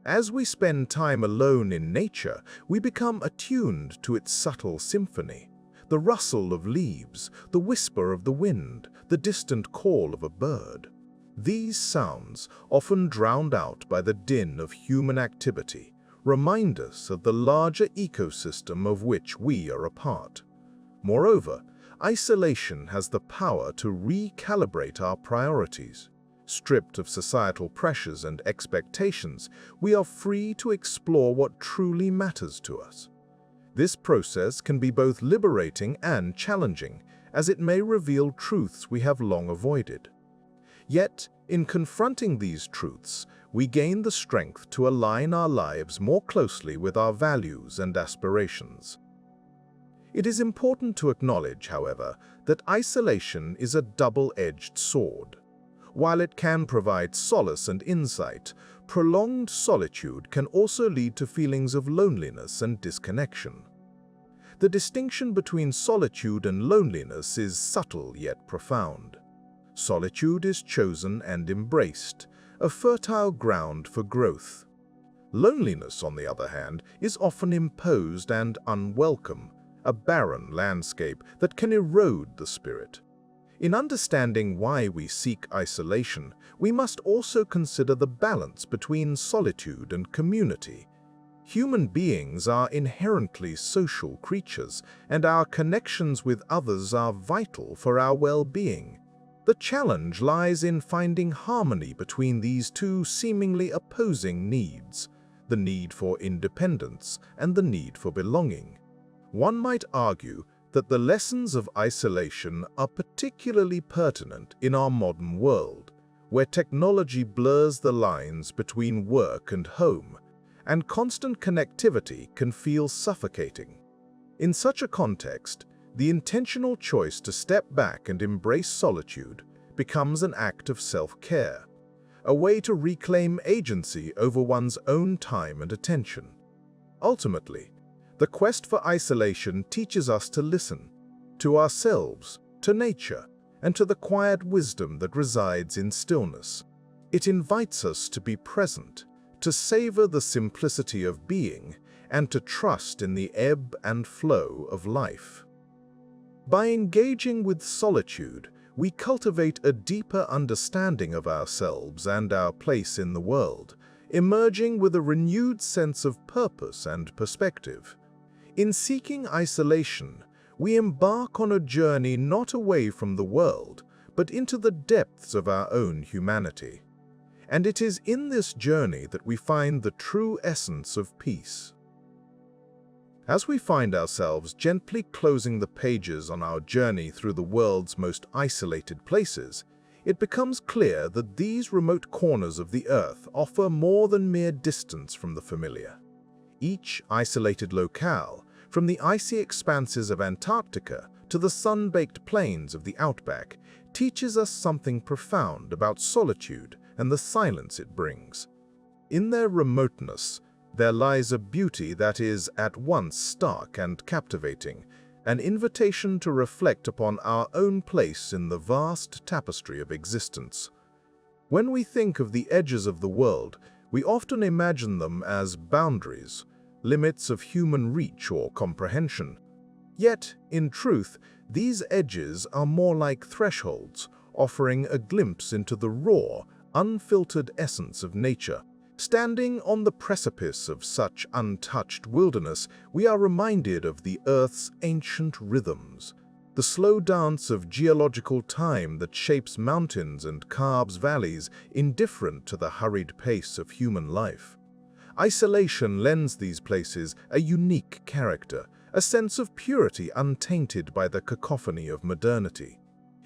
As we spend time alone in nature, we become attuned to its subtle symphony, the rustle of leaves, the whisper of the wind, the distant call of a bird. These sounds, often drowned out by the din of human activity, remind us of the larger ecosystem of which we are a part. Moreover, isolation has the power to recalibrate our priorities. Stripped of societal pressures and expectations, we are free to explore what truly matters to us. This process can be both liberating and challenging, as it may reveal truths we have long avoided. Yet, in confronting these truths, we gain the strength to align our lives more closely with our values and aspirations. It is important to acknowledge, however, that isolation is a double-edged sword. While it can provide solace and insight, prolonged solitude can also lead to feelings of loneliness and disconnection. The distinction between solitude and loneliness is subtle yet profound. Solitude is chosen and embraced, a fertile ground for growth. Loneliness, on the other hand, is often imposed and unwelcome, a barren landscape that can erode the spirit. In understanding why we seek isolation, we must also consider the balance between solitude and community. Human beings are inherently social creatures, and our connections with others are vital for our well-being. The challenge lies in finding harmony between these two seemingly opposing needs, the need for independence and the need for belonging. One might argue that the lessons of isolation are particularly pertinent in our modern world, where technology blurs the lines between work and home, and constant connectivity can feel suffocating. In such a context, the intentional choice to step back and embrace solitude becomes an act of self-care, a way to reclaim agency over one's own time and attention. Ultimately, the quest for isolation teaches us to listen, to ourselves, to nature, and to the quiet wisdom that resides in stillness. It invites us to be present, to savor the simplicity of being, and to trust in the ebb and flow of life. By engaging with solitude, we cultivate a deeper understanding of ourselves and our place in the world, emerging with a renewed sense of purpose and perspective. In seeking isolation, we embark on a journey not away from the world, but into the depths of our own humanity. And it is in this journey that we find the true essence of peace. As we find ourselves gently closing the pages on our journey through the world's most isolated places, it becomes clear that these remote corners of the Earth offer more than mere distance from the familiar. Each isolated locale, from the icy expanses of Antarctica to the sun-baked plains of the Outback, teaches us something profound about solitude and the silence it brings. In their remoteness, there lies a beauty that is at once stark and captivating, an invitation to reflect upon our own place in the vast tapestry of existence. When we think of the edges of the world, we often imagine them as boundaries, limits of human reach or comprehension. Yet, in truth, these edges are more like thresholds, offering a glimpse into the raw, unfiltered essence of nature. Standing on the precipice of such untouched wilderness, we are reminded of the Earth's ancient rhythms, the slow dance of geological time that shapes mountains and carves valleys, indifferent to the hurried pace of human life. Isolation lends these places a unique character, a sense of purity untainted by the cacophony of modernity.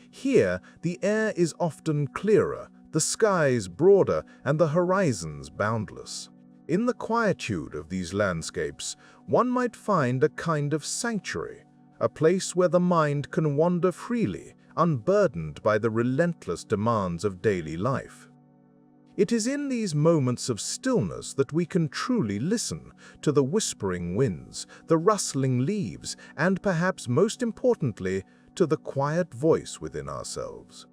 Here, the air is often clearer, the skies broader, and the horizons boundless. In the quietude of these landscapes, one might find a kind of sanctuary, a place where the mind can wander freely, unburdened by the relentless demands of daily life. It is in these moments of stillness that we can truly listen to the whispering winds, the rustling leaves, and perhaps most importantly, to the quiet voice within ourselves.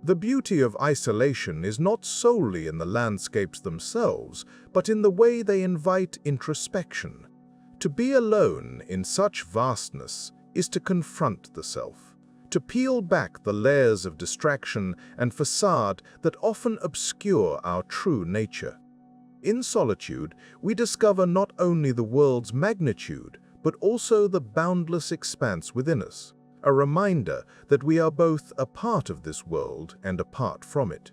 The beauty of isolation is not solely in the landscapes themselves, but in the way they invite introspection. To be alone in such vastness is to confront the self, to peel back the layers of distraction and facade that often obscure our true nature. In solitude, we discover not only the world's magnitude, but also the boundless expanse within us. a reminder that we are both a part of this world and apart from it.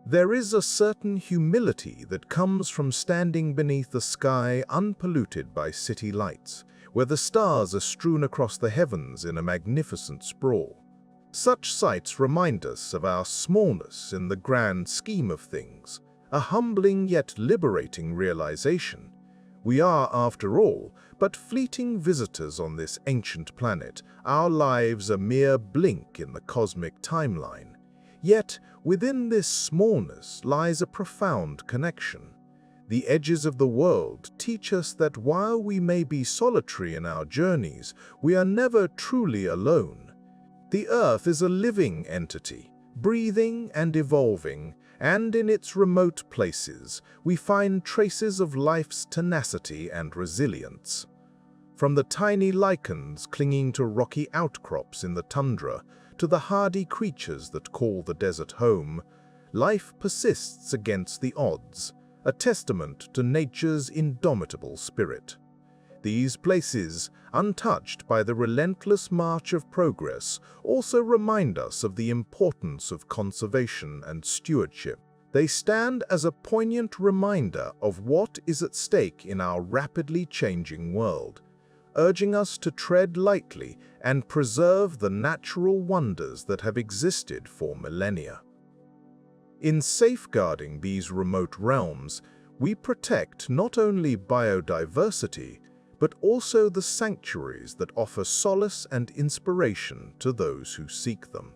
There is a certain humility that comes from standing beneath a sky unpolluted by city lights, where the stars are strewn across the heavens in a magnificent sprawl. Such sights remind us of our smallness in the grand scheme of things, a humbling yet liberating realization. We are, after all, but fleeting visitors on this ancient planet, our lives a mere blink in the cosmic timeline. Yet, within this smallness lies a profound connection. The edges of the world teach us that while we may be solitary in our journeys, we are never truly alone. The Earth is a living entity, breathing and evolving, and in its remote places, we find traces of life's tenacity and resilience. From the tiny lichens clinging to rocky outcrops in the tundra, to the hardy creatures that call the desert home, life persists against the odds, a testament to nature's indomitable spirit. These places, untouched by the relentless march of progress, also remind us of the importance of conservation and stewardship. They stand as a poignant reminder of what is at stake in our rapidly changing world, urging us to tread lightly and preserve the natural wonders that have existed for millennia. In safeguarding these remote realms, we protect not only biodiversity, but also the sanctuaries that offer solace and inspiration to those who seek them.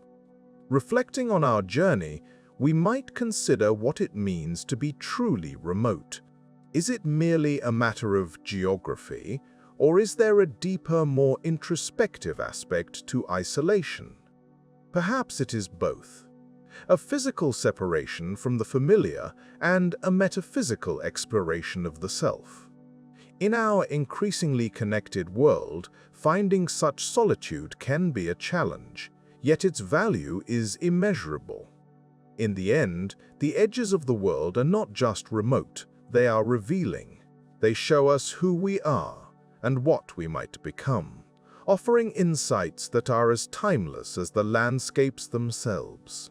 Reflecting on our journey, we might consider what it means to be truly remote. Is it merely a matter of geography, or is there a deeper, more introspective aspect to isolation? Perhaps it is both. A physical separation from the familiar and a metaphysical exploration of the self. In our increasingly connected world, finding such solitude can be a challenge, yet its value is immeasurable. In the end, the edges of the world are not just remote, they are revealing. They show us who we are and what we might become, offering insights that are as timeless as the landscapes themselves.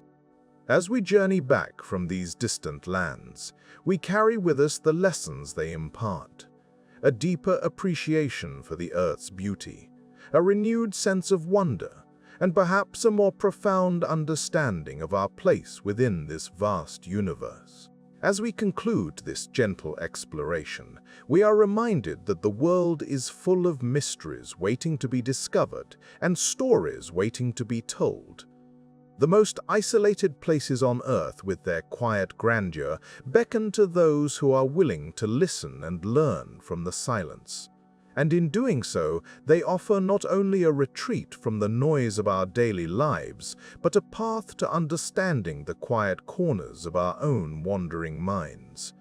As we journey back from these distant lands, we carry with us the lessons they impart. A deeper appreciation for the Earth's beauty, a renewed sense of wonder, and perhaps a more profound understanding of our place within this vast universe. As we conclude this gentle exploration, we are reminded that the world is full of mysteries waiting to be discovered and stories waiting to be told. The most isolated places on Earth, with their quiet grandeur, beckon to those who are willing to listen and learn from the silence. And in doing so, they offer not only a retreat from the noise of our daily lives, but a path to understanding the quiet corners of our own wandering minds.